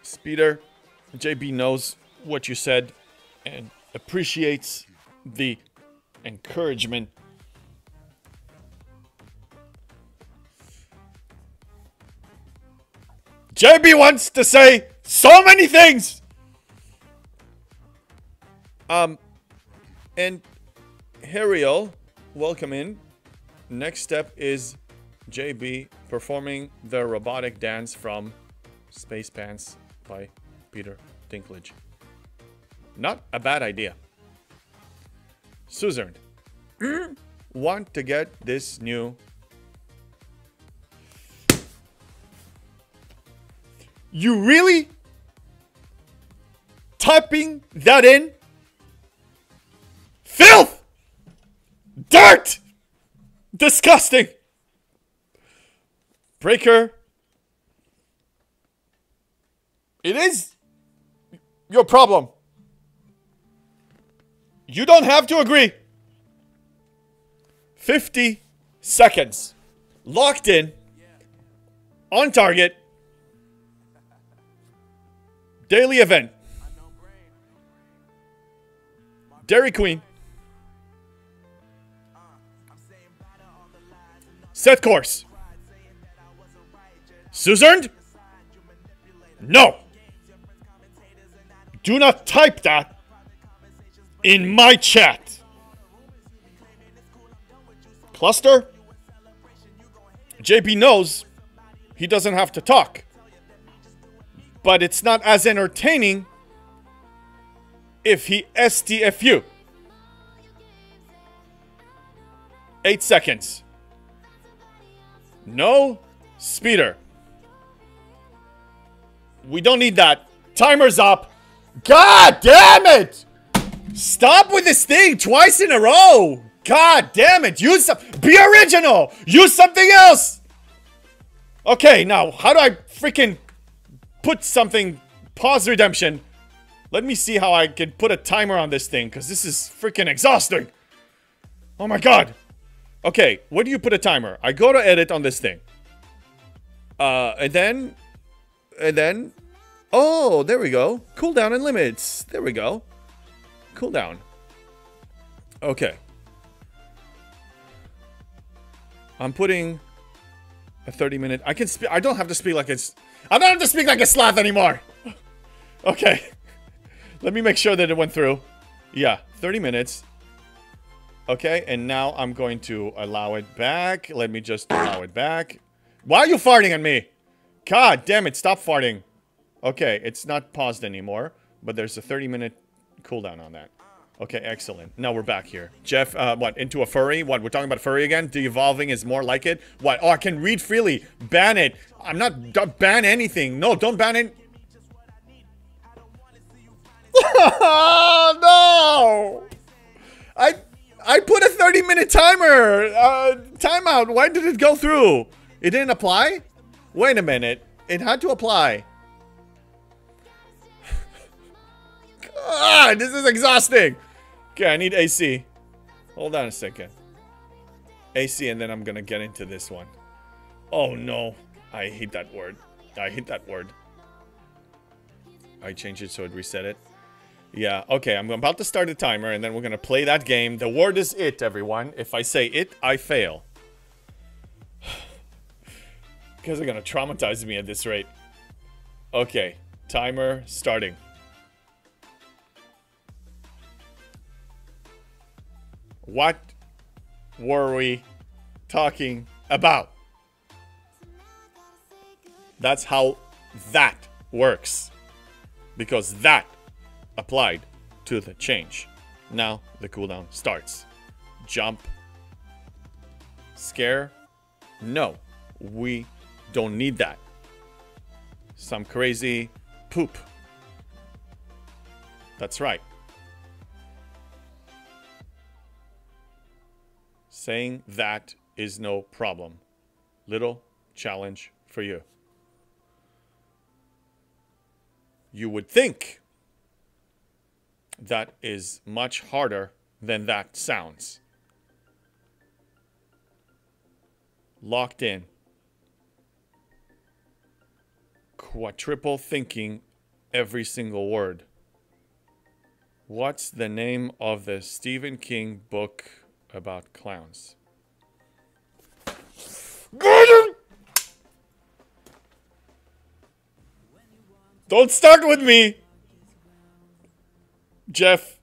Speeder, JB knows what you said and appreciates the encouragement. JB wants to say so many things. And Hariel, welcome in. Next step is JB performing the robotic dance from Space Pants by Peter Dinklage. Not a bad idea. Suzerne, want to get this new. You really typing that in? Filth! Dirt! Disgusting! Breaker. It is your problem. You don't have to agree. 50 seconds. Locked in. On target. Daily event. Dairy Queen. Set course. Suzerne? No. Do not type that in my chat. Cluster? JB knows he doesn't have to talk. But it's not as entertaining if he STFU. 8 seconds. No speeder. We don't need that. Timer's up. God damn it! Stop with this thing twice in a row. God damn it. Use some. Be original. Use something else. Okay, now how do I freaking put something? Pause redemption. Let me see how I can put a timer on this thing, because this is freaking exhausting. Oh my god. Okay, where do you put a timer? I go to edit on this thing. And then, oh, there we go. Cooldown and limits. There we go. Cooldown. Okay. I'm putting a 30-minute. I can speak. I don't have to speak like it's. I don't have to speak like a sloth anymore. Okay. Let me make sure that it went through. Yeah, 30 minutes. Okay, and now I'm going to allow it back. Let me just allow it back. Why are you farting on me? God damn it, stop farting. Okay, it's not paused anymore, but there's a 30-minute cooldown on that. Okay, excellent. Now we're back here. Jeff, what, into a furry? What, we're talking about furry again? De-evolving is more like it? What? Oh, I can read freely. Ban it. I'm not, don't ban anything. No, don't ban it. 5-minute timer! Timeout. Why did it go through? It didn't apply? Wait a minute. It had to apply. God, this is exhausting. Okay, I need AC. Hold on a second. AC, and then I'm gonna get into this one. Oh no. I hate that word. I hate that word. I changed it so it reset it. Yeah, okay, I'm about to start a timer, and then we're gonna play that game. The word is it, everyone. If I say it, I fail. You guys are gonna traumatize me at this rate. Okay, timer starting. What were we talking about? That's how that works. Because that applied to the change. Now the cooldown starts. Jump. Scare. No. We don't need that. Some crazy poop. That's right. Saying that is no problem. Little challenge for you. You would think that is much harder than that sounds. Locked in. Quadruple thinking every single word. What's the name of the Stephen King book about clowns? Don't start with me! Jeff.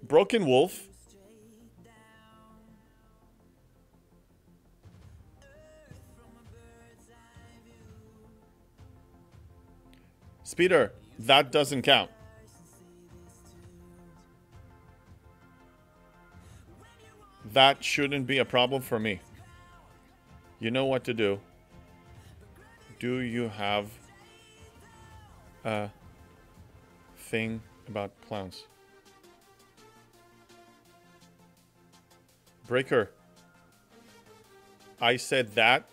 Broken Wolf. Speeder, that doesn't count. That shouldn't be a problem for me. You know what to do. Do you have a thing about clowns? Breaker. I said that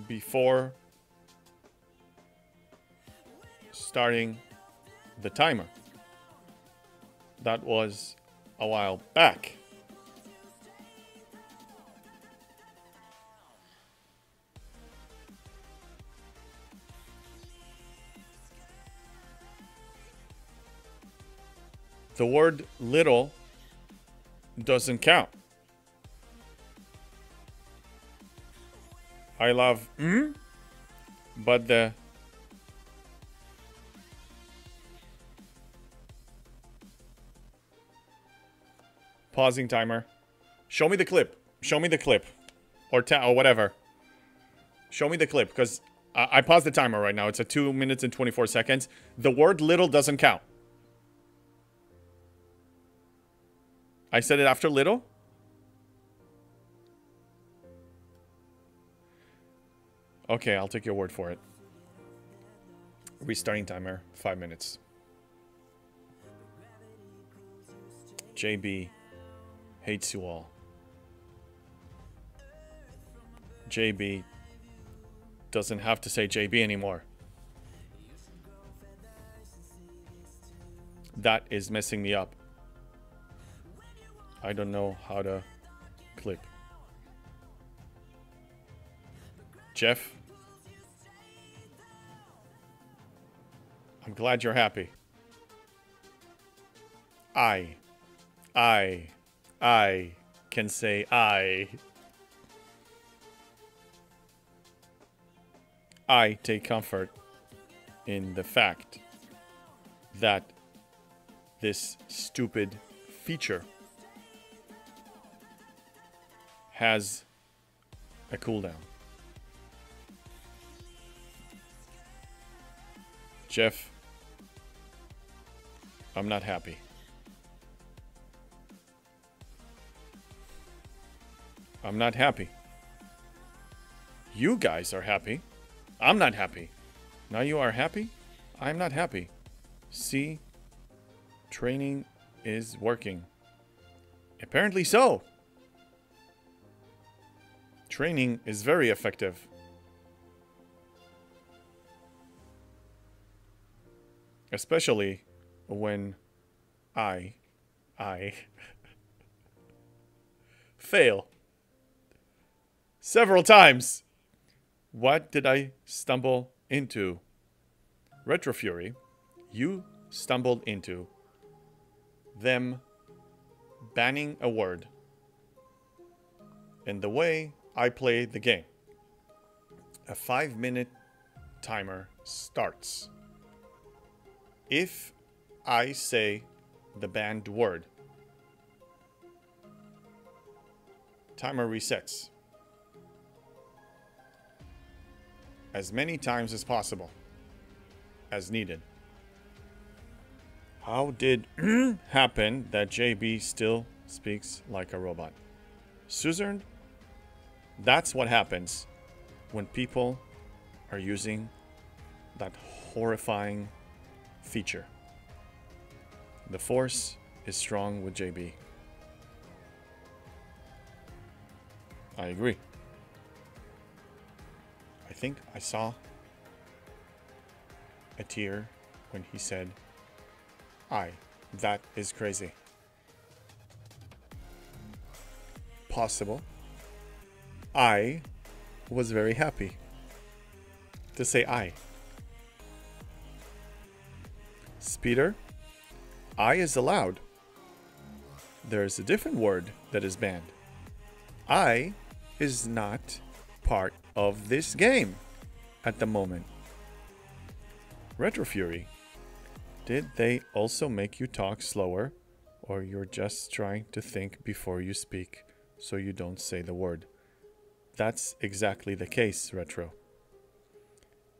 before starting the timer. That was a while back. The word little doesn't count. I love but the pausing timer. Show me the clip. Show me the clip. Or whatever. Show me the clip, because I paused the timer right now. It's at 2 minutes and 24 seconds. The word little doesn't count. I said it after little? Okay, I'll take your word for it. Restarting timer, 5 minutes. JB hates you all. JB doesn't have to say JB anymore. That is messing me up. I don't know how to clip. Jeff, I'm glad you're happy. I can say I take comfort in the fact that this stupid feature has a cooldown. Jeff, I'm not happy. I'm not happy. You guys are happy. I'm not happy. Now you are happy? I'm not happy. See? Training is working. Apparently so. Training is very effective. Especially when I fail several times. What did I stumble into? Retro Fury, you stumbled into them banning a word in the way I play the game. A 5-minute timer starts. If I say the banned word, timer resets as many times as possible, as needed. How did happen that JB still speaks like a robot? Suzerain, that's what happens when people are using that horrifying feature. The force is strong with JB. I agree. I think I saw a tear when he said, that is crazy. Possible. I was very happy to say I. Speeder, I is allowed. There is a different word that is banned. I is not part of this game at the moment. Retro Fury, did they also make you talk slower, or you're just trying to think before you speak so you don't say the word? That's exactly the case, Retro.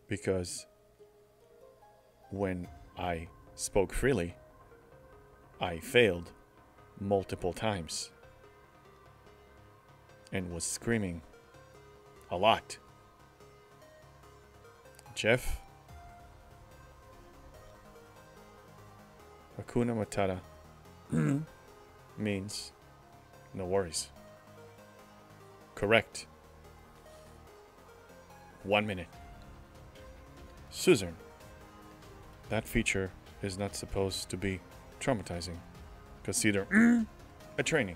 Because when I spoke freely, I failed multiple times and was screaming a lot. Jeff, Hakuna Matata means no worries. Correct. 1 minute. Suzerain, that feature is not supposed to be traumatizing. Consider a training.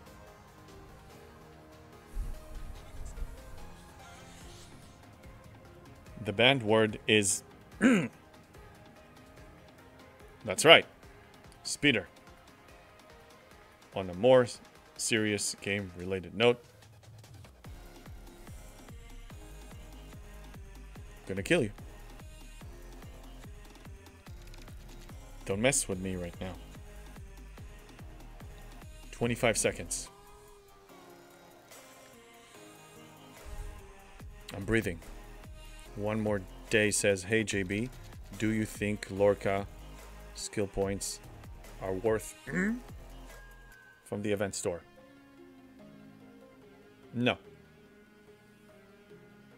The banned word is that's right, Speeder. On a more serious game related note, gonna kill you. Don't mess with me right now. 25 seconds. I'm breathing. One more day says, hey JB, do you think Lorca skill points are worth from the event store? No.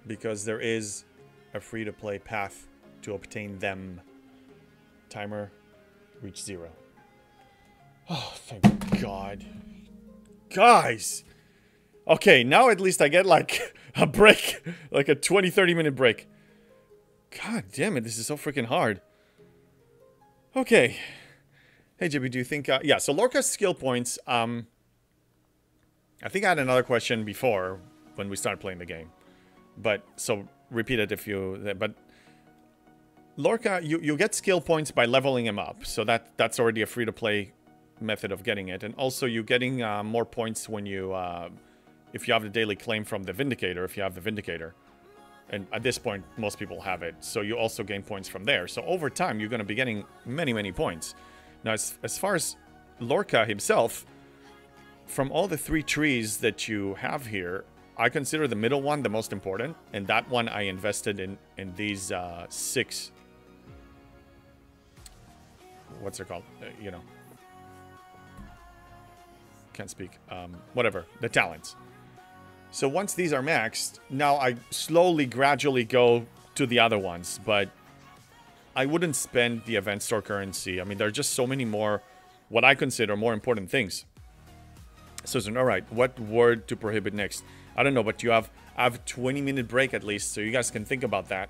Because there is a free-to-play path to obtain them. Timer reach 0. Oh, thank God. Guys! Okay, now at least I get like a break. Like a 20-30 minute break. God damn it, this is so freaking hard. Okay. Hey JB, do you think... yeah, so Lorca's skill points... I think I had another question before when we started playing the game. But, so repeat it if you... But Lorca, you get skill points by leveling him up. So that's already a free-to-play method of getting it. And also you're getting more points when you... if you have the daily claim from the Vindicator, if you have the Vindicator. And at this point, most people have it. So you also gain points from there. So over time, you're going to be getting many, many points. Now, as far as Lorca himself, from all the 3 trees that you have here, I consider the middle one the most important. And that one I invested in these 6... What's it called? You know. Can't speak. Whatever. The talents. So once these are maxed, now I slowly, gradually go to the other ones. But I wouldn't spend the event store currency. I mean, there are just so many more, what I consider more important things. Susan, all right, what word to prohibit next? I don't know, but you have I have a 20-minute break at least, so you guys can think about that.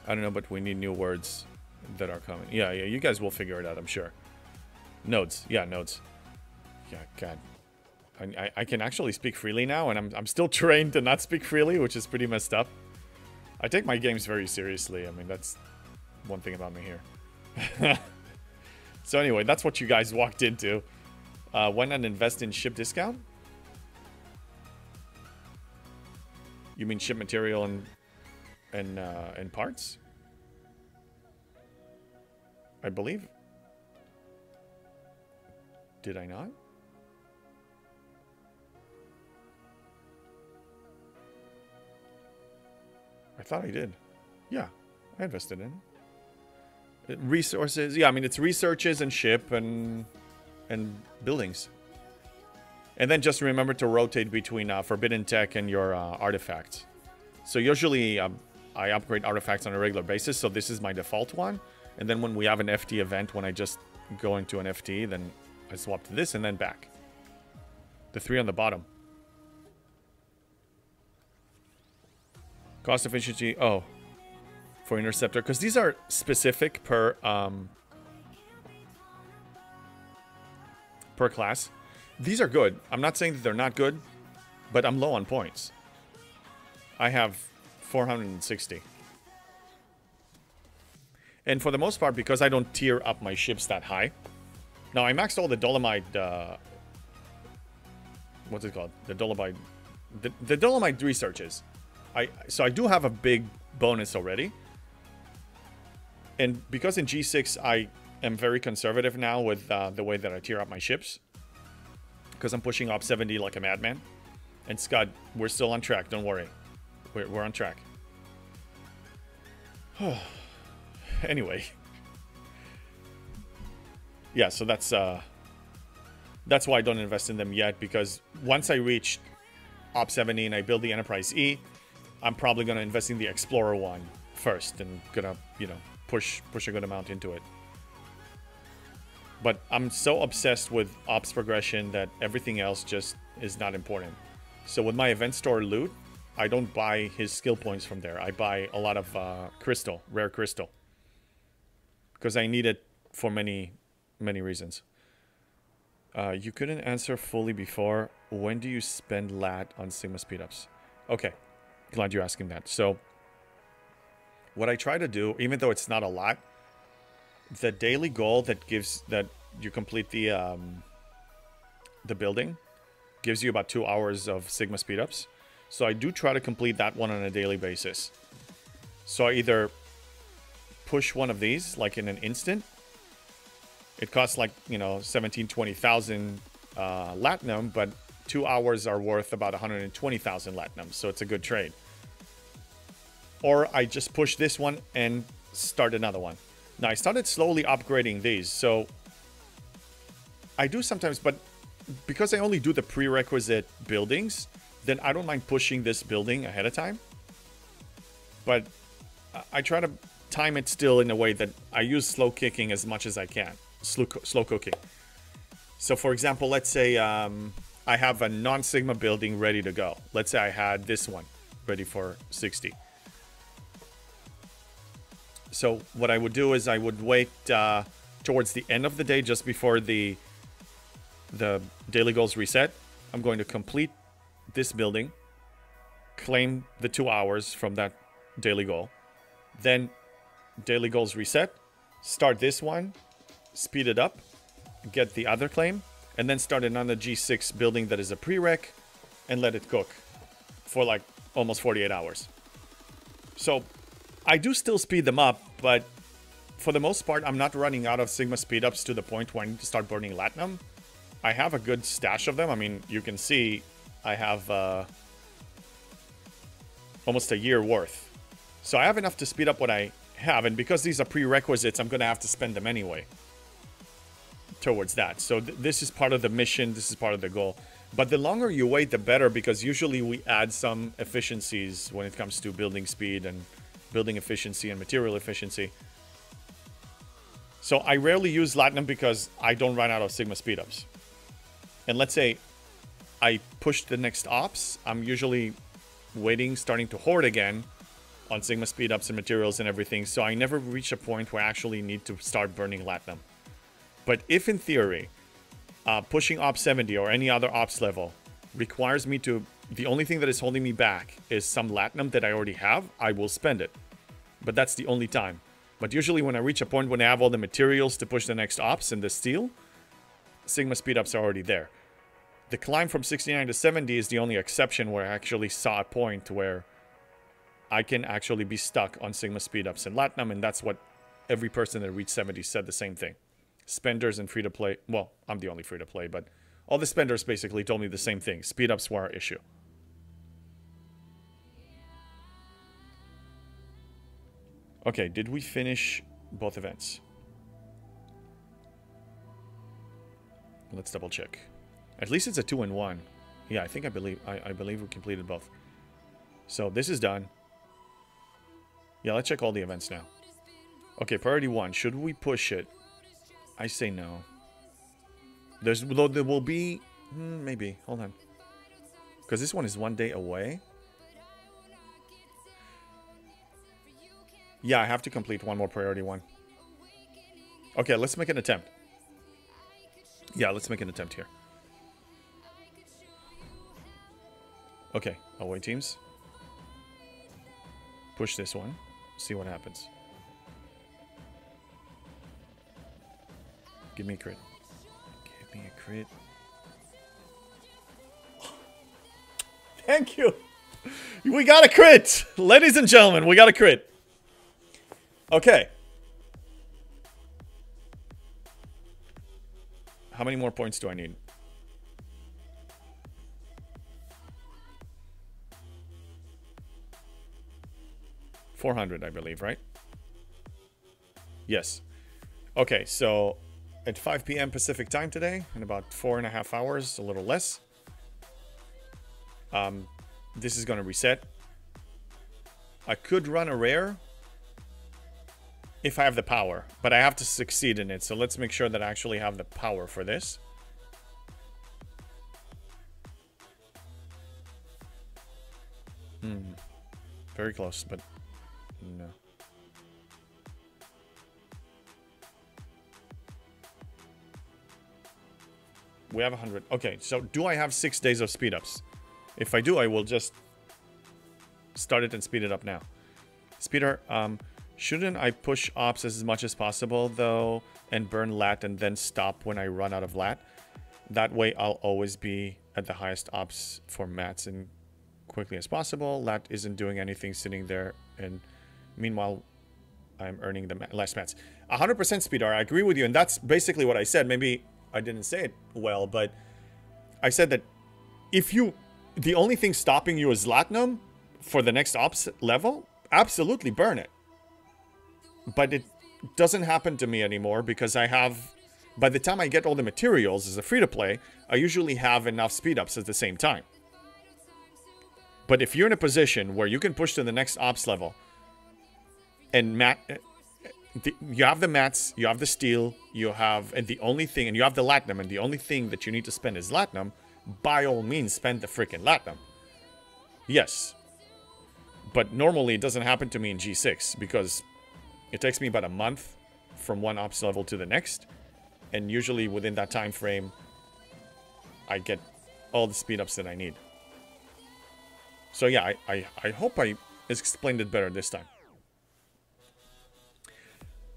I don't know, but we need new words that are coming. Yeah, you guys will figure it out, I'm sure. Nodes. Yeah, nodes. Yeah, God. I can actually speak freely now, and I'm still trained to not speak freely, which is pretty messed up. I take my games very seriously. I mean, that's one thing about me here. So anyway, that's what you guys walked into. Why not invest in ship discount? You mean ship material and parts? I believe. Did I not? I thought I did. Yeah, I invested in it. Resources. Yeah, I mean, it's researches and ship and buildings. And then just remember to rotate between Forbidden Tech and your artifacts. So usually I upgrade artifacts on a regular basis, so this is my default one. And then when we have an FT event, when I just go into an FT, then I swap to this and then back. The 3 on the bottom. Cost efficiency, oh. For Interceptor, because these are specific per class. These are good. I'm not saying that they're not good, but I'm low on points. I have 460. And for the most part, because I don't tier up my ships that high. Now, I maxed all the Dolomite... what's it called? The Dolomite... The Dolomite researches. So I do have a big bonus already. And because in G6, I am very conservative now with the way that I tier up my ships. Because I'm pushing up 70 like a madman. And Scott, we're still on track. Don't worry. We're on track. Anyway. Yeah, so that's why I don't invest in them yet. Because once I reach Op 70 and I build the Enterprise E, I'm probably going to invest in the Explorer one first. And going to, you know, push a good amount into it. But I'm so obsessed with ops progression that everything else just is not important. So with my event store loot, I don't buy his skill points from there. I buy a lot of crystal, rare crystal. Because I need it for many reasons. You couldn't answer fully before. When do you spend lat on Sigma speedups? Okay, glad you're asking that. So what I try to do, even though it's not a lot, the daily goal that you complete the building gives you about 2 hours of Sigma speedups. So I do try to complete that one on a daily basis. So I either push one of these like in an instant. It costs like, you know, 17, 20,000 latinum, but 2 hours are worth about 120,000 latinum. So it's a good trade. Or I just push this one and start another one. Now, I started slowly upgrading these, so I do sometimes, but because I only do the prerequisite buildings, then I don't mind pushing this building ahead of time. But I try to time it still in a way that I use slow kicking as much as I can. Slow cooking. So, for example, let's say I have a non-Sigma building ready to go. Let's say I had this one ready for 60. So what I would do is I would wait towards the end of the day, just before the daily goals reset. I'm going to complete this building, claim the 2 hours from that daily goal. Then daily goals reset, start this one, speed it up, get the other claim, and then start another G6 building that is a prereq and let it cook for like almost 48 hours. So I do still speed them up, but for the most part, I'm not running out of Sigma speedups to the point where I need to start burning Latinum. I have a good stash of them. I mean, you can see I have almost a year worth. So I have enough to speed up what I have, and because these are prerequisites, I'm going to have to spend them anyway towards that. So this is part of the mission, this is part of the goal. But the longer you wait, the better, because usually we add some efficiencies when it comes to building speed and building efficiency and material efficiency. So I rarely use Latinum because I don't run out of Sigma speedups. And let's say I push the next ops, I'm usually waiting, starting to hoard again on Sigma speed ups and materials and everything, so I never reach a point where I actually need to start burning Latinum. But if in theory, pushing Op 70 or any other ops level requires me to, the only thing that is holding me back is some Latinum that I already have, I will spend it. But that's the only time. But usually when I reach a point when I have all the materials to push the next ops and the steel, Sigma speed ups are already there. The climb from 69 to 70 is the only exception where I actually saw a point where I can actually be stuck on Sigma speed ups and Latinum, and that's what every person that reached 70 said the same thing. Spenders and free-to-play, well, I'm the only free-to-play, but all the spenders basically told me the same thing. Speed ups were our issue. Okay, did we finish both events? Let's double check. At least it's a 2-in-1. Yeah, I believe we completed both. So this is done. Yeah, let's check all the events now. Okay, priority 1. Should we push it? I say no. There will be... maybe. Hold on. Because this one is 1 day away. Yeah, I have to complete one more priority 1. Okay, let's make an attempt. Yeah, let's make an attempt here. Okay, away teams. Push this one. See what happens. Give me a crit. Give me a crit. Thank you. We got a crit. Ladies and gentlemen, we got a crit. Okay. How many more points do I need? $400, I believe, right? Yes. Okay, so at 5 p.m. Pacific time today, in about 4.5 hours, a little less, this is going to reset. I could run a rare if I have the power, but I have to succeed in it. So let's make sure that I actually have the power for this. Very close, but no. We have 100. Okay, so do I have 6 days of speed ups? If I do, I will just start it and speed it up now. Speeder, shouldn't I push ops as much as possible though and burn lat and then stop when I run out of lat? That way I'll always be at the highest ops for mats and quickly as possible. Lat isn't doing anything sitting there, and meanwhile I'm earning the less mats. 100% Speeder, I agree with you, and that's basically what I said. Maybe I didn't say it well, but I said that if you, the only thing stopping you is Latinum for the next ops level, absolutely burn it. But it doesn't happen to me anymore because I have, by the time I get all the materials as a free-to-play, I usually have enough speed-ups at the same time. But if you're in a position where you can push to the next ops level, and you have the mats, you have the steel, you have, and the only thing, and you have the Latinum, and the only thing that you need to spend is Latinum, by all means, spend the freaking Latinum. Yes. But normally it doesn't happen to me in G6, because it takes me about a month from one ops level to the next, and usually within that time frame, I get all the speed ups that I need. So yeah, I hope I explained it better this time.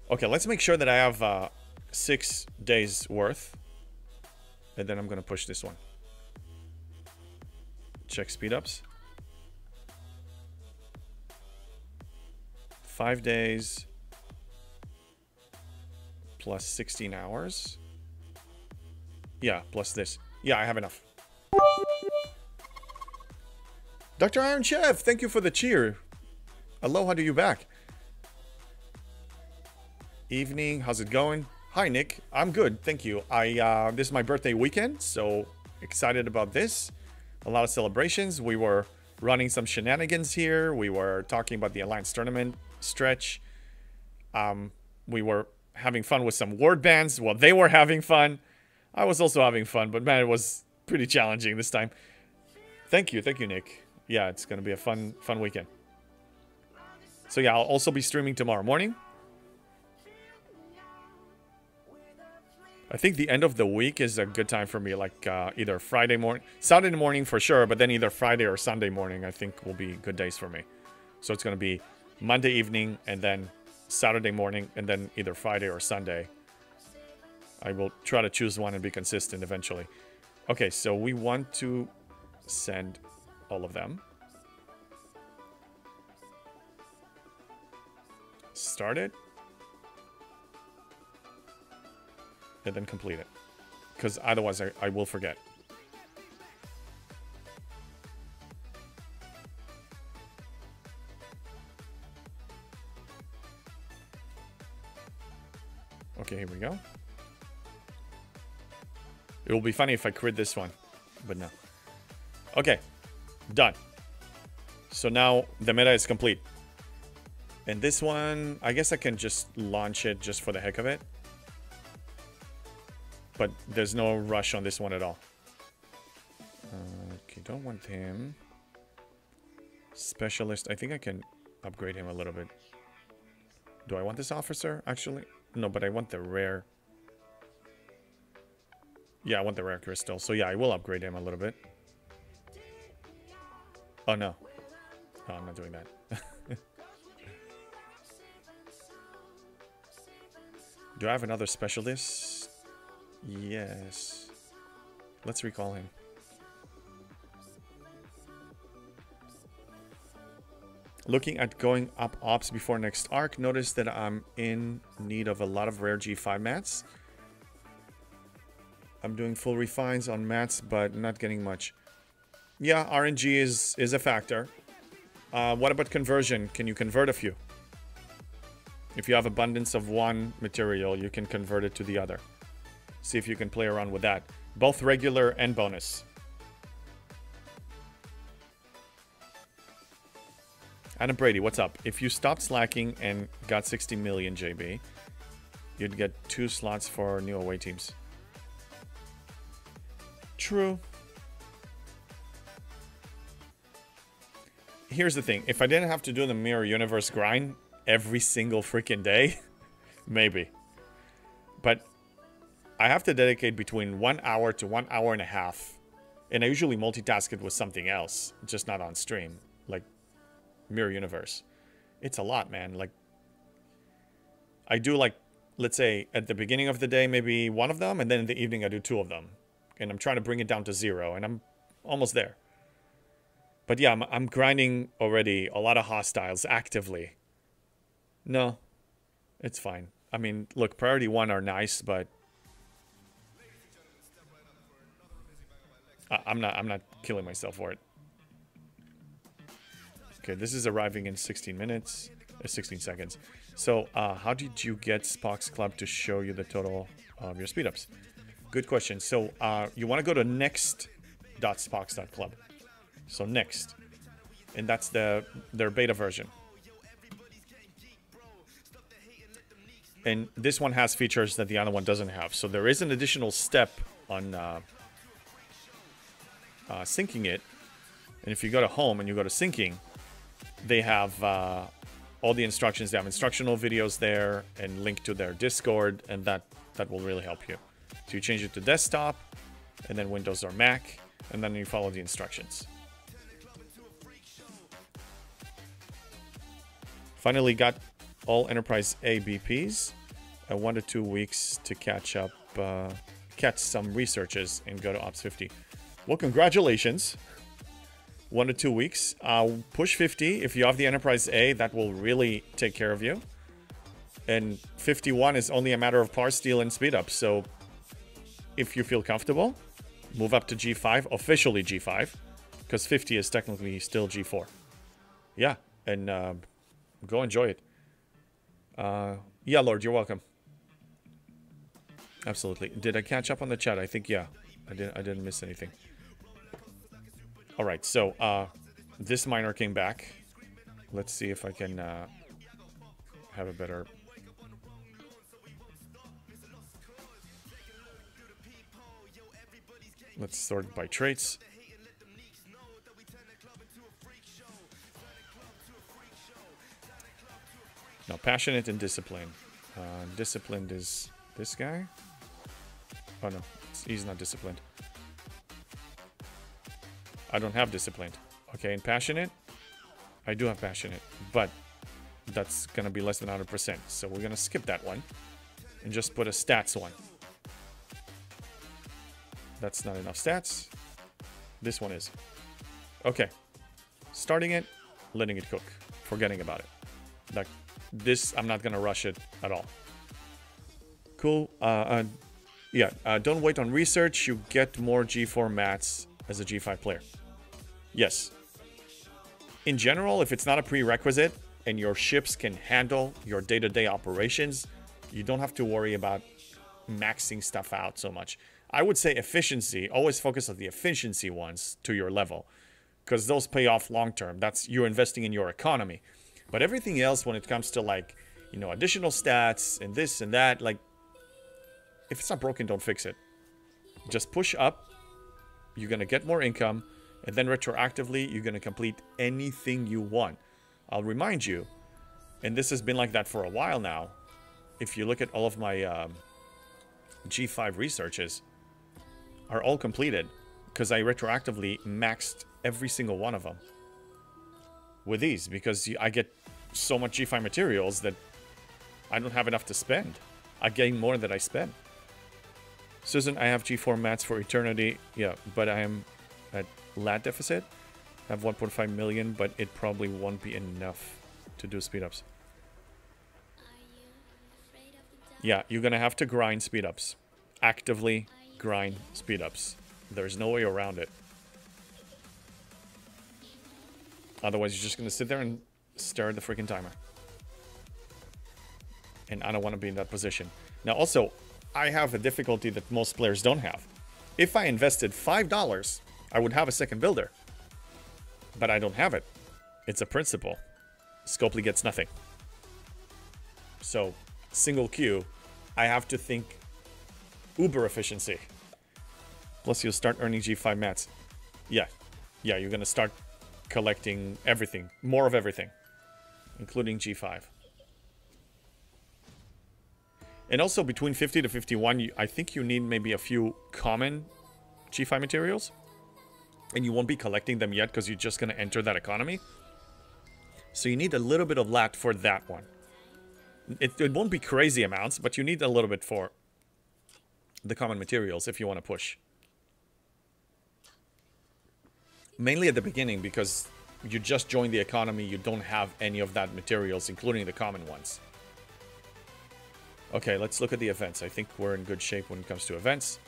Okay, let's make sure that I have 6 days worth, and then I'm gonna push this one. Check speed ups. 5 days plus 16 hours. Yeah, plus this. Yeah, I have enough. Dr. Iron Chef, thank you for the cheer. Aloha to you back. Evening, how's it going? Hi, Nick. I'm good, thank you. This is my birthday weekend, so excited about this. A lot of celebrations. We were running some shenanigans here. We were talking about the Alliance tournament stretch. We were having fun with some ward bands. Well, they were having fun. I was also having fun, but man, it was pretty challenging this time. Thank you, Nick. Yeah, it's gonna be a fun weekend. So yeah, I'll also be streaming tomorrow morning. I think the end of the week is a good time for me, like either Friday morning, Saturday morning for sure, but then either Friday or Sunday morning I think will be good days for me. So it's gonna be Monday evening and then Saturday morning and then either Friday or Sunday. I will try to choose one and be consistent eventually. Okay, so we want to send all of them. Start it. And then complete it. Because otherwise I will forget. Okay, here we go. It will be funny if I crit this one, but no. Okay, done. So now the meta is complete. And this one, I guess I can just launch it just for the heck of it. But there's no rush on this one at all. Okay, don't want him. Specialist, I think I can upgrade him a little bit. Do I want this officer, actually? No, but I want the rare. Yeah, I want the rare crystal. So yeah, I will upgrade him a little bit. Oh, no. No, I'm not doing that. Do I have another specialist? Yes. Let's recall him. Looking at going up ops before next arc, notice that I'm in need of a lot of rare G5 mats. I'm doing full refines on mats, but not getting much. Yeah, RNG is a factor. What about conversion? Can you convert a few? If you have abundance of one material, you can convert it to the other. See if you can play around with that. Both regular and bonus. Adam Brady, what's up? If you stopped slacking and got 60 million JB, you'd get 2 slots for new away teams. True. Here's the thing. If I didn't have to do the Mirror Universe grind every single freaking day, maybe. But I have to dedicate between 1 hour to 1 hour and a half. And I usually multitask it with something else, just not on stream. Like Mirror Universe. It's a lot, man. Like, I do, like, let's say at the beginning of the day, maybe one of them, and then in the evening I do 2 of them. And I'm trying to bring it down to 0, and I'm almost there. But yeah, I'm grinding already a lot of hostiles actively. No, it's fine. I mean, look, priority 1 are nice, but I'm not killing myself for it. Okay, this is arriving in 16 minutes, 16 seconds. So, how did you get Spock's Club to show you the total of your speed-ups? Good question. So, you want to go to next.spox.club. So, next. And that's their beta version. And this one has features that the other one doesn't have. So, there is an additional step on syncing it. And if you go to home and you go to syncing, they have all the instructions. They have instructional videos there and link to their Discord, and that will really help you. So you change it to desktop, and then Windows or Mac, and then you follow the instructions. Finally got all Enterprise A BPs. 1 to 2 weeks to catch up, catch some researches, and go to Ops 50. Well, congratulations. 1 to 2 weeks. Push 50. If you have the Enterprise A, that will really take care of you. And 51 is only a matter of power steal and speed up. So if you feel comfortable, move up to G5, officially G5, because 50 is technically still G4. Yeah, and go enjoy it. Yeah, Lord, you're welcome. Absolutely. Did I catch up on the chat? I think, yeah. I didn't miss anything. All right, so this miner came back. Let's see if I can have a better... Let's sort it by traits. No, passionate and disciplined. Disciplined is this guy? Oh no, he's not disciplined. I don't have disciplined. Okay, and passionate? I do have passionate, but that's gonna be less than 100%. So we're gonna skip that one and just put a stats one. That's not enough stats. This one is. Okay. Starting it, letting it cook. Forgetting about it. Like this, I'm not gonna rush it at all. Cool. Don't wait on research. You get more G4 mats as a G5 player. Yes. In general, if it's not a prerequisite and your ships can handle your day-to-day operations, you don't have to worry about maxing stuff out so much. I would say efficiency, always focus on the efficiency ones to your level, because those pay off long term. That's you're investing in your economy. But everything else, when it comes to like, you know, additional stats and this and that, like, if it's not broken, don't fix it. Just push up, you're gonna get more income, and then retroactively, you're gonna complete anything you want. I'll remind you, and this has been like that for a while now, if you look at all of my G5 researches, are all completed because I retroactively maxed every single one of them with these, because I get so much G5 materials that I don't have enough to spend. I gain more than I spend. Susan, I have G4 mats for eternity. Yeah, but I am at lat deficit. I have 1.5 million, but it probably won't be enough to do speed ups. Yeah, you're gonna have to grind speed ups. Actively grind speed ups. There's no way around it. Otherwise, you're just gonna sit there and stare at the freaking timer. And I don't want to be in that position. Now, also, I have a difficulty that most players don't have. If I invested $5, I would have a second builder. But I don't have it. It's a principle. Scopely gets nothing. So, single queue, I have to think uber efficiency. Plus, you'll start earning G5 mats. Yeah, you're gonna start collecting everything, more of everything, including G5. And also between 50 to 51, I think you need maybe a few common G5 materials. And you won't be collecting them yet because you're just going to enter that economy. So you need a little bit of lat for that one. It won't be crazy amounts, but you need a little bit for the common materials if you want to push. Mainly at the beginning, because you just joined the economy, you don't have any of that materials, including the common ones. Okay, let's look at the events. I think we're in good shape when it comes to events.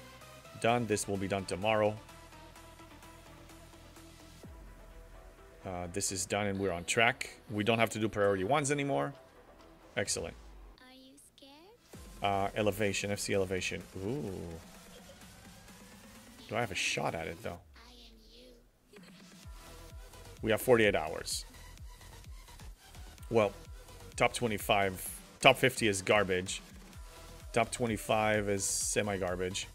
Done. This will be done tomorrow. This is done and we're on track. We don't have to do priority ones anymore. Excellent. Are you scared? Elevation, FC elevation. Ooh. Do I have a shot at it, though? I am you. We have 48 hours. Well, top 25... Top 50 is garbage. Top 25 is semi-garbage.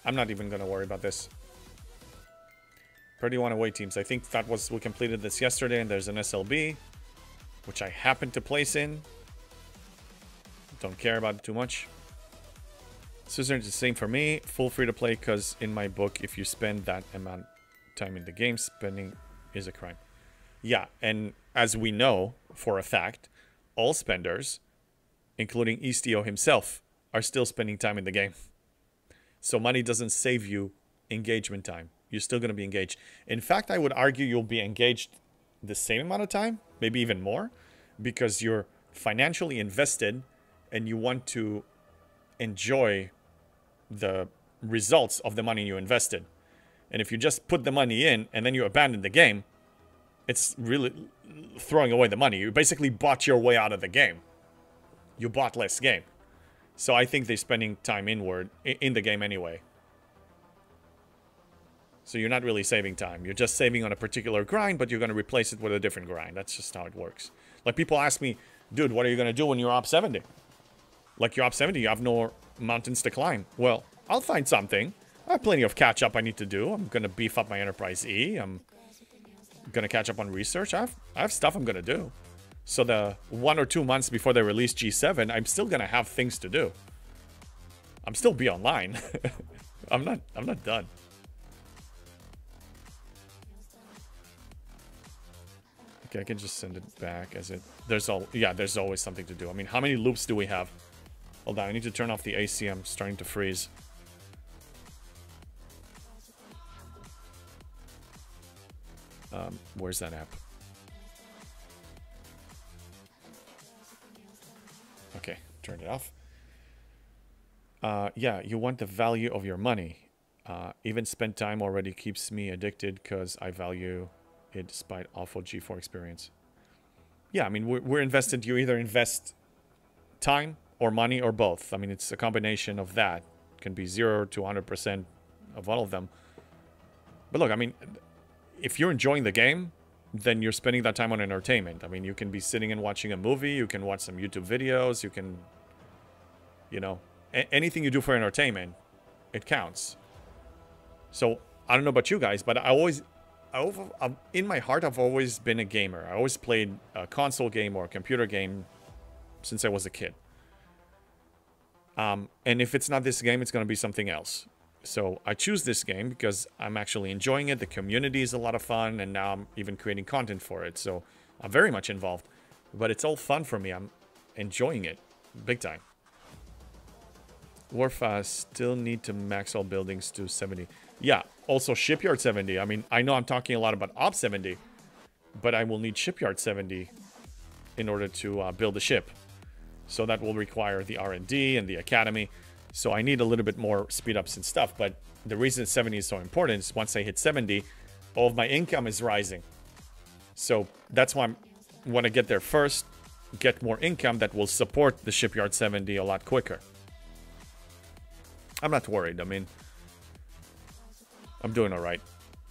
I'm not even going to worry about this. Priority 1 away teams. I think that was... We completed this yesterday, and there's an SLB, which I happen to place in. Don't care about it too much. Suzerain is the same for me. Full free-to-play, because in my book, if you spend that amount of time in the game, spending is a crime. Yeah, and as we know, for a fact, all spenders, including Istio himself, are still spending time in the game. So money doesn't save you engagement time. You're still going to be engaged. In fact, I would argue you'll be engaged the same amount of time, maybe even more, because you're financially invested and you want to enjoy the results of the money you invested. And if you just put the money in and then you abandon the game, it's really throwing away the money. You basically bought your way out of the game. You bought less game. So I think they're spending time inward in the game anyway. So you're not really saving time. You're just saving on a particular grind, but you're going to replace it with a different grind. That's just how it works. Like, people ask me, dude, what are you going to do when you're op 70? Like, you're op 70, you have no mountains to climb. Well, I'll find something. I have plenty of catch up I need to do. I'm gonna beef up my Enterprise E. I'm gonna catch up on research. I have stuff I'm gonna do. So the 1 or 2 months before they release G7, I'm still gonna have things to do. I'm still be online. I'm not done. Okay, I can just send it back as it. There's always something to do. I mean, how many loops do we have? Hold on, I need to turn off the AC. I'm starting to freeze. Where's that app? Okay, turn it off. Yeah, you want the value of your money. Even spent time already keeps me addicted because I value it despite awful G4 experience. Yeah, I mean, we're invested. You either invest time or money or both. I mean, it's a combination of that. It can be 0 to 100% of all of them. But look, I mean, if you're enjoying the game, then you're spending that time on entertainment. I mean, you can be sitting and watching a movie. You can watch some YouTube videos. You can, you know, anything you do for entertainment, it counts. So I don't know about you guys, but in my heart, I've always been a gamer. I always played a console game or a computer game since I was a kid. And if it's not this game, it's going to be something else. So I choose this game because I'm actually enjoying it. The community is a lot of fun, and now I'm even creating content for it. So I'm very much involved. But it's all fun for me. I'm enjoying it big time. Wharf still need to max all buildings to 70. Yeah, also Shipyard 70. I mean, I know I'm talking a lot about Op 70, but I will need Shipyard 70 in order to build a ship. So that will require the R&D and the Academy. So I need a little bit more speed ups and stuff. But the reason 70 is so important is once I hit 70, all of my income is rising. So that's why I want to get there first, get more income that will support the Shipyard 70 a lot quicker. I'm not worried. I mean, I'm doing all right.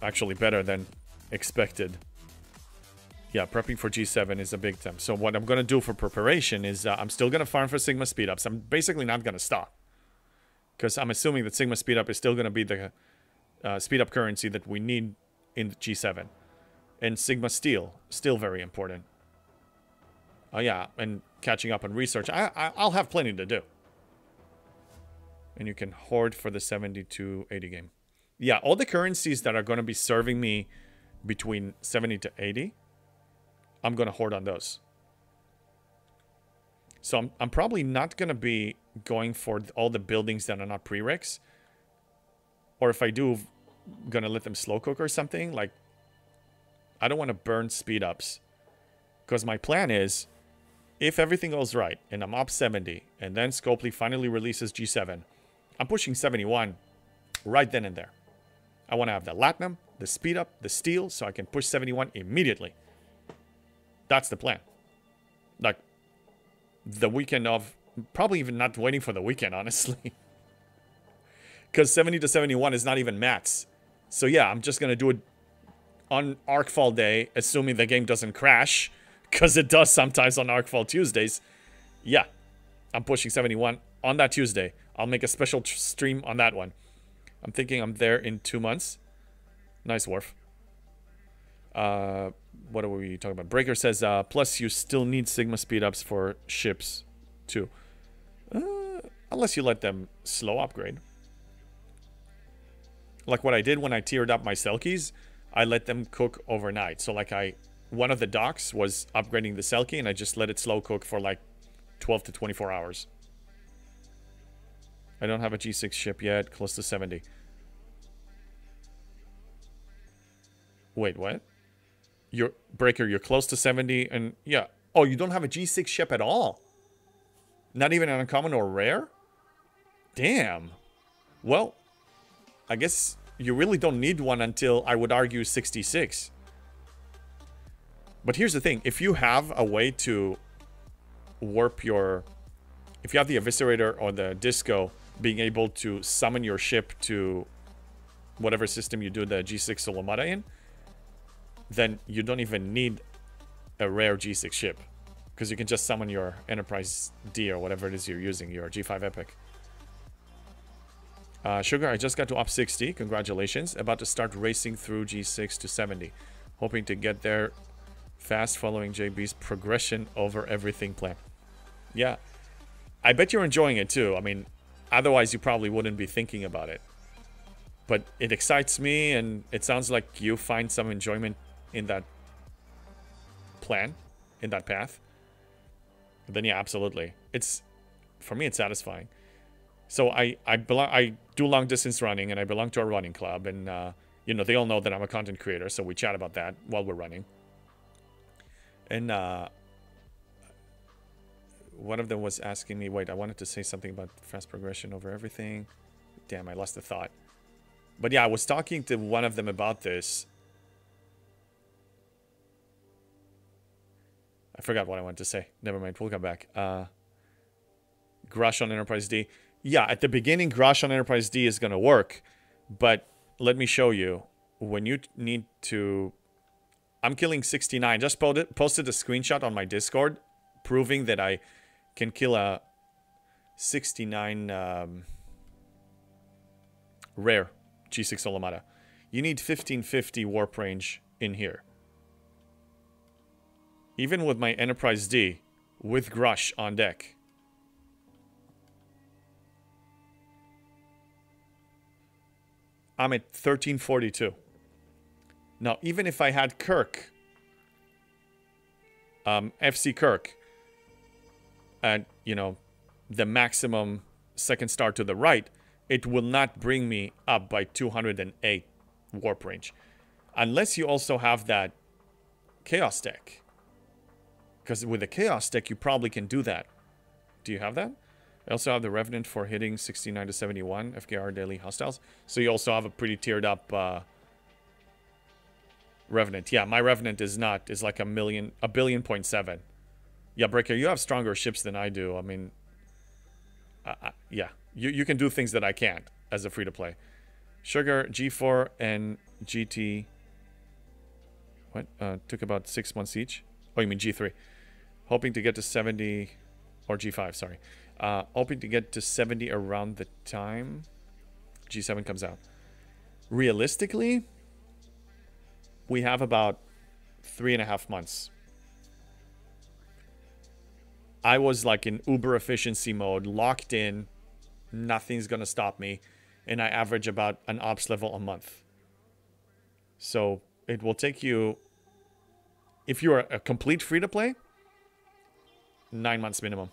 Actually, better than expected. Yeah, prepping for G7 is a big time. So what I'm going to do for preparation is I'm still going to farm for Sigma speedups. I'm basically not going to stop. Because I'm assuming that Sigma speedup is still going to be the speedup currency that we need in G7. And Sigma steel, still very important. Yeah, and catching up on research. I'll have plenty to do. And you can hoard for the 70 to 80 game. Yeah, all the currencies that are going to be serving me between 70 to 80, I'm going to hoard on those. So I'm probably not going to be going for all the buildings that are not prereqs. Or if I do, I'm going to let them slow cook or something. Like, I don't want to burn speed ups. Because my plan is, if everything goes right, and I'm up 70, and then Scopely finally releases G7, I'm pushing 71 right then and there. I want to have the Latinum, the speed up, the steel, so I can push 71 immediately. That's the plan. Like, the weekend of... Probably even not waiting for the weekend, honestly. Because 70 to 71 is not even mats. So yeah, I'm just going to do it on Arcfall Day, assuming the game doesn't crash. Because it does sometimes on Arcfall Tuesdays. Yeah, I'm pushing 71 on that Tuesday. I'll make a special stream on that one. I'm thinking I'm there in 2 months. Nice, Worf. What are we talking about? Breaker says, plus you still need Sigma speedups for ships, too. Unless you let them slow upgrade. Like what I did when I tiered up my Selkies, I let them cook overnight. So like one of the docks was upgrading the Selkie, and I just let it slow cook for like 12 to 24 hours. I don't have a G6 ship yet, close to 70. Wait, what? Breaker, you're close to 70, and yeah. Oh, you don't have a G6 ship at all? Not even an uncommon or rare? Damn. Well, I guess you really don't need one until, I would argue, 66. But here's the thing. If you have a way to warp your... If you have the Eviscerator or the Disco being able to summon your ship to whatever system you do the G6 Solomata in, then you don't even need a rare G6 ship. Because you can just summon your Enterprise D or whatever it is you're using, your G5 Epic. Sugar, I just got to up 60. Congratulations. About to start racing through G6 to 70. Hoping to get there fast following JB's progression over everything plan. Yeah. I bet you're enjoying it too. I mean, otherwise you probably wouldn't be thinking about it. But it excites me, and it sounds like you find some enjoyment in that plan, in that path. Then yeah, absolutely. For me, it's satisfying. So I do long distance running, and I belong to a running club, and you know, they all know that I'm a content creator, so we chat about that while we're running. And one of them was asking me, wait, I wanted to say something about fast progression over everything. Damn, I lost the thought. But yeah, I was talking to one of them about this. I forgot what I wanted to say. Never mind, we'll come back. Grush on Enterprise D. Yeah, at the beginning, Grush on Enterprise D is going to work. But let me show you. When you need to... I'm killing 69. Just posted a screenshot on my Discord proving that I can kill a 69 rare G6 Olamata. You need 1550 warp range in here. Even with my Enterprise D, with Grush on deck. I'm at 1342. Now, even if I had Kirk, FC Kirk, at, you know, the maximum second star to the right, it will not bring me up by 208 warp range. Unless you also have that Chaos deck. Because with the Chaos deck, you probably can do that. Do you have that? I also have the Revenant for hitting 69 to 71 FKR daily hostiles. So you also have a pretty tiered up Revenant. Yeah, my Revenant is like a billion.7. Yeah, Breaker, you have stronger ships than I do. I mean, yeah, you can do things that I can't as a free-to-play. Sugar, G4, and GT. What? Took about 6 months each. Oh, you mean G3. Hoping to get to 70, or G5, sorry. Hoping to get to 70 around the time G7 comes out. Realistically, we have about 3.5 months. I was like in uber efficiency mode, locked in, nothing's gonna stop me, and I average about an ops level a month. So it will take you, if you're a complete free-to-play, 9 months minimum.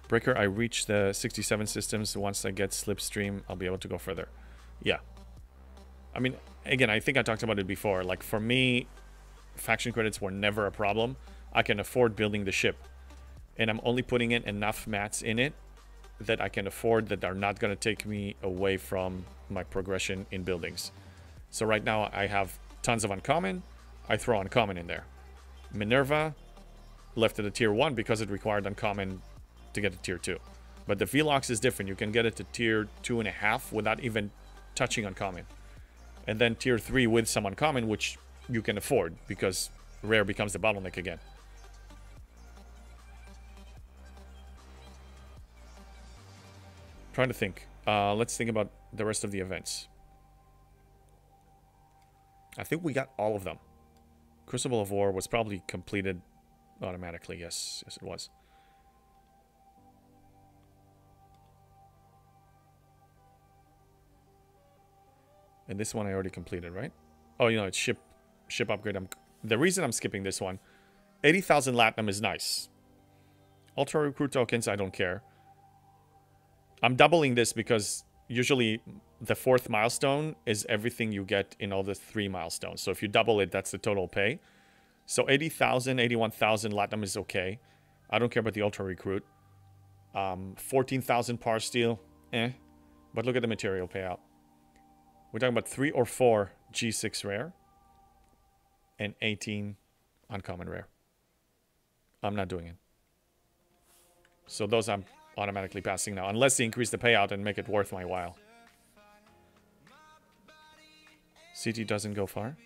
Breaker, I reach the 67 systems. Once I get Slipstream, I'll be able to go further. Yeah. I mean, again, I think I talked about it before. Like, for me, faction credits were never a problem. I can afford building the ship. And I'm only putting in enough mats in it that I can afford that are not going to take me away from my progression in buildings. So right now, I have tons of uncommon. I throw uncommon in there. Minerva left at a tier 1 because it required uncommon to get to tier 2. But the Velox is different. You can get it to tier 2.5 without even touching uncommon. And then tier 3 with some uncommon, which you can afford because rare becomes the bottleneck again. Trying to think. Let's think about the rest of the events. I think we got all of them. Crucible of War was probably completed automatically. Yes, it was. And this one I already completed, right? Oh, you know, it's ship upgrade. The reason I'm skipping this one, 80,000 Latinum is nice. Ultra Recruit tokens, I don't care. I'm doubling this because usually the 4th milestone is everything you get in all the 3 milestones. So if you double it, that's the total pay. So 80,000, 81,000 Latinum is okay. I don't care about the Ultra Recruit. 14,000 Par Steel, But look at the material payout. We're talking about 3 or 4 G6 rare and 18 uncommon rare. I'm not doing it. So those I'm automatically passing now, unless they increase the payout and make it worth my while. CT doesn't go far.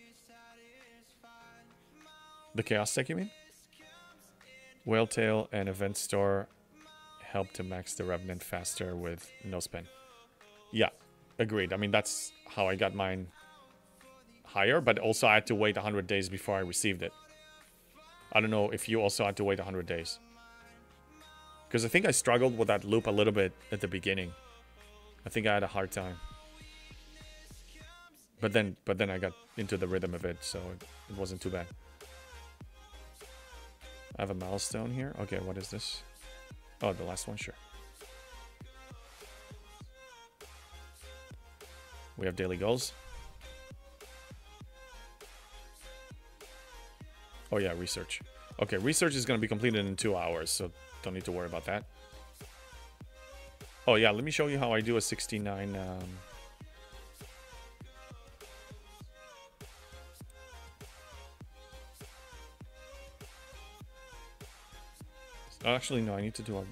The Chaos Tech, you mean? Whale Tail and Event Store help to max the Revenant faster with no spin. Yeah, agreed. I mean, that's how I got mine higher, but also I had to wait 100 days before I received it. I don't know if you also had to wait 100 days. Because I think I struggled with that loop a little bit at the beginning. I think I had a hard time. But then I got into the rhythm of it, so it wasn't too bad. I have a milestone here. Okay, what is this? Oh, the last one, sure. We have daily goals. Oh yeah, research. Okay, research is going to be completed in 2 hours, so don't need to worry about that. Oh yeah, let me show you how I do a 69... Actually, no, I need to do a...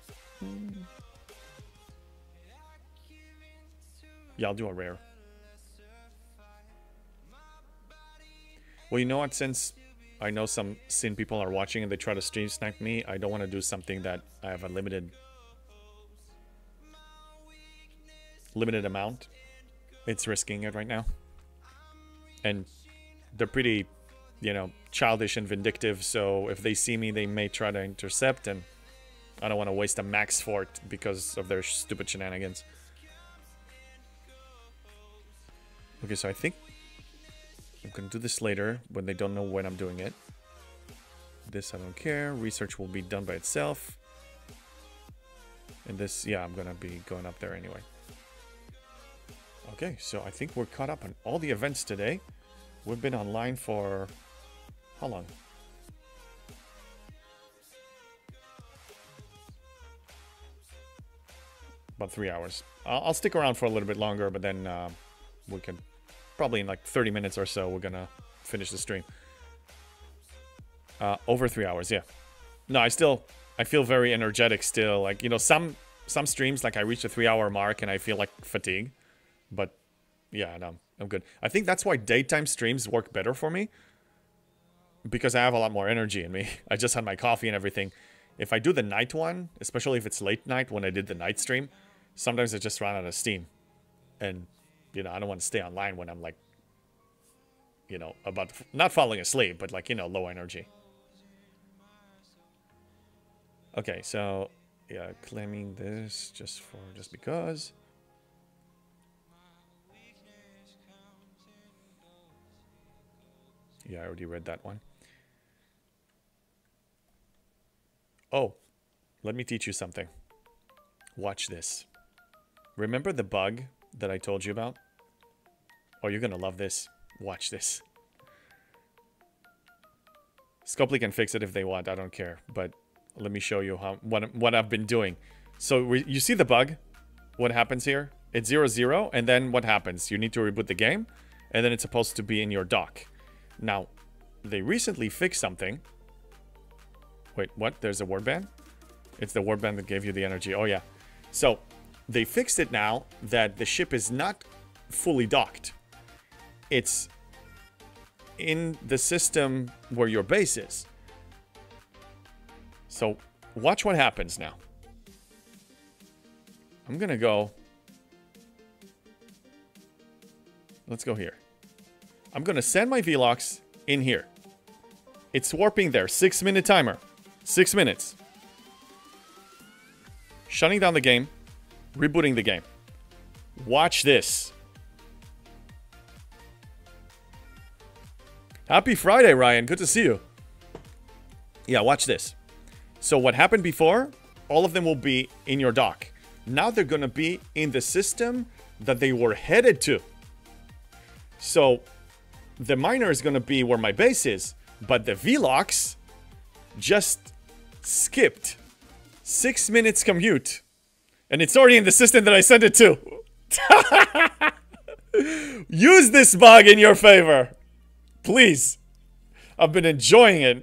Yeah, I'll do a rare. Well, you know what? Since I know some Sin people are watching and they try to stream snipe me, I don't want to do something that I have a limited amount. It's risking it right now. And they're pretty, you know, childish and vindictive, so if they see me, they may try to intercept, and I don't want to waste a max for it because of their stupid shenanigans. Okay, so I think I'm gonna do this later when they don't know when I'm doing it. This I don't care. Research will be done by itself. And this, yeah, I'm gonna be going up there anyway. Okay, so I think we're caught up on all the events today. We've been online for how long? About 3 hours. I'll stick around for a little bit longer, but then we can probably in like 30 minutes or so we're gonna finish the stream. Over 3 hours, yeah. No, I feel very energetic still. Like, you know, some streams, like I reach the 3 hour mark and I feel like fatigue. But yeah, no, I'm good. I think that's why daytime streams work better for me, because I have a lot more energy in me. I just had my coffee and everything. If I do the night one, especially if it's late night when I did the night stream, sometimes I just run out of steam. And, you know, I don't want to stay online when I'm like, you know, about not falling asleep, but like, you know, low energy. Okay, so yeah, claiming this just because. Yeah, I already read that one. Oh, let me teach you something. Watch this. Remember the bug that I told you about? Oh, you're gonna love this. Watch this. Scopely can fix it if they want, I don't care. But let me show you what I've been doing. So you see the bug? What happens here? It's 0-0, and then what happens? You need to reboot the game, and then it's supposed to be in your dock. Now, they recently fixed something. Wait, what? There's a warband? It's the warband that gave you the energy. Oh, yeah. So, they fixed it now that the ship is not fully docked. It's in the system where your base is. So, watch what happens now. I'm gonna go... Let's go here. I'm gonna send my Velox in here. It's warping there. 6-minute timer. 6 minutes. Shutting down the game. Rebooting the game. Watch this. Happy Friday, Ryan. Good to see you. Yeah, watch this. So what happened before, all of them will be in your dock. Now they're gonna be in the system that they were headed to. So the miner is gonna be where my base is, but the Velox just skipped 6 minutes commute. And it's already in the system that I sent it to. Use this bug in your favor. Please. I've been enjoying it.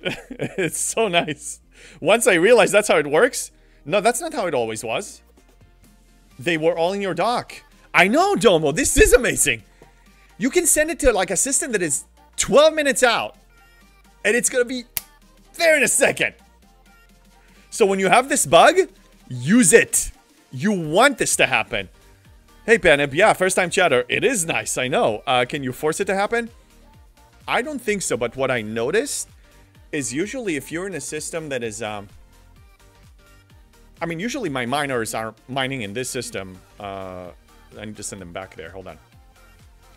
It's so nice. Once I realized that's how it works. No, that's not how it always was. They were all in your dock. I know, Domo. This is amazing. You can send it to like a system that is 12 minutes out. And it's going to be there in a second. So when you have this bug, Use it. You want this to happen. Hey, Panib. Yeah, first time chatter. It is nice, I know. Can you force it to happen? I don't think so, but what I noticed is usually if you're in a system that is... I mean, usually my miners are mining in this system. I need to send them back there. Hold on.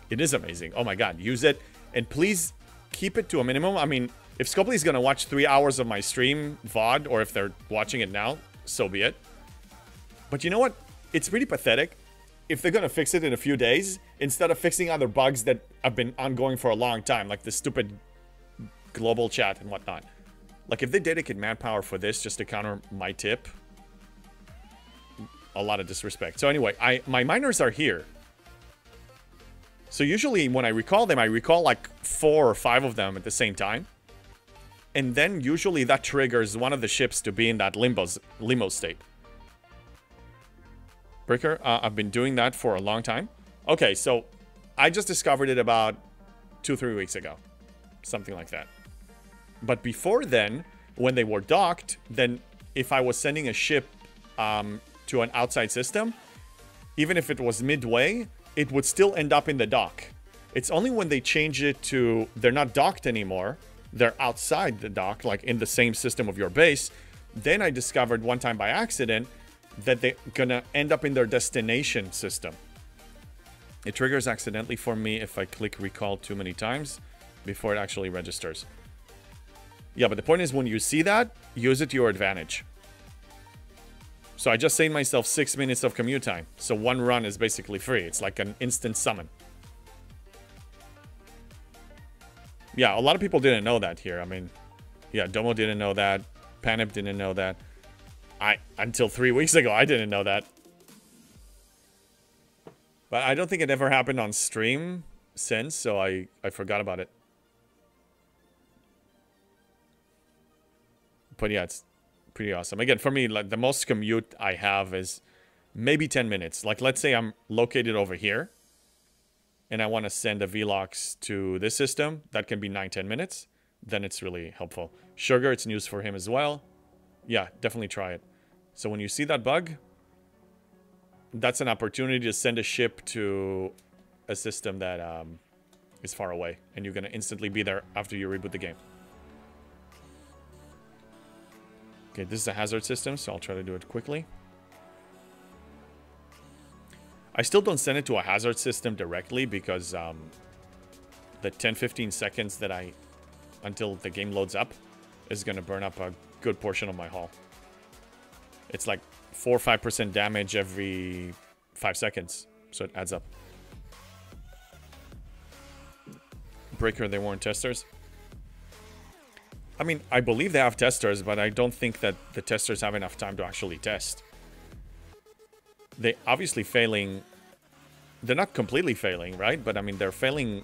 It is amazing. Oh my god, use it. And please keep it to a minimum. I mean, if Scopely is going to watch 3 hours of my stream VOD, or if they're watching it now, so be it. But you know what? It's really pathetic. If they're going to fix it in a few days, instead of fixing other bugs that have been ongoing for a long time, like the stupid global chat and whatnot. Like, if they dedicate manpower for this just to counter my tip, a lot of disrespect. So anyway, my miners are here. So usually when I recall them, I recall like 4 or 5 of them at the same time. And then usually that triggers one of the ships to be in that limbo state. Breaker, I've been doing that for a long time. Okay, so I just discovered it about 2-3 weeks ago. Something like that. But before then, when they were docked, then if I was sending a ship to an outside system, even if it was midway, it would still end up in the dock. It's only when they change it to they're not docked anymore, they're outside the dock, like in the same system of your base, then I discovered one time by accident that they're gonna end up in their destination system. It triggers accidentally for me if I click recall too many times before it actually registers. Yeah, but the point is when you see that, use it to your advantage. So I just saved myself 6 minutes of commute time. So one run is basically free. It's like an instant summon. Yeah, a lot of people didn't know that here. I mean, yeah, Domo didn't know that. Panip didn't know that. Until 3 weeks ago, I didn't know that. But I don't think it ever happened on stream since, so I forgot about it. But yeah, it's pretty awesome. Again, for me, like the most commute I have is maybe 10 minutes. Like, let's say I'm located over here and I want to send a VLOX to this system. That can be 9-10 minutes. Then it's really helpful. Sugar, it's news for him as well. Yeah, definitely try it. So when you see that bug, that's an opportunity to send a ship to a system that is far away. And you're going to instantly be there after you reboot the game. Okay, this is a hazard system, so I'll try to do it quickly. I still don't send it to a hazard system directly because the 10-15 seconds that until the game loads up is going to burn up a good portion of my hull. It's like 4 or 5% damage every 5 seconds, so it adds up. Breaker, they weren't testers. I mean, I believe they have testers, but I don't think that the testers have enough time to actually test. They obviously failing. They're not completely failing, right? But I mean, they're failing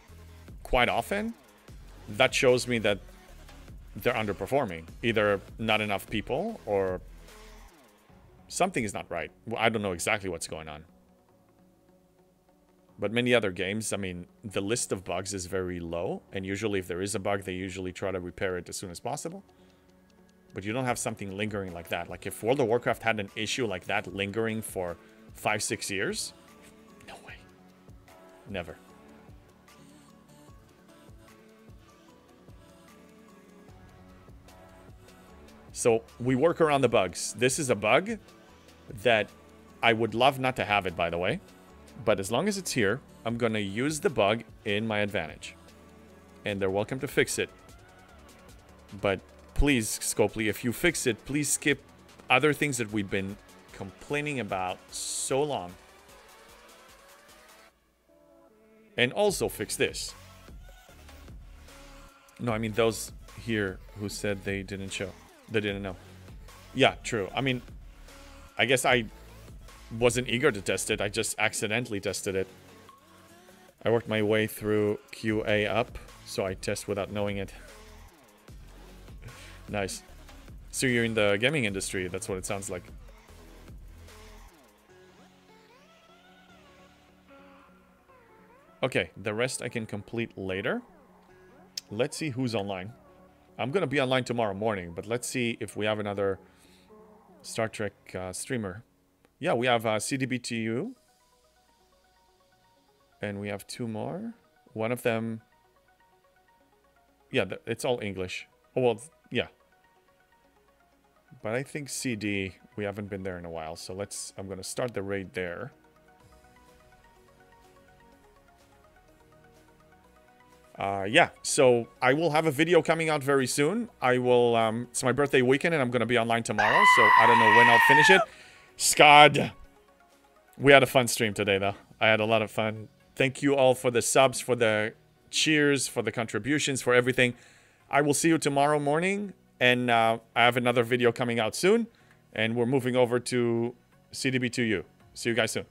quite often. That shows me that they're underperforming. Either not enough people or something is not right. I don't know exactly what's going on. But many other games, I mean, the list of bugs is very low. And usually if there is a bug, they usually try to repair it as soon as possible. But you don't have something lingering like that. Like if World of Warcraft had an issue like that lingering for 5-6 years, no way. Never. So we work around the bugs. This is a bug that I would love not to have it, by the way. But as long as it's here, I'm going to use the bug in my advantage. And they're welcome to fix it. But please, Scopely, if you fix it, please skip other things that we've been complaining about so long. And also fix this. No, I mean those here who said they didn't show. They didn't know. Yeah, true. I mean, I guess I wasn't eager to test it. I just accidentally tested it. I worked my way through QA up, so I test without knowing it. Nice. So you're in the gaming industry. That's what it sounds like. Okay, the rest I can complete later. Let's see who's online. I'm going to be online tomorrow morning, but let's see if we have another Star Trek streamer. Yeah, we have CDBTU. And we have 2 more. One of them... Yeah, it's all English. Oh, well, yeah. But I think CD, we haven't been there in a while. So I'm going to start the raid there. Yeah, so I will have a video coming out very soon. I will, it's my birthday weekend and I'm going to be online tomorrow. So I don't know when I'll finish it. Scud. We had a fun stream today, though. I had a lot of fun. Thank you all for the subs, for the cheers, for the contributions, for everything. I will see you tomorrow morning. And I have another video coming out soon. And we're moving over to CDB2U. See you guys soon.